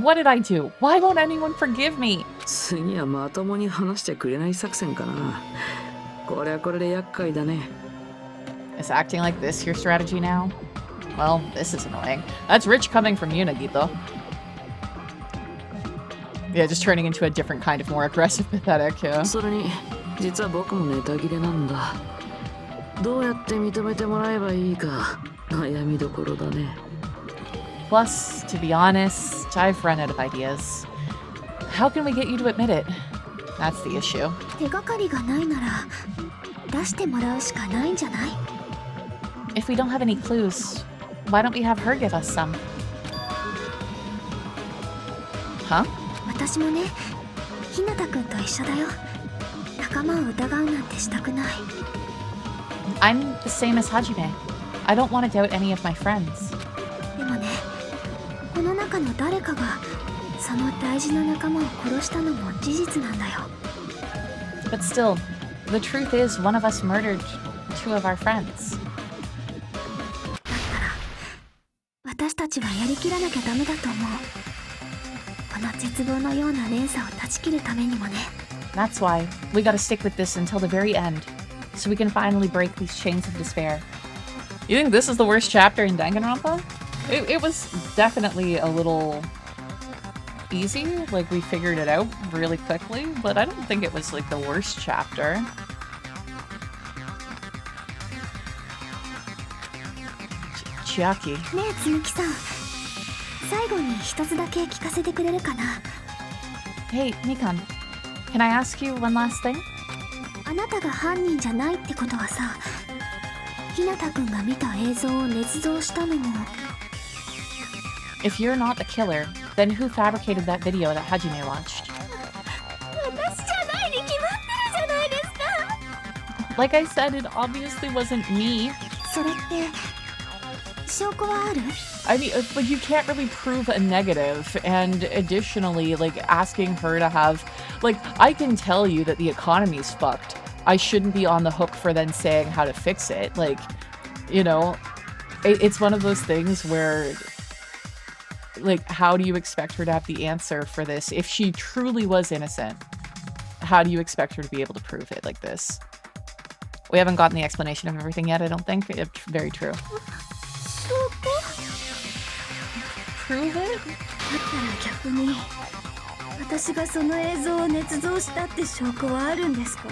What did I do? Why won't anyone forgive me? 次はまともに話してくれない作戦かな。これはこれで厄介だね。 Is acting like this your strategy now? Well, this is annoying. That's rich coming from you, Nagito. Yeah, just turning into a different kind of more aggressive, pathetic, yeah. それに実は僕もネタ切れなんだ。どうやって認めてもらえばいいか悩みどころだね。 Plus, to be honest, I've run out of ideas. How can we get you to admit it? That's the issue. 手がかりがないなら出してもらうしかないんじゃない。 If we don't have any clues, why don't we have her give us some? Huh? 私もね、日向くんと一緒だよ。仲間を疑うなんてしたくない。 I'm the same as Hajime. I don't want to doubt any of my friends. でもね、この中の誰かがその大事な仲間を殺したのも事実なんだよ。 But still, the truth is one of us murdered two of our friends. 私たちはやりきらなきゃダメだと思う。この絶望のような連鎖を断ち切るためにもね。 That's why we gotta stick with this until the very end, so we can finally break these chains of despair. You think this is the worst chapter in Danganronpa? It was definitely a little easy, like we figured it out really quickly, but I don't think it was like the worst chapter. Chiaki. ねえつむきさん、最後に一つだけ聞かせてくれるかな。 Hey, Mikan, can I ask you one last thing? あなたが犯人じゃないってことはさ、日向くんが見た映像を捏造したのも。 If you're not the killer, then who fabricated that video that Hajime watched? 私じゃないに決まってるじゃないですか。 Like I said, it obviously wasn't me. それって証拠はある？ I mean, like, you can't really prove a negative, and additionally, like, asking her to have, like, I can tell you that the economy's fucked. I shouldn't be on the hook for then saying how to fix it. Like, you know, it's one of those things where, like, how do you expect her to have the answer for this? If she truly was innocent, how do you expect her to be able to prove it like this? We haven't gotten the explanation of everything yet, I don't think. Very true. 証拠？ Prove it? だったら逆に私がその映像を捏造したって証拠はあるんですか？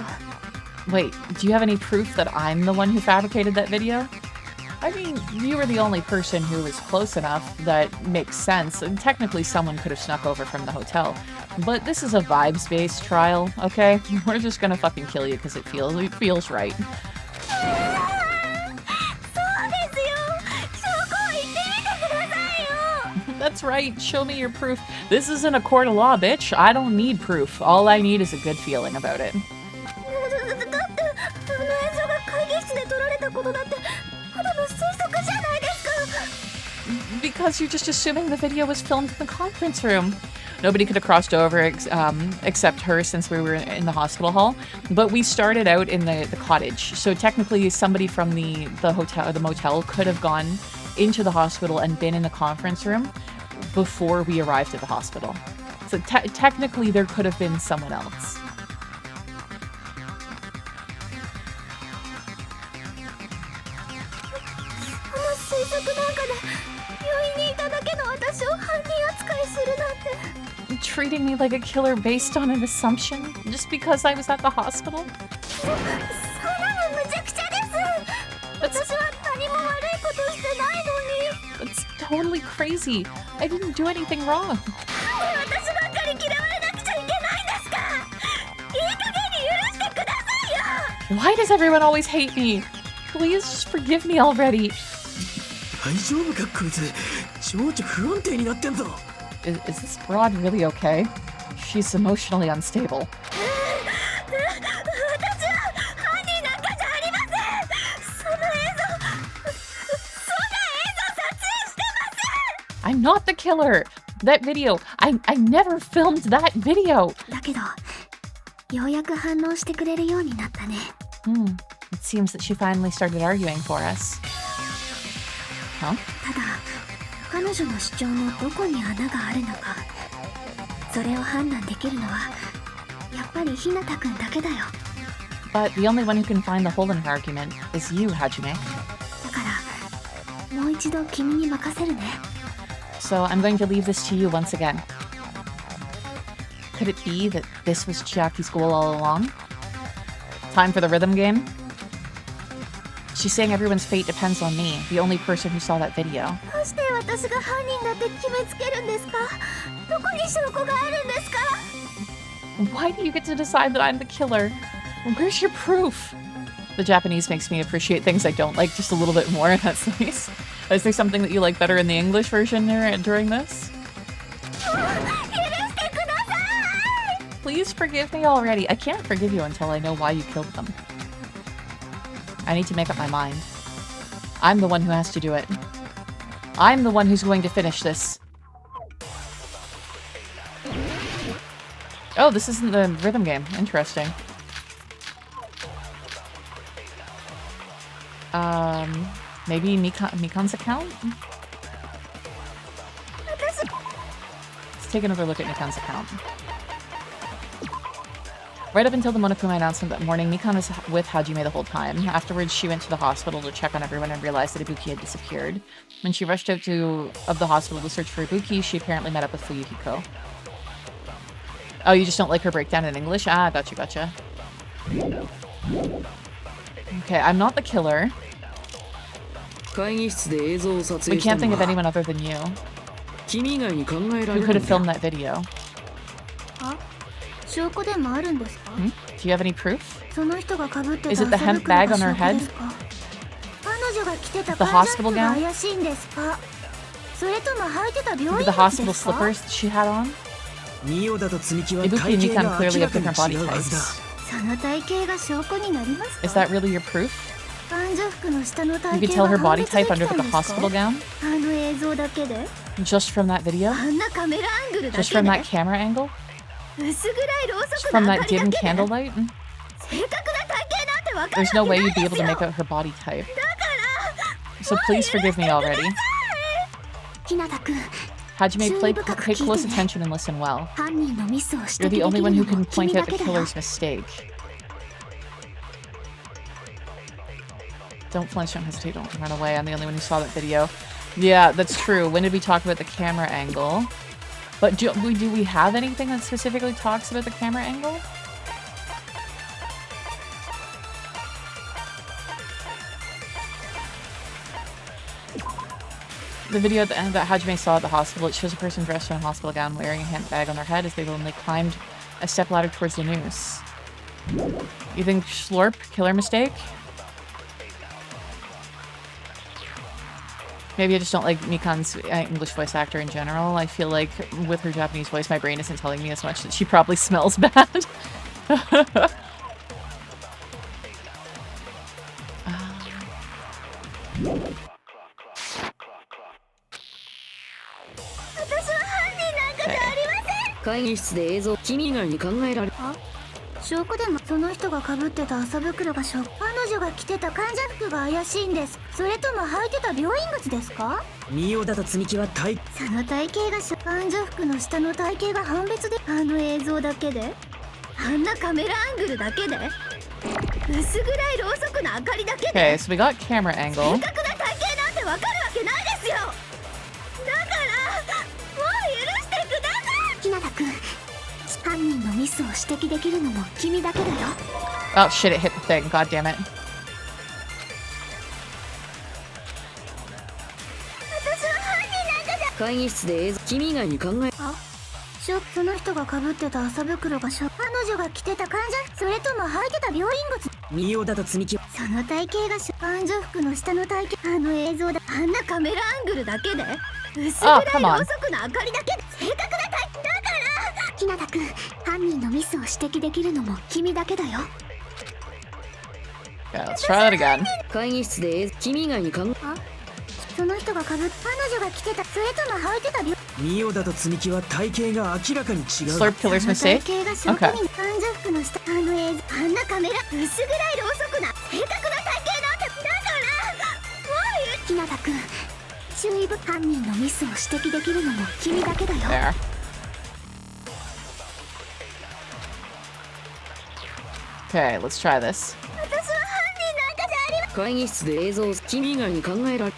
Wait, do you have any proof that I'm the one who fabricated that video? I mean, you were the only person who was close enough that makes sense, and technically someone could have snuck over from the hotel. But this is a vibes-based trial, okay? We're just gonna fucking kill you because it feels right. そうですよ。証拠を言ってみてくださいよ。 That's right, show me your proof. This isn't a court of law, bitch. I don't need proof. All I need is a good feeling about it. だってあの映像が会議室で撮られたことだってただの推測じゃないですか。 Because you're just assuming the video was filmed in the conference room. Nobody could have crossed over except her since we were in the hospital hall. But we started out in the cottage. So technically somebody from the hotel or the motel could have gone into the hospital and been in the conference room before we arrived at the hospital. So technically there could have been someone else. あの推測なんかで病院にいただけの私を犯人扱いするなんて。 Treating me like a killer based on an assumption just because I was at the hospital? そんなのむちゃくちゃです。私は何も悪いことしてないのに。 That's totally crazy. I didn't do anything wrong. なんで私ばっかり嫌われなくちゃいけないんですか。いい加減に許してくださいよ。 Why does everyone always hate me? Please just forgive me already. 大丈夫かこいつ情緒不安定になってんぞ。 Is this broad really okay? She's emotionally unstable. 私は犯人なんかじゃありません。そんな映像撮影してません。 I'm not the killer. That video, I I never filmed that video. だけどようやく反応してくれるようになったね。 It seems that she finally started arguing for us. Huh? ただ彼女の主張のどこに穴があるのかそれを判断できるのはやっぱりひなたくんだけだよ。 But the only one who can find the hole in her argument is you, Hajime. だからもう一度君に任せるね。 So I'm going to leave this to you once again. Could it be that this was Chiaki's goal all along? Time for the rhythm game? She's saying everyone's fate depends on me, the only person who saw that video. どうして私が犯人だって決めつけるんですか？どこに証拠があるんですか？ Why do you get to decide that I'm the killer? Where's your proof? The Japanese makes me appreciate things I don't like just a little bit more. That's nice. Is there something that you like better in the English version during this? Please forgive me already. I can't forgive you until I know why you killed them. I need to make up my mind. I'm the one who has to do it. I'm the one who's going to finish this. Oh, this isn't the rhythm game. Interesting. Maybe Mikan's account? Let's take another look at Mikan's account. Right up until the Monokuma announcement that morning, Mikan was with Hajime the whole time. Afterwards, she went to the hospital to check on everyone and realized that Ibuki had disappeared. When she rushed out of the hospital to search for Ibuki, she apparently met up with Fuyuhiko. Oh, you just don't like her breakdown in English? Ah, gotcha. Okay, I'm not the killer. We can't think of anyone other than you. Who could have filmed that video? 証拠でもあるんですか？ Do you have any proof? その人が被ってた Is it the hemp bag on her head? 彼女が着てた The 患者 hospital 服が gown? 怪しいんですか？それとも履いてた病院 The 靴 hospital ですか？ slippers that she had on? ミオダと積み木は Ibuki 体 and 型 Mikan が clearly 明 have らか different に body 違うはずだ。 types. その体型が証拠になりますか？ Is that really your proof? 患者服の下の You 体 could 型 tell her が判 body 別で type きた under ん the ですか？ hospital gown? あの映像だけで？ Just from that video? あんなカメラアングルだ Just け from で？ that camera angle? 薄暗いろう Just そくの from 明 that かりだ dim けで？ candlelight? 正確な体型なんてわかる There's no わ way けな you'd い be で able す to よ。 make out her body type. だから So please forgive me already. ひなたくん Hajime, pay close attention and listen well. 犯人のミスを指 You're 摘 the で only き one る who のも can 君 point だ out け the だよ。 killer's mistake. Don't flinch, don't hesitate, don't run away. I'm the only one who saw that video. Yeah, that's true. When did we talk about the camera angle? But do we have anything that specifically talks about the camera angle? The video at the end that Hajime saw at the hospital, it shows a person dressed in a hospital gown wearing a handbag on their head as they only climbed a stepladder towards the noose. You think Slurp, killer mistake? Maybe I just don't like Mikan's English voice actor in general. I feel like with her Japanese voice, my brain isn't telling me as much that she probably smells bad. Okay. 証拠でもその人が被ってた麻袋が彼女が着てた患者服が怪しいんです。それとも履いてた病院靴ですか？ミオダと積み木は体その体型が患者服の下の体型が判別であの映像だけで？あんなカメラアングルだけで？薄暗いろうそくの明かりだけで？ Okay, so we got camera 正 angle. 確な体型なんてわかるわけないですよ。だからもう許してください。ひなたくん、犯人のミスを指摘できるのも君だけだよ。 Oh shit, it hit the thing. God damn it. 私は犯人なんかじゃ。会議室で映像君以外に考えその人が被ってた麻袋が彼女が着てた患者それとも履いてた病院靴。ミオダと積み木その体型が患者服の下の体型あの映像だあんなカメラアングルだけで薄暗いろうそくの明かりだけで正確な体だからひなたくん犯人のミスを指摘できるのも君だけだよ。 Okay, let's try that again. 会議室で映像君以外に考え普その人が彼女が着てたそれとも履いてたミオダと積み木は体型が明らかに違う。 Slurp Killer's その mistake? 体型が証拠 Okay. に感情服の下あの映像あんなカメラ薄暗いろうそくな正確な体型なんてだからおい日向くん注意部犯人のミスを指摘できるのも君だけだよ There. Okay, let's try this. 私は犯人なんかじゃありま会議室で映像を君以外に考えられ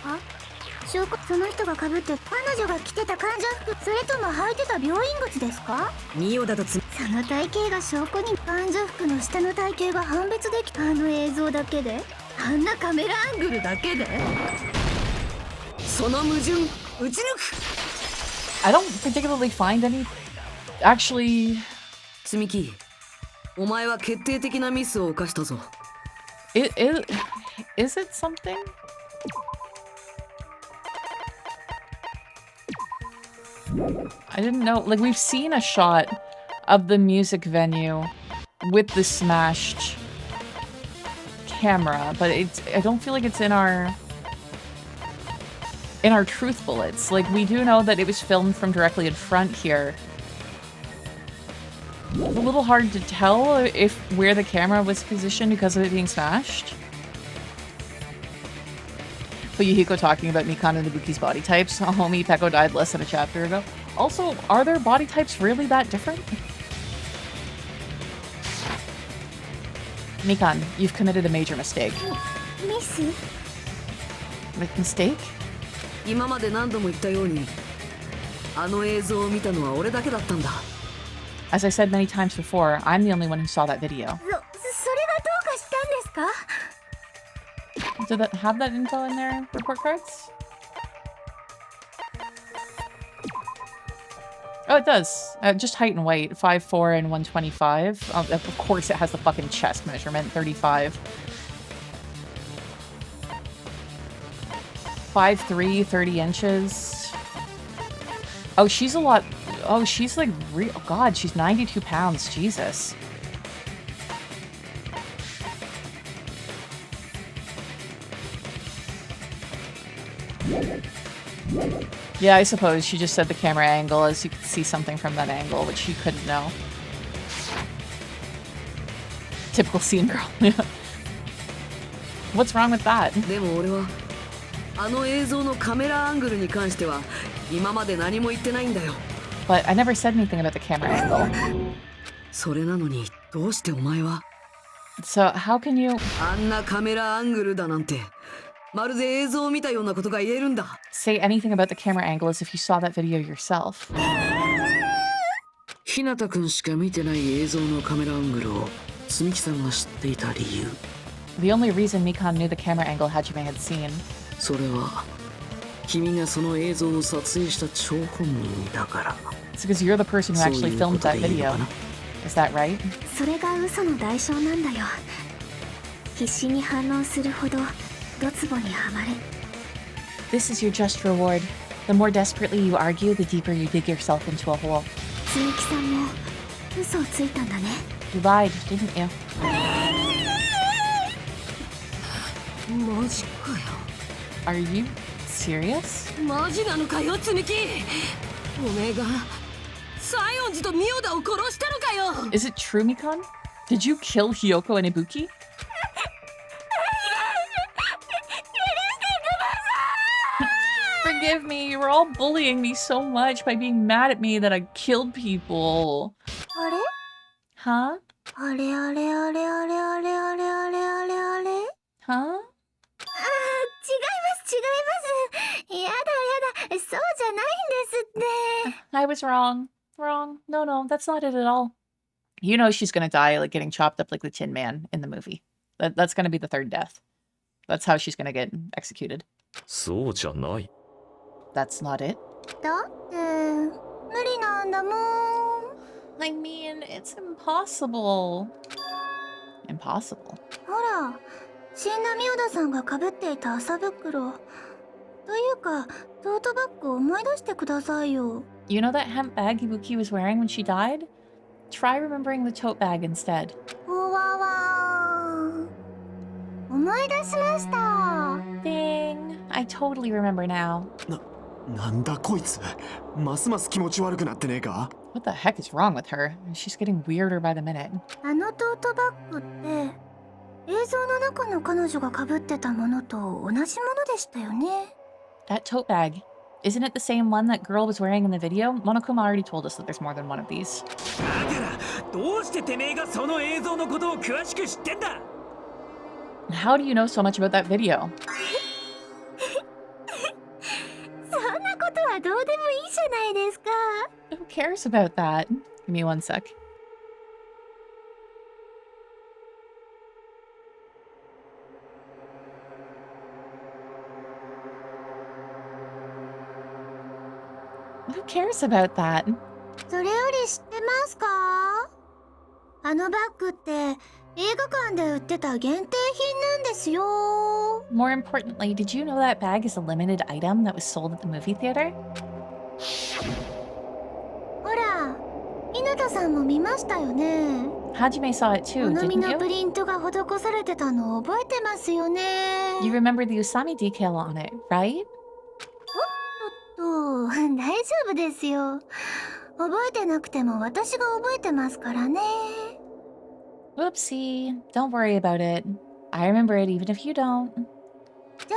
証拠その人が被って彼女が着てた患者服それとも履いてた病院靴ですかミオダと積その体型が証拠に患者服の下の体型が判別できたあの映像だけであんなカメラアングルだけでその矛盾打ち抜く I don't particularly find any. Actually, 積み木お前は決定的なミスを犯したぞ is it something? I didn't know. Like, we've seen a shot of the music venue with the smashed camera, but I don't feel like it's in our truth bullets. Like, we do know that it was filmed from directly in front here. It's a little hard to tell if where the camera was positioned because of it being smashed. But Yuhiko talking about Mikan and Ibuki's body types. Homie Peko died less than a chapter ago. Also, are their body types really that different? Mikan, you've committed a major mistake. ミス Mistake? 今まで何度も言ったようにあの映像を見たのは俺だけだったんだ As I said many times before, I'm the only one who saw that video. それがどうかしたんですか Did that have that info in their report cards? Oh, it does. Just height and weight. 5'4" and 125. Of course, it has the fucking chest measurement. 35. 5'3", 30 inches. Oh, she's a lot. Oh, she's like real. Oh, God, she's 92 pounds. Jesus. Yeah, I suppose she just said the camera angle as you could see something from that angle, which she couldn't know. Typical scene girl. What's wrong with that? でも俺はあの映像のカメラアングルに関しては今まで何も言ってないんだよ But I never said anything about the camera angle. それなのにどうしてお前は So how can you あんなカメラアングルだなんてまるで映像を見たようなことが言えるんだ say anything about the camera angle as if you saw that video yourself? 日向くんしか見てない映像のカメラアングルを積木さんが知っていた理由 The only reason Mikan knew the camera angle Hajime had seen. それは君がその映像を撮影した張本人だから It's because you're the person who actually filmed that そういうことでいいの video. かな Is that right? それが嘘の代償なんだよ必死に反応するほどドツボにはまれ This is your just reward. The more desperately you argue, the deeper you dig yourself into a hole. つみきさんも嘘をついたんだね You lied, didn't you? マジかよ Are you serious? マジなのかよ積み木おめえが西園寺とミオダを殺したのかよ Is it true, Mikan? Did you kill Hiyoko and Ibuki? Forgive me, you were all bullying me so much by being mad at me that I killed people. あれ Huh? あれあれあれあれあれあれあれあれあれ Huh? 違いますやだそうじゃないんですって I was wrong. Wrong. No, that's not it at all. You know she's gonna die like getting chopped up like the Tin Man in the movie. That's gonna be the third death. That's how she's gonna get executed. そうじゃない That's not it. だって無理なんだもん I mean, it's impossible. Impossible. ほら死んだミオダさんが被っていた麻袋というかトートバッグを思い出してくださいよ You know that hemp bag Ibuki was wearing when she died? Try remembering the tote bag instead. ほわわー思い出しました Ding! I totally remember now. なんだこいつ。ますます気持ち悪くなってねえか？ What the heck is wrong with her? She's getting weirder by the minute. あのトートバッグって映像の中の彼女が被ってたものと同じものでしたよね。 That tote bag. Isn't it the same one that girl was wearing in the video? Monokuma already told us that there's more than one of these. だからどうしててめえがその映像のことを詳しく知ってんだ？ How do you know so much about that video? そんなことはどうでもいいじゃないですか。 Who cares about that? Give me one sec. Who cares about that? それより知ってますか？あのバッグって映画館で売ってた限定品なんですよ。 More importantly, did you know that bag is a limited item that was sold at the movie theater? ほら、稲田さんも見ましたよね。 Hajime saw it too, 好み didn't のプ you? リントが施されてたのを覚えてますよね。 You remember the Usami decal on it, right? 大丈夫ですよ。覚えてなくても私が覚えてますからね。 Whoopsie. Don't worry about it. I remember it even if you don't. じゃじ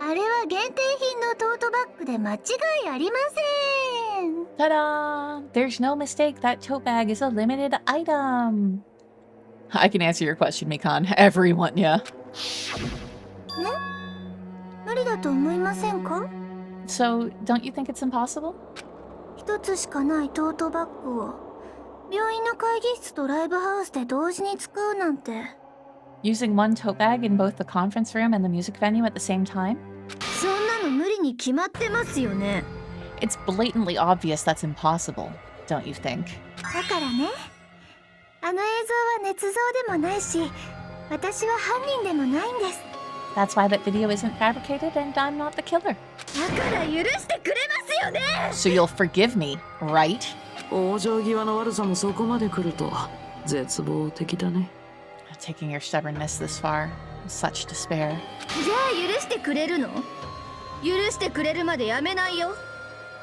ゃーん。あれは限定品のトートバッグで間違いありません。 Ta-da! There's no mistake, that tote bag is a limited item. I can answer your question, Mikan. Everyone, yeah. ね？無理だと思いませんか？ So, don't you think it's impossible? 一つしかないトートバッグを病院の会議室とライブハウスで同時に使うなんて。 Using one tote bag in both the conference room and the music venue at the same time? そんなの無理に決まってますよね。 It's blatantly obvious that's impossible, don't you think? だからね、あの映像は捏造でもないし、私は犯人でもないんです。 That's why that video isn't fabricated and I'm not the killer. だから許してくれますよね。 So you'll forgive me, right? 往生際の悪さもそこまで来ると絶望的だね。 Taking your stubbornness this far. Such despair. じゃあ許してくれるの？許してくれるまでやめないよ。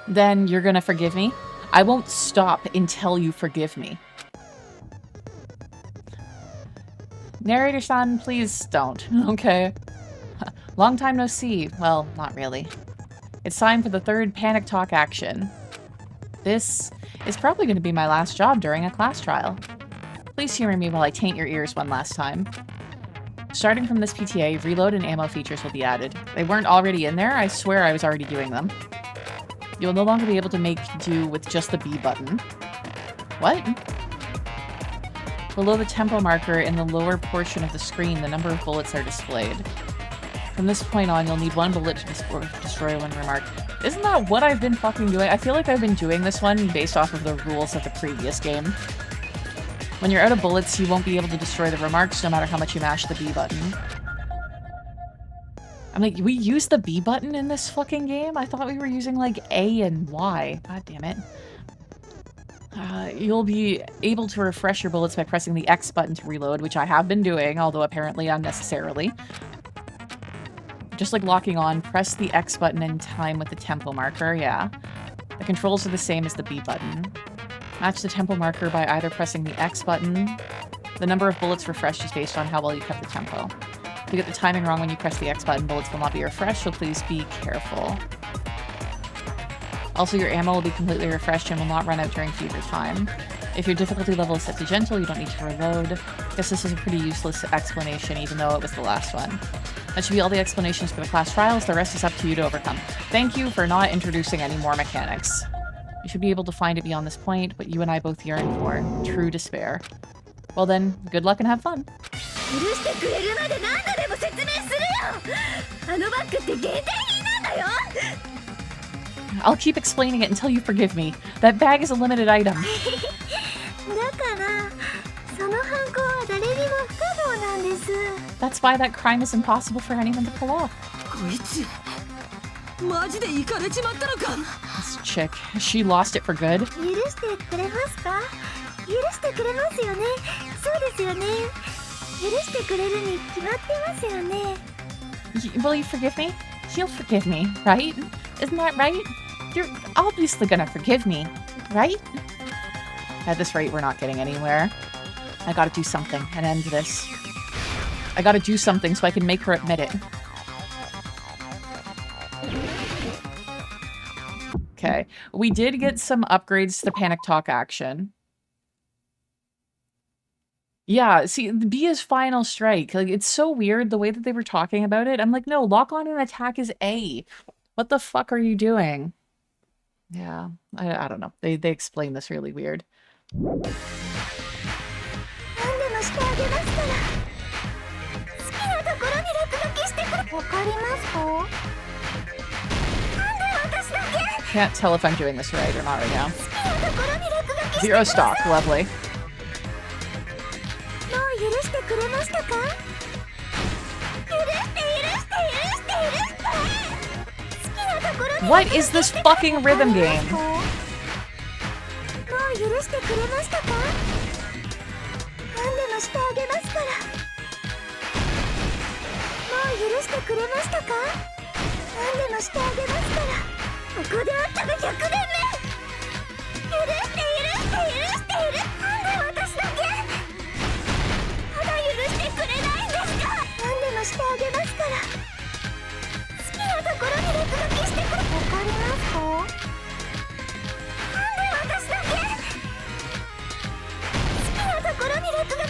Then you're gonna forgive me? I won't stop until you forgive me. Narrator-san, please don't, okay? Long time no see. Well, not really. It's time for the third panic talk action. This is probably going to be my last job during a class trial. Please humor me while I taint your ears one last time. Starting from this PTA, reload and ammo features will be added. They weren't already in there, I swear I was already doing them. You'll no longer be able to make do with just the B button. What? Below the tempo marker in the lower portion of the screen, the number of bullets are displayed. From this point on, you'll need one bullet to destroy one remark. Isn't that what I've been fucking doing? I feel like I've been doing this one based off of the rules of the previous game. When you're out of bullets, you won't be able to destroy the remarks no matter how much you mash the B button. I'm like, we use the B button in this fucking game? I thought we were using like A and Y. God damn it. You'll be able to refresh your bullets by pressing the X button to reload, which I have been doing, although apparently unnecessarily. Just like locking on, press the X button in time with the tempo marker, yeah. The controls are the same as the B button. Match the tempo marker by either pressing the X button. The number of bullets refreshed is based on how well you kept the tempo. If you get the timing wrong when you press the X button, bullets will not be refreshed, so please be careful. Also, your ammo will be completely refreshed and will not run out during future time. If your difficulty level is set to gentle, you don't need to reload. Guess this is a pretty useless explanation, even though it was the last one. That should be all the explanations for the class trials. The rest is up to you to overcome. Thank you for not introducing any more mechanics. You should be able to find it beyond this point, but you and I both yearn for true despair. Well then, good luck and have fun. I'll keep explaining it until you forgive me. That bag is a limited item. だからその犯行は誰にも不可能なんです。 That's why that crime is impossible for anyone to pull off. こいつマジでイカれちまったのか。 This chick, she lost it for good. 許してくれますか？許してくれますよね。そうですよね。許してくれるに決まってますよね。Will you forgive me? You'll forgive me, right? Isn't that right? You're obviously gonna forgive me, right? At this rate, we're not getting anywhere. I gotta do something and end this. I gotta do something so I can make her admit it. Okay. We did get some upgrades to the panic talk action. Yeah, see, B is final strike. Like, it's so weird the way that they were talking about it. I'm like, no, lock on and attack is A. What the fuck are you doing? Yeah, I don't know. They explain this really weird. Can't tell if I'm doing this right or not right now. 0 stock, lovely. What is this fucking rhythm game?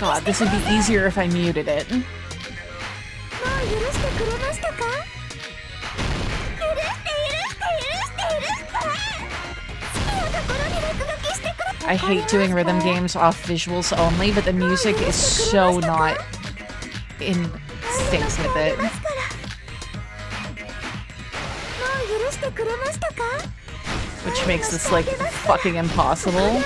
God, this would be easier if I muted it. I hate doing rhythm games off visuals only, but the music is so not in sync with it. Which makes this, like, fucking impossible.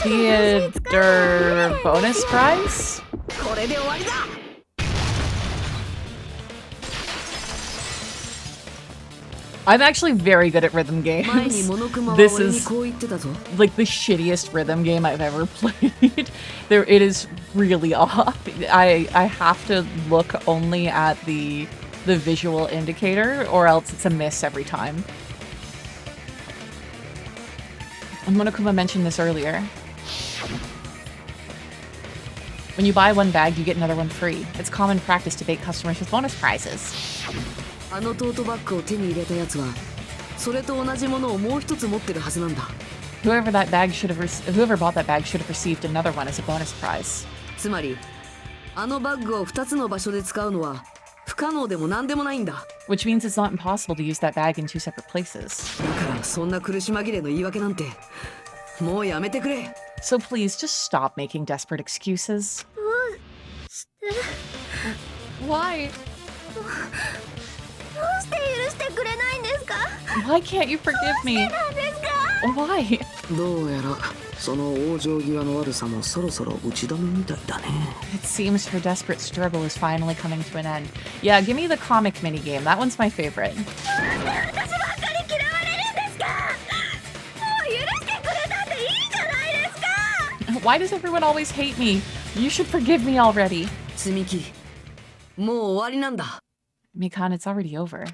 Theater bonus prize? I'm actually very good at rhythm games. This is like the shittiest rhythm game I've ever played. It is really off. I have to look only at the visual indicator, or else it's a miss every time. And Monokuma mentioned this earlier. When you buy one bag, you get another one free. It's common practice to bait customers with bonus prizes. Whoever bought that bag should have received another one as a bonus prize. Which means it's not impossible to use that bag in 2 separate places. So please, just stop making desperate excuses. Why? Why can't you forgive me? Why? It seems her desperate struggle is finally coming to an end. Yeah, give me the comic minigame. That one's my favorite. Why does everyone always hate me? You should forgive me already. Mikan, it's already over.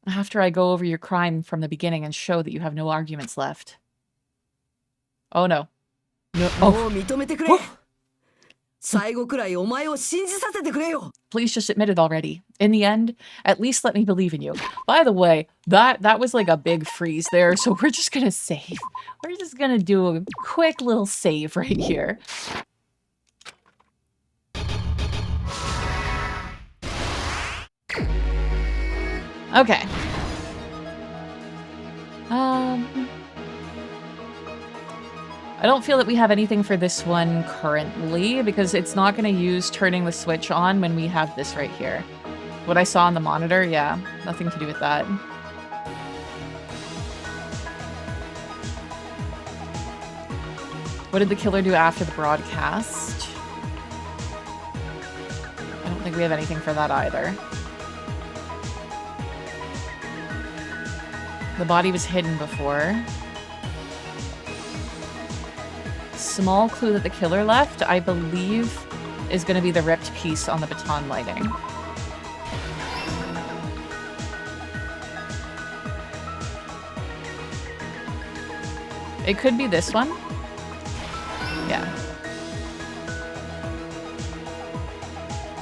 After I go over your crime from the beginning and show that you have no arguments left. Oh no. No. Oh. Please just admit it already. In the end, at least let me believe in you. By the way, that was like a big freeze there, so we're just gonna save. We're just gonna do a quick little save right here. Okay. I don't feel that we have anything for this one currently, because it's not going to use turning the switch on when we have this right here. What I saw on the monitor, yeah, nothing to do with that. What did the killer do after the broadcast? I don't think we have anything for that either. The body was hidden before. Small clue that the killer left, I believe, is going to be the ripped piece on the baton lighting. It could be this one. Yeah.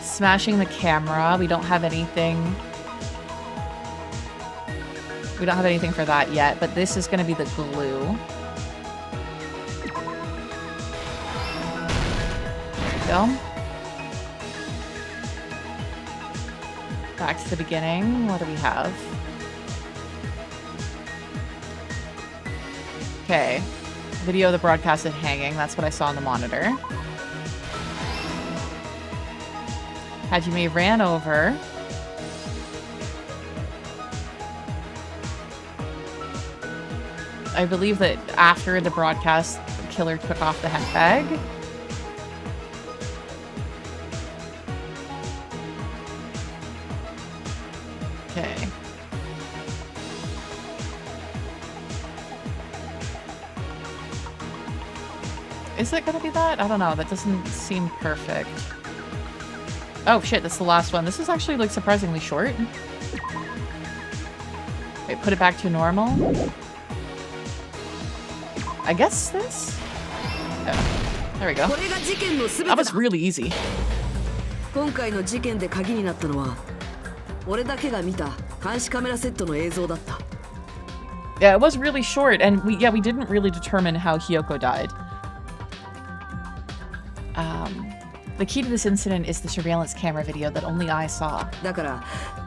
Smashing the camera. We don't have anything. We don't have anything for that yet, but this is going to be the glue. There we go. Back to the beginning. What do we have? Okay. Video of the broadcasted hanging. That's what I saw on the monitor. Hajime ran over. I believe that after the broadcast, the killer took off the handbag. Okay. Is it gonna be that? I don't know. That doesn't seem perfect. Oh shit, that's the last one. This is actually like surprisingly short. Wait, put it back to normal. I guess this? Oh, there we go. That was really easy. 今回の事件で鍵になったのは俺だけが見た監視カメラセットの映像だった。 Yeah, it was really short, and we didn't really determine how Hiyoko died. The key to this incident is the surveillance camera video that only I saw. だから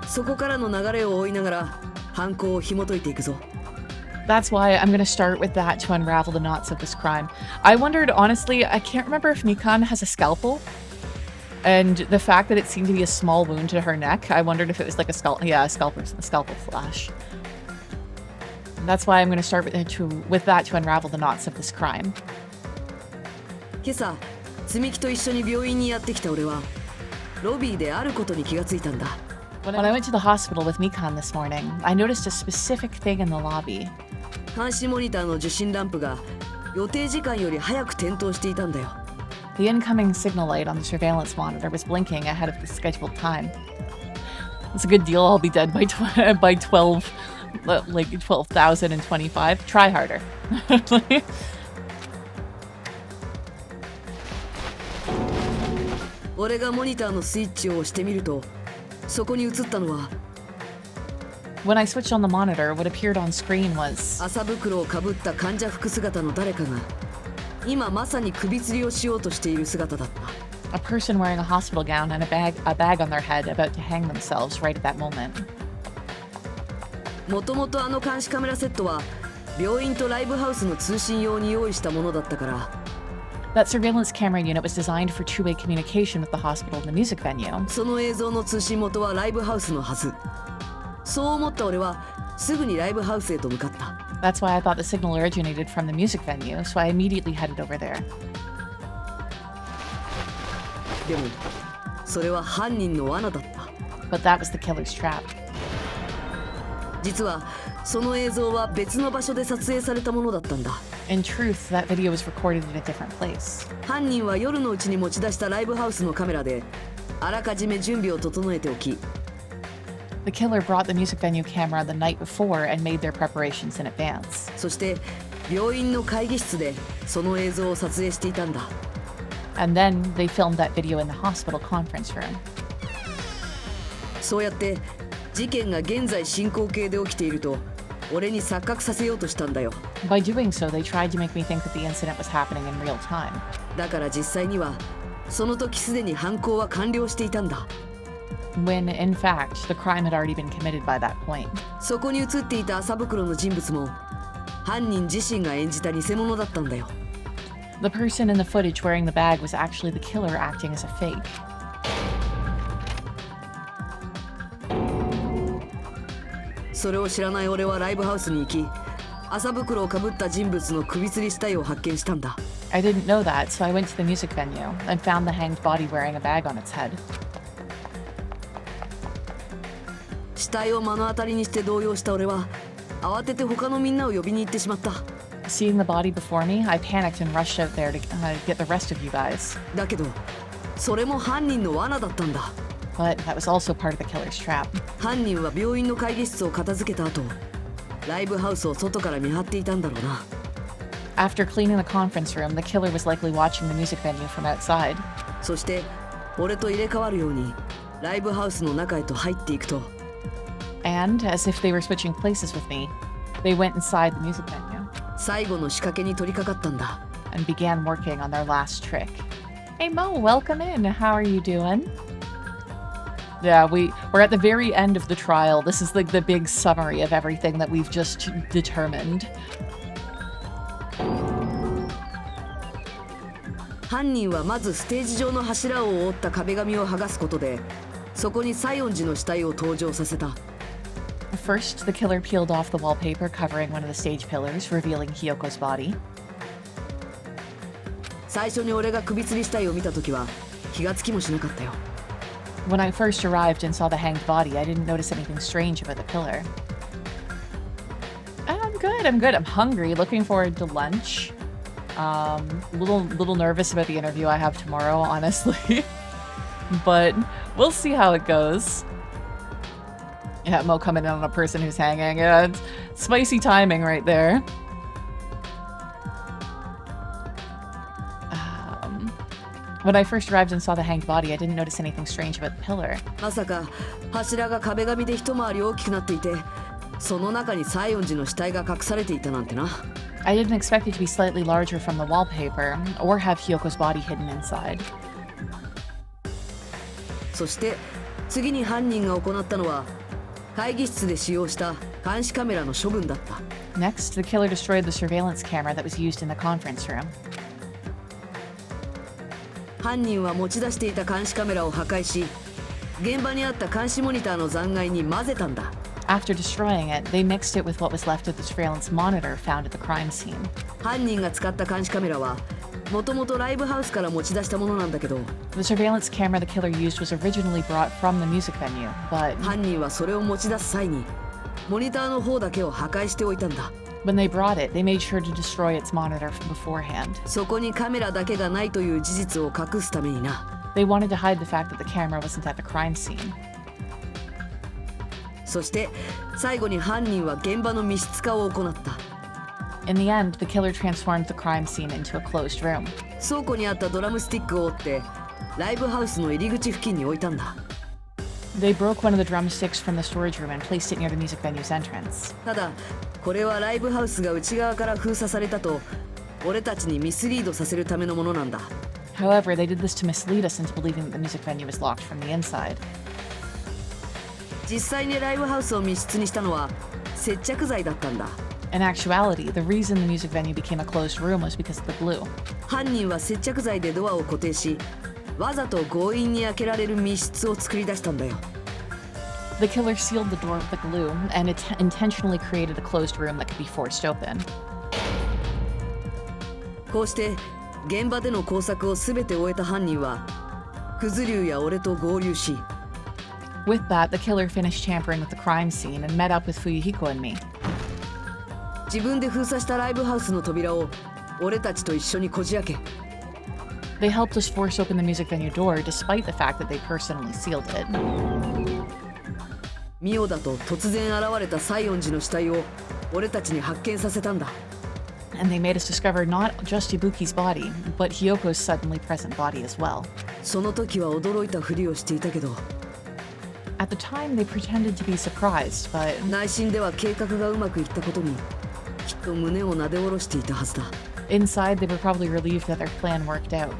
そこからの流れを追いながら犯行を紐解いていくぞ。 That's why I'm gonna start with that to unravel the knots of this crime. I wondered, honestly, I can't remember if Mikan has a scalpel. And the fact that it seemed to be a small wound to her neck, I wondered if it was like a scalpel flash. That's why I'm gonna start with that to unravel the knots of this crime. 今朝積み木と一緒に病院にやってきた俺はロビーであることに気がついたんだ。 When I went to the hospital with Mikan this morning, I noticed a specific thing in the lobby. 監視モニターの受信ランプが予定時間より早く点灯していたんだよ。 The incoming signal light on the surveillance monitor was blinking ahead of the scheduled time. It's a good deal. I'll be dead by 12, like 12,025. Try harder. 俺がモニターのスイッチを押してみると、そこに映ったのは When I switched on the monitor, what appeared on screen was 麻袋をかぶった患者服姿の誰かが今まさに首吊りをしようとしている姿だった。 a person wearing a hospital gown and a bag on their head about to hang themselves right at that moment. もともとあの監視カメラセットは病院とライブハウスの通信用に用意したものだったから。 That surveillance camera unit was designed for two-way communication with the hospital and the music venue. その映像の通信元はライブハウスのはず。そう思った俺はすぐにライブハウスへと向かった。 That's why I thought the signal originated from the music venue, so I immediately headed over there. でもそれは犯人の罠だった。 But that was the killer's trap. 実はその映像は別の場所で撮影されたものだったんだ。 In truth, that video was recorded in a different place. 犯人は夜のうちに持ち出したライブハウスのカメラであらかじめ準備を整えておき、 The killer brought the music venue camera the night before and made their preparations in advance. そして病院の会議室でその映像を撮影していたんだ。 And then they filmed that video in the hospital conference room. そうやって事件が現在進行形で起きていると俺に錯覚させようとしたんだよ。 By doing so, they tried to make me think that the incident was happening in real time. だから実際にはその時すでに犯行は完了していたんだ。 When, in fact, the crime had already been committed by that point. そこに映っていた麻袋の人物も犯人自身が演じた偽物だったんだよ。 The person in the footage wearing the bag was actually the killer acting as a fake. それを知らない俺はライブハウスに行き、麻袋をかぶった人物の首吊り死体を発見したんだ。 I didn't know that, so I went to the music venue and found the hanged body wearing a bag on its head. 死体を目の当たりにして動揺した俺は慌てて他のみんなを呼びに行ってしまった。 Seeing the body before me, I panicked and rushed out there to get the rest of you guys. だけどそれも犯人の罠だったんだ。 But that was also part of the killer's trap. 犯人は病院の会議室を片付けた後、ライブハウスを外から見張っていたんだろうな。 After cleaning the conference room, the killer was likely watching the music venue from outside. そして俺と入れ替わるようにライブハウスの中へと入っていくと、 And, as if they were switching places with me, they went inside the music venue 最後の仕掛けに取り掛かったんだ。 and began working on their last trick. Hey Mo, welcome in. How are you doing? Yeah, we're at the very end of the trial. This is like the big summary of everything that we've just determined. 犯人はまずステージ上の柱を覆った壁紙を剥がすことで、そこに西園寺の死体を登場させた。 First, the killer peeled off the wallpaper covering one of the stage pillars, revealing Hiyoko's body. 最初に俺が首吊り死体を見た時は気がつきもしなかったよ。 When I first arrived and saw the hanged body, I didn't notice anything strange about the pillar. I'm good, I'm good. I'm hungry, looking forward to lunch. Little nervous about the interview I have tomorrow, honestly. But we'll see how it goes. Yeah, Mo coming in on a person who's hanging. Yeah, it's spicy timing right there. When I first arrived and saw the hanged body, I didn't notice anything strange about the pillar. まさか柱が壁紙で一回り大きくなっていて、その中に西園寺の死体が隠されていたなんてな。 I didn't expect it to be slightly larger from the wallpaper, or have Hiyoko's body hidden inside. そして次に犯人が行ったのは会議室で使用した監視カメラの処分だった。 Next, the killer destroyed the surveillance camera that was used in the conference room. 犯人は持ち出していた監視カメラを破壊し、現場にあった監視モニターの残骸に混ぜたんだ。 After destroying it, they mixed it with what was left of the surveillance monitor found at the crime scene. 犯人が使った監視カメラはもともとライブハウスから持ち出したものなんだけど、 The surveillance camera the killer used was originally brought from the music venue, but 犯人はそれを持ち出す際にモニターの方だけを破壊しておいたんだ。 when they brought it, they made sure to destroy its monitor beforehand. そこにカメラだけがないという事実を隠すためにな。 They wanted to hide the fact that the camera wasn't at the crime scene. そして最後に犯人は現場の密室化を行った。 In the end, the killer transformed the crime scene into a closed room. 倉庫にあったドラムスティックを折ってライブハウスの入り口付近に置いたんだ。 They broke one of the drumsticks from the storage room and placed it near the music venue's entrance. ただこれはライブハウスが内側から封鎖されたと俺たちにミスリードさせるためのものなんだ。 However, they did this to mislead us into believing that the music venue was locked from the inside. 実際にライブハウスを密室にしたのは接着剤だったんだ。 In actuality, the reason the music venue became a closed room was because of the glue. 犯人は接着剤でドアを固定し、わざと強引に開けられる密室を作り出したんだよ。 The killer sealed the door with the glue and intentionally created a closed room that could be forced open. こうして現場での工作を全て終えた犯人はクズリュウや俺と合流し、 With that, the killer finished tampering with the crime scene and met up with Fuyuhiko and me. 自分で封鎖したライブハウスの扉を俺たちと一緒にこじ開け、 They helped us force open the music venue door despite the fact that they personally sealed it. ミオだと突然現れた西園寺の死体を俺たちに発見させたんだ。 And they made us discover not just Ibuki's body, but Hyoko's suddenly present body as well. その時は驚いたふりをしていたけど、 At the time, they pretended to be surprised, but 内心では計画がうまくいったことにきっと胸をなで下ろしていたはずだ。 inside, they were probably relieved that their plan worked out.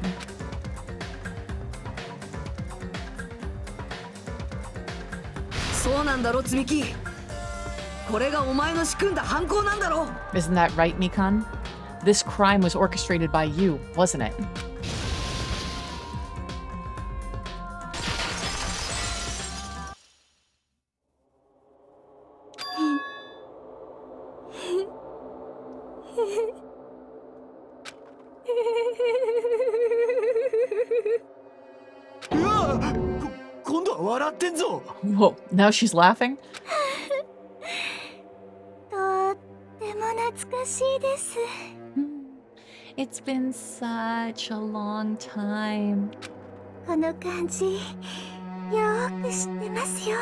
そうなんだろ積木。これがお前の仕組んだ犯行なんだろ。 Isn't that right, Mikan? This crime was orchestrated by you, wasn't it? Whoa, now she's laughing? ど懐かしいです。 It's been such a long time. この感じよーく知ってますよ。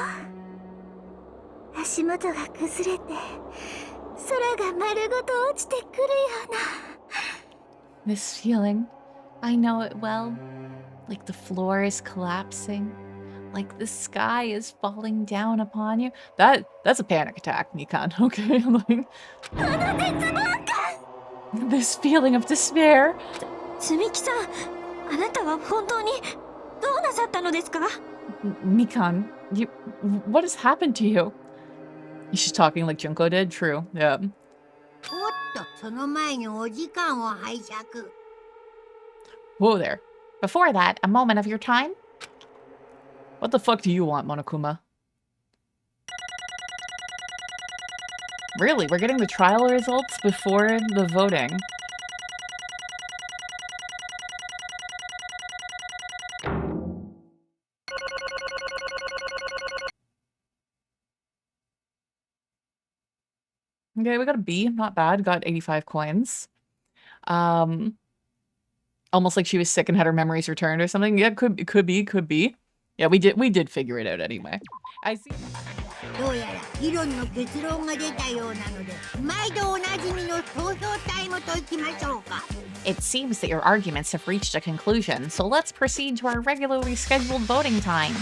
足元が崩れて空が丸ごと落ちてくるような。 This feeling, I know it well. Like the floor is collapsing. Like the sky is falling down upon you. That's a panic attack, Mikan. Okay, I'm like, この絶望感。 this feeling of despair. 積木さん、あなたは本当にどうなさったのですか？ Mikan, what has happened to you? She's talking like Junko did. True. Yeah. おっと、その前にお時間を拝借。 Whoa there. Before that, a moment of your time? What the fuck do you want, Monokuma? Really? We're getting the trial results before the voting. Okay, we got a B. Not bad. Got 85 coins. Almost like she was sick and had her memories returned or something. Yeah, could be. Yeah, we did figure it out anyway. I see. どうやら議論の結論が出たようなので、毎度おなじみの投票タイムといきましょうか。 It seems that your arguments have reached a conclusion, so let's proceed to our regularly scheduled voting time.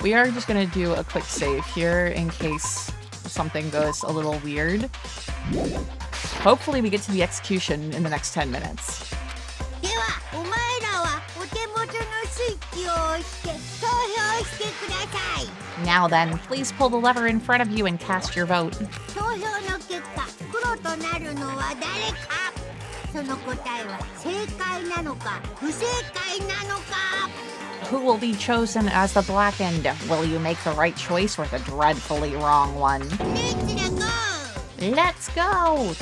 We are just gonna do a quick save here in case something goes a little weird. Hopefully we get to the execution in the next 10 minutes. では、お前らはお手元のスイッチを押して投票してください。 Now then, please pull the lever in front of you and cast your vote. 投票の結果、黒となるのは誰か。その答えは正解なのか不正解なのか。 Who will be chosen as the black end? Will you make the right choice or the dreadfully wrong one? Let's go!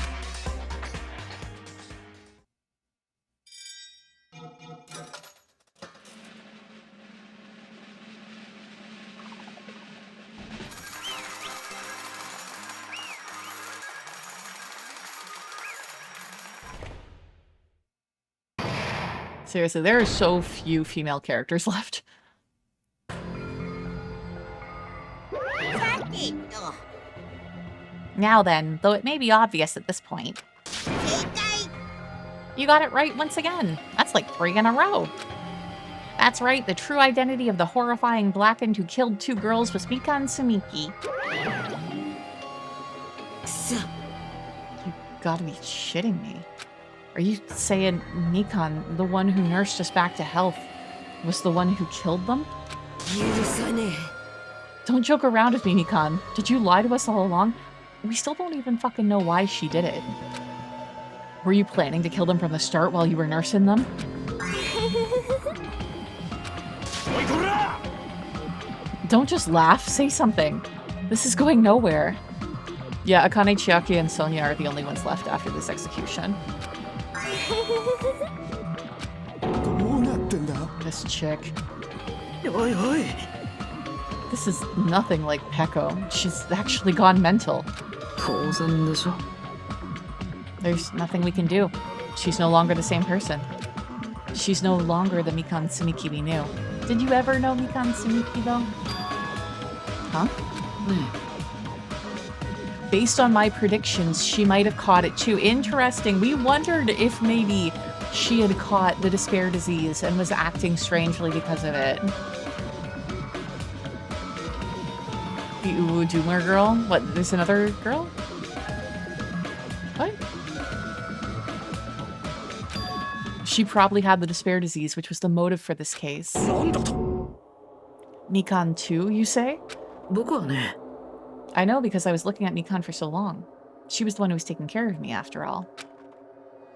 Seriously, there are so few female characters left. Now then, though it may be obvious at this point. You got it right once again. That's like 3 in a row. That's right, the true identity of the horrifying blackened who killed 2 girls was Mikan Sumiki. You gotta be shitting me. Are you saying Mikan, the one who nursed us back to health, was the one who killed them? Don't joke around with me, Mikan. Did you lie to us all along? We still don't even fucking know why she did it. Were you planning to kill them from the start while you were nursing them? Don't just laugh, say something. This is going nowhere. Yeah, Akane, Chiaki, and Sonia are the only ones left after this execution. This chick. This is nothing like Peko. She's actually gone mental. There's nothing we can do. She's no longer the same person. She's no longer the Mikan Sumiki we knew. Did you ever know Mikan Sumiki, though? Huh? Based on my predictions, she might have caught it too. Interesting. We wondered if maybe she had caught the despair disease and was acting strangely because of it. The Uwu Doomer girl? What, there's another girl? What? She probably had the despair disease, which was the motive for this case. Mikan too, you say? I know because I was looking at Mikan for so long. She was the one who was taking care of me, after all.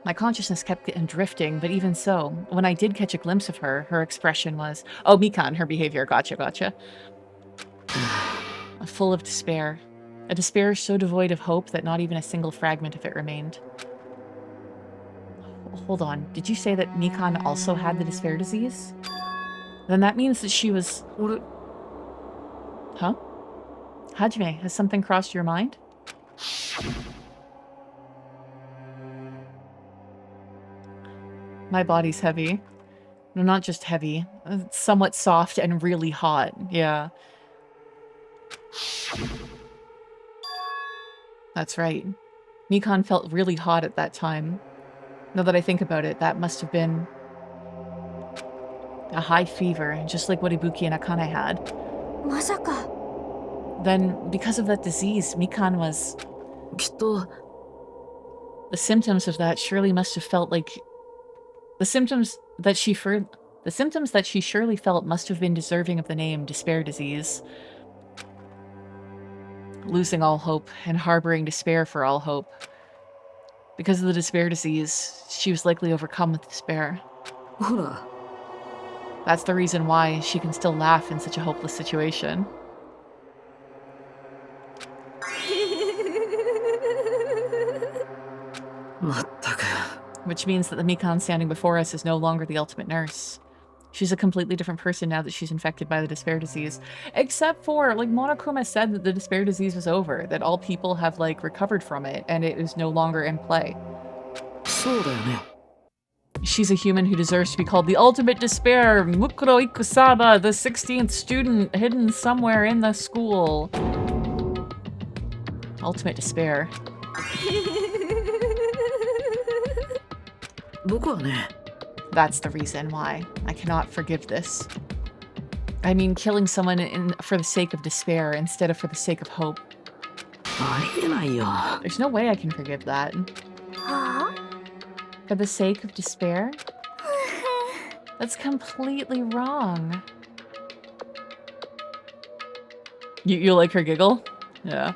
My consciousness kept getting drifting, but even so, when I did catch a glimpse of her, her expression was... Oh, Mikan, her behavior, gotcha. Full of despair. A despair so devoid of hope that not even a single fragment of it remained. Hold on, did you say that Mikan also had the despair disease? Then that means that she was... Huh? Hajime, has something crossed your mind? My body's heavy. No, not just heavy. Somewhat soft and really hot. Yeah. That's right. Mikan felt really hot at that time. Now that I think about it, that must have been a high fever, just like what Ibuki and Akane had. まさか Then, because of that disease, Mikan was... きっと The symptoms of that surely must have felt like... The symptoms that she surely felt must have been deserving of the name despair disease. Losing all hope and harboring despair for all hope. Because of the despair disease, she was likely overcome with despair. ほら That's the reason why she can still laugh in such a hopeless situation. Which means that the Mikan standing before us is no longer the ultimate nurse. She's a completely different person now that she's infected by the despair disease. Except for, like, Monokuma said that the despair disease was over, that all people have, like, recovered from it, and it is no longer in play. そうだよね She's a human who deserves to be called the ultimate despair, Mukuro Ikusaba, the 16th student hidden somewhere in the school. Ultimate despair. 僕はね That's the reason why I cannot forgive this. I mean, killing someone for the sake of despair instead of for the sake of hope. ありえないよ There's no way I can forgive that. は For the sake of despair? That's completely wrong. You like her giggle? Yeah.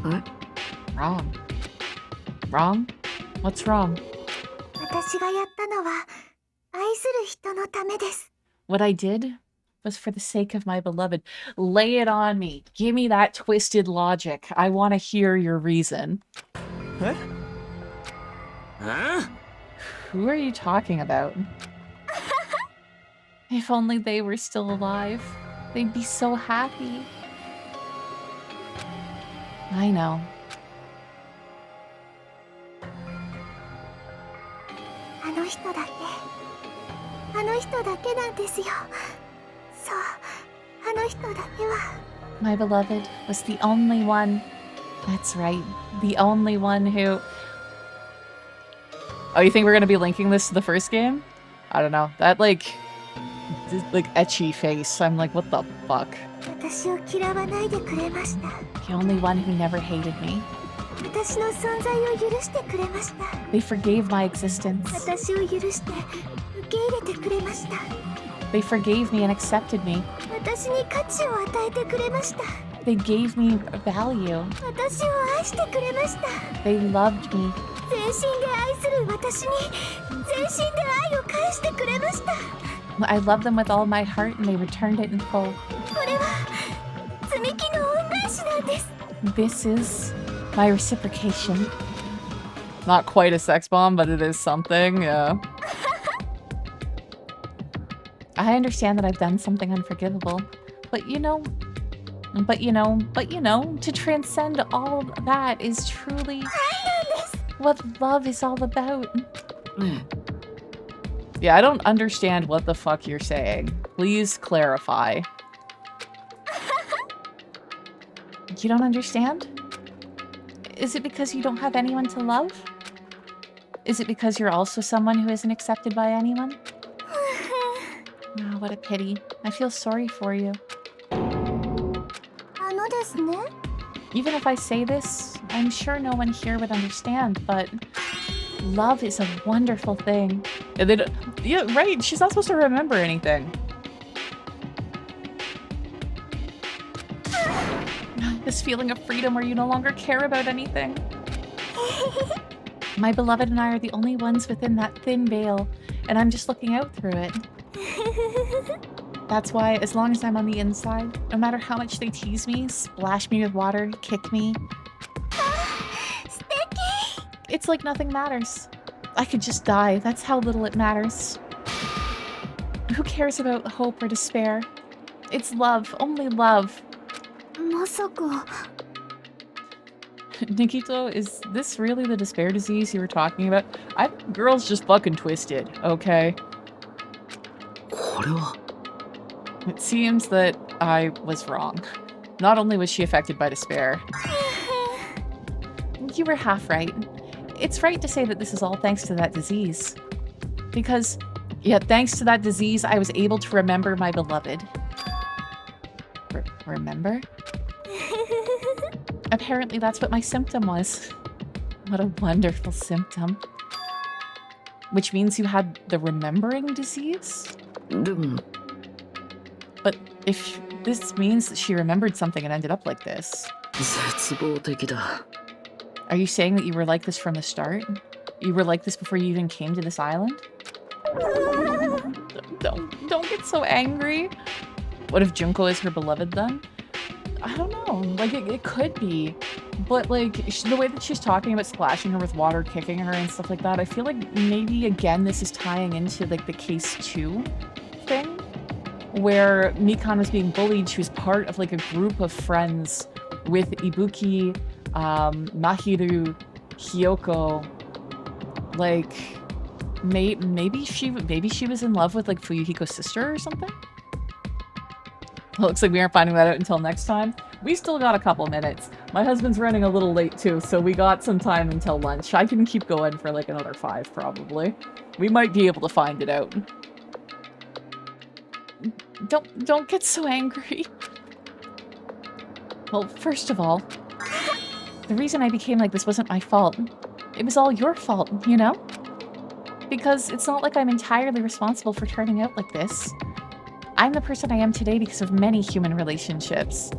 え Wrong. Wrong? What's wrong? 私がやったのは愛する人のためです What I did was for the sake of my beloved. Lay it on me. Give me that twisted logic. I want to hear your reason. え Who are you talking about? If only they were still alive. They'd be so happy. I know. あの人だけあの人だけなんですよそうあの人だけは My beloved was the only one. That's right. The only one who... Oh, you think we're gonna be linking this to the first game? I don't know. That, like etchy face. I'm like, what the fuck? 私を嫌わないでくれました The only one who never hated me. 私の存在を許してくれました They forgave my existence. 私を許して受け入れてくれました They forgave me and accepted me. 私に価値を与えてくれました They gave me value. 私を愛してくれました They loved me. 全身で愛する私に全身で愛を返してくれました I loved them with all my heart and they returned it in full. これは積み木の恩返しなんです This is my reciprocation. Not quite a sex bomb, but it is something, yeah. I understand that I've done something unforgivable, but you know, to transcend all that is truly what love is all about. ね Yeah, I don't understand what the fuck you're saying. Please clarify. You don't understand? Is it because you don't have anyone to love? Is it because you're also someone who isn't accepted by anyone? Oh, what a pity. I feel sorry for you. あのですね Even if I say this, I'm sure no one here would understand, but love is a wonderful thing. And they don't, yeah, right, she's not supposed to remember anything. This feeling of freedom where you no longer care about anything. My beloved and I are the only ones within that thin veil, and I'm just looking out through it. That's why, as long as I'm on the inside, no matter how much they tease me, splash me with water, kick me, it's like nothing matters. I could just die. That's how little it matters. Who cares about hope or despair? It's love, only love. まさか Nikito, is this really the despair disease you were talking about? I think girl's just fucking twisted, okay? これは It seems that I was wrong. Not only was she affected by despair. You were half right. It's right to say that this is all thanks to that disease. Because, yeah, thanks to that disease, I was able to remember my beloved. Remember? Apparently that's what my symptom was. What a wonderful symptom. Which means you had the remembering disease? でも But if this means that she remembered something and ended up like this, 絶望的だ are you saying that you were like this from the start? You were like this before you even came to this island? Don't get so angry. What if Junko is her beloved then? I don't know. Like, it could be. But, like, the way that she's talking about splashing her with water, kicking her, and stuff like that, I feel like maybe, again, this is tying into, like, the case 2 thing, where Mikan was being bullied. She was part of, like, a group of friends with Ibuki, Mahiru, Hiyoko. Like, maybe she was in love with, like, Fuyuhiko's sister or something? Well, looks like we aren't finding that out until next time. We still got a couple minutes. My husband's running a little late too, so we got some time until lunch. I can keep going for like another 5 probably. We might be able to find it out. Don't get so angry. Well, first of all, the reason I became like this wasn't my fault. It was all your fault, you know? Because it's not like I'm entirely responsible for turning out like this. I'm the person I am today because of many human relationships.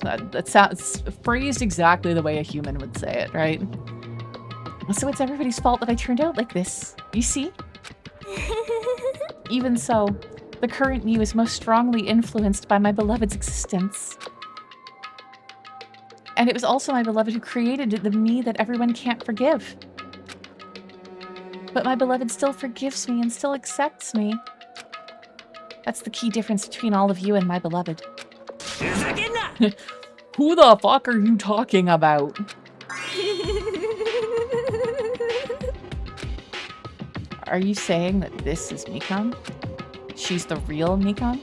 That sounds phrased exactly the way a human would say it, right? So it's everybody's fault that I turned out like this. You see? Even so, the current me was most strongly influenced by my beloved's existence. And it was also my beloved who created the me that everyone can't forgive. But my beloved still forgives me and still accepts me. That's the key difference between all of you and my beloved. Who the fuck are you talking about? Are you saying that this is Mikan? She's the real Mikan?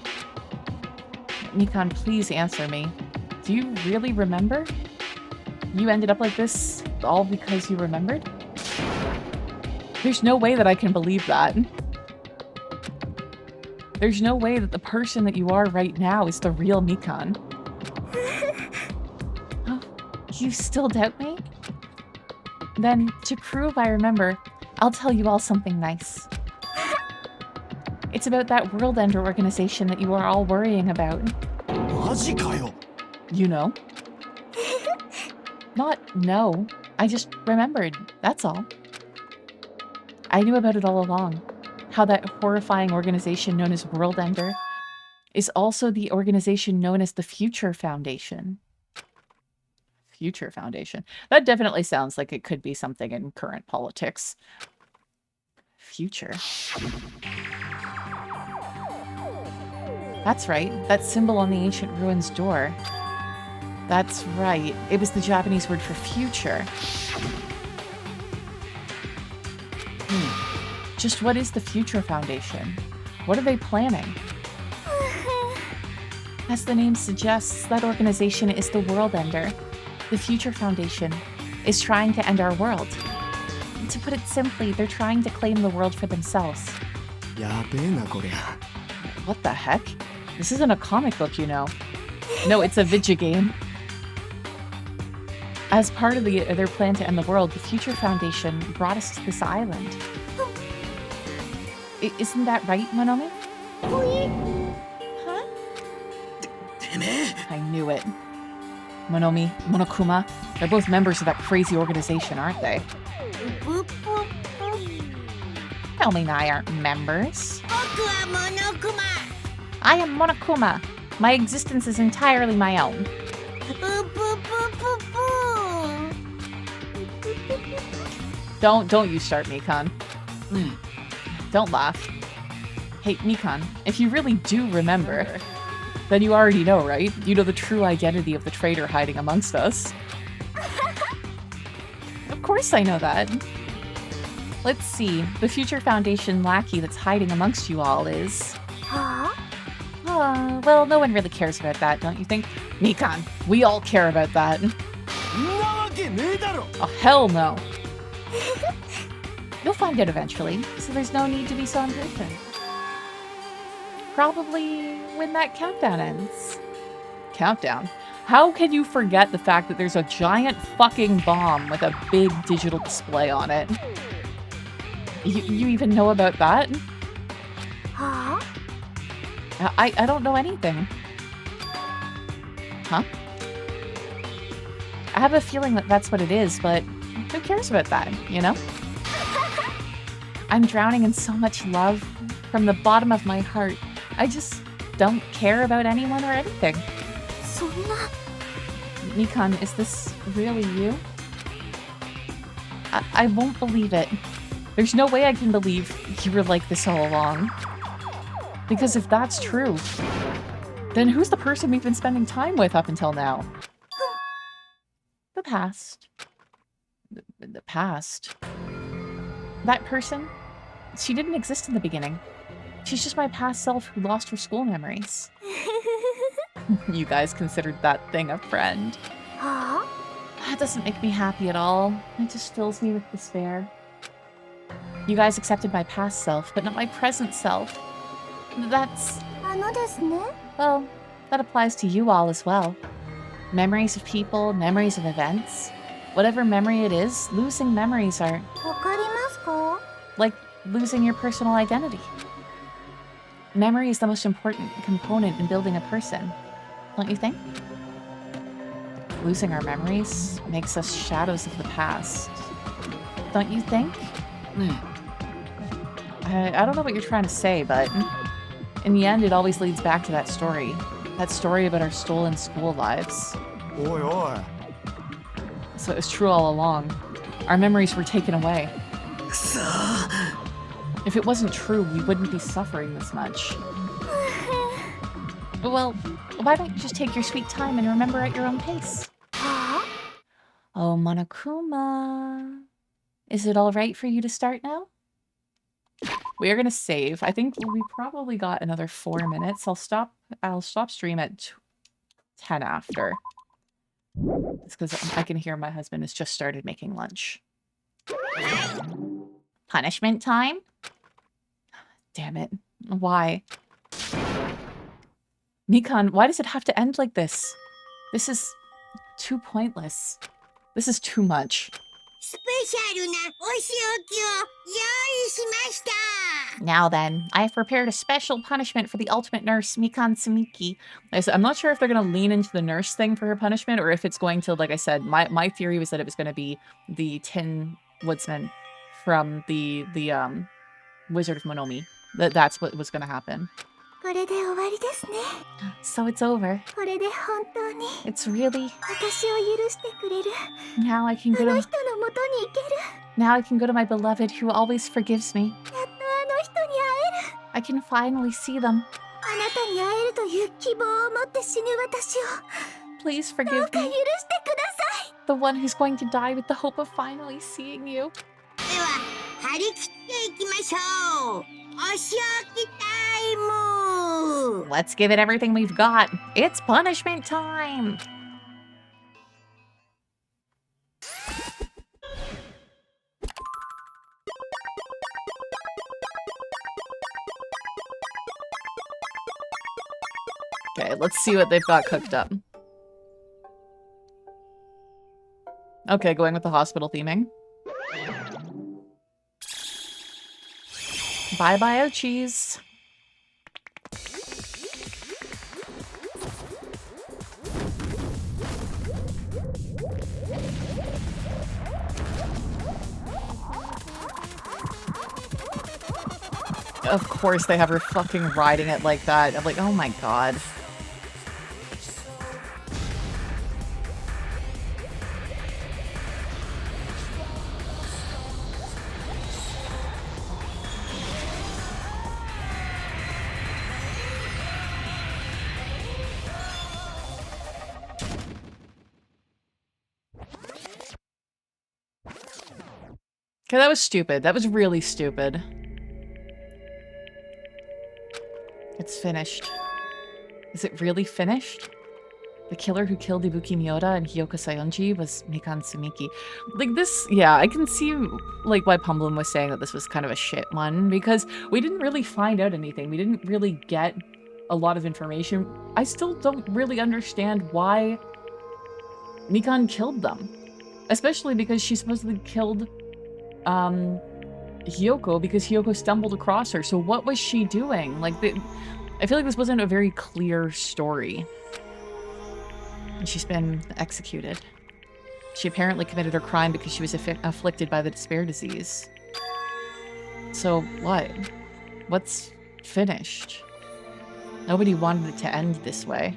Mikan, please answer me. Do you really remember? You ended up like this all because you remembered? There's no way that I can believe that. There's no way that the person that you are right now is the real Mikan. Oh, you still doubt me? Then, to prove I remember, I'll tell you all something nice. It's about that World Ender organization that you are all worrying about. マジかよ You know? Not no. I just remembered, that's all. I knew about it all along. How that horrifying organization known as World Ender is also the organization known as the Future Foundation. Future Foundation. That definitely sounds like it could be something in current politics. Future. That's right. That symbol on the ancient ruins door. That's right. It was the Japanese word for future. Just what is the Future Foundation? What are they planning? As the name suggests, that organization is the World Ender. The Future Foundation is trying to end our world. To put it simply, they're trying to claim the world for themselves. やべえなこりゃ What the heck? This isn't a comic book, you know. No, it's a video game. As part of their plan to end the world, the Future Foundation brought us to this island. Isn't that right, Monomi? Huh? I knew it. Monomi, Monokuma, they're both members of that crazy organization, aren't they? Naomi and I aren't members. I am Monokuma. My existence is entirely my own. Don't you start, Mikan. Don't laugh. Hey, Mikan, if you really do remember, then you already know, right? You know the true identity of the traitor hiding amongst us. course I know that. Let's see. The future Foundation lackey that's hiding amongst you all is... well, no one really cares about that, don't you think? Mikan, we all care about that. Oh, hell no. You'll find it eventually, so there's no need to be so impatient. Probably when that countdown ends. Countdown? How can you forget the fact that there's a giant fucking bomb with a big digital display on it? You even know about that? I don't know anything. Huh? I have a feeling that that's what it is, but who cares about that, you know? I'm drowning in so much love from the bottom of my heart. I just don't care about anyone or anything. Mikan, is this really you? I won't believe it. There's no way I can believe you were like this all along. Because if that's true, then who's the person we've been spending time with up until now? The past. The past. That person? She didn't exist in the beginning. She's just my past self who lost her school memories. You guys considered that thing a friend. That doesn't make me happy at all. It just fills me with despair. You guys accepted my past self, but not my present self. That's... well, that applies to you all as well. Memories of people, memories of events. Whatever memory it is, losing memories are... like losing your personal identity. Memory is the most important component in building a person, don't you think? Losing our memories makes us shadows of the past. Don't you think? I don't know what you're trying to say, but in the end, it always leads back to that story. That story about our stolen school lives. Oi. So it was true all along. Our memories were taken away. If it wasn't true, we wouldn't be suffering this much. Well, why don't you just take your sweet time and remember at your own pace? Oh, Monokuma. Is it all right for you to start now? We are gonna save. I think we probably got another 4 minutes. I'll stop stream at 10 after. It's because I can hear my husband has just started making lunch. Punishment time? Damn it. Why? Mikan, why does it have to end like this? This is too pointless. This is too much. Now then, I have prepared a special punishment for the ultimate nurse, Mikan Sumiki. I'm not sure if they're going to lean into the nurse thing for her punishment, or if it's going to, like I said, my theory was that it was going to be the Tin Woodsman from the Wizard of Monomi. That's what was going to happen. So it's over. It's really... Now I can go to... Now I can go to my beloved who always forgives me. I can finally see them. Please forgive me. The one who's going to die with the hope of finally seeing you. Let's give it everything we've got. It's punishment time. Okay, let's see what they've got cooked up. Okay, going with the hospital theming. Bye-bye, oh cheese. Of course they have her fucking riding it like that. I'm like, oh my god. Okay, that was stupid. That was really stupid. It's finished. Is it really finished? The killer who killed Ibuki Miyoda and Hiyoko Sayonji was Mikan Sumiki. Like this, yeah, I can see like why Pumblum was saying that this was kind of a shit one, because we didn't really find out anything. We didn't really get a lot of information. I still don't really understand why Mikan killed them. Especially because she supposedly killed Hiyoko because Hiyoko stumbled across her. So what was she doing? Like, I feel like this wasn't a very clear story. And she's been executed. She apparently committed her crime because she was afflicted by the despair disease. So what? What's finished? Nobody wanted it to end this way.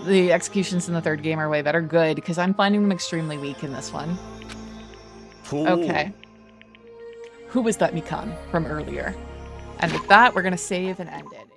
The executions in the third game are way better. Good, because I'm finding them extremely weak in this one. Okay. Who was that Mikan from earlier? And with that, we're going to save and end it.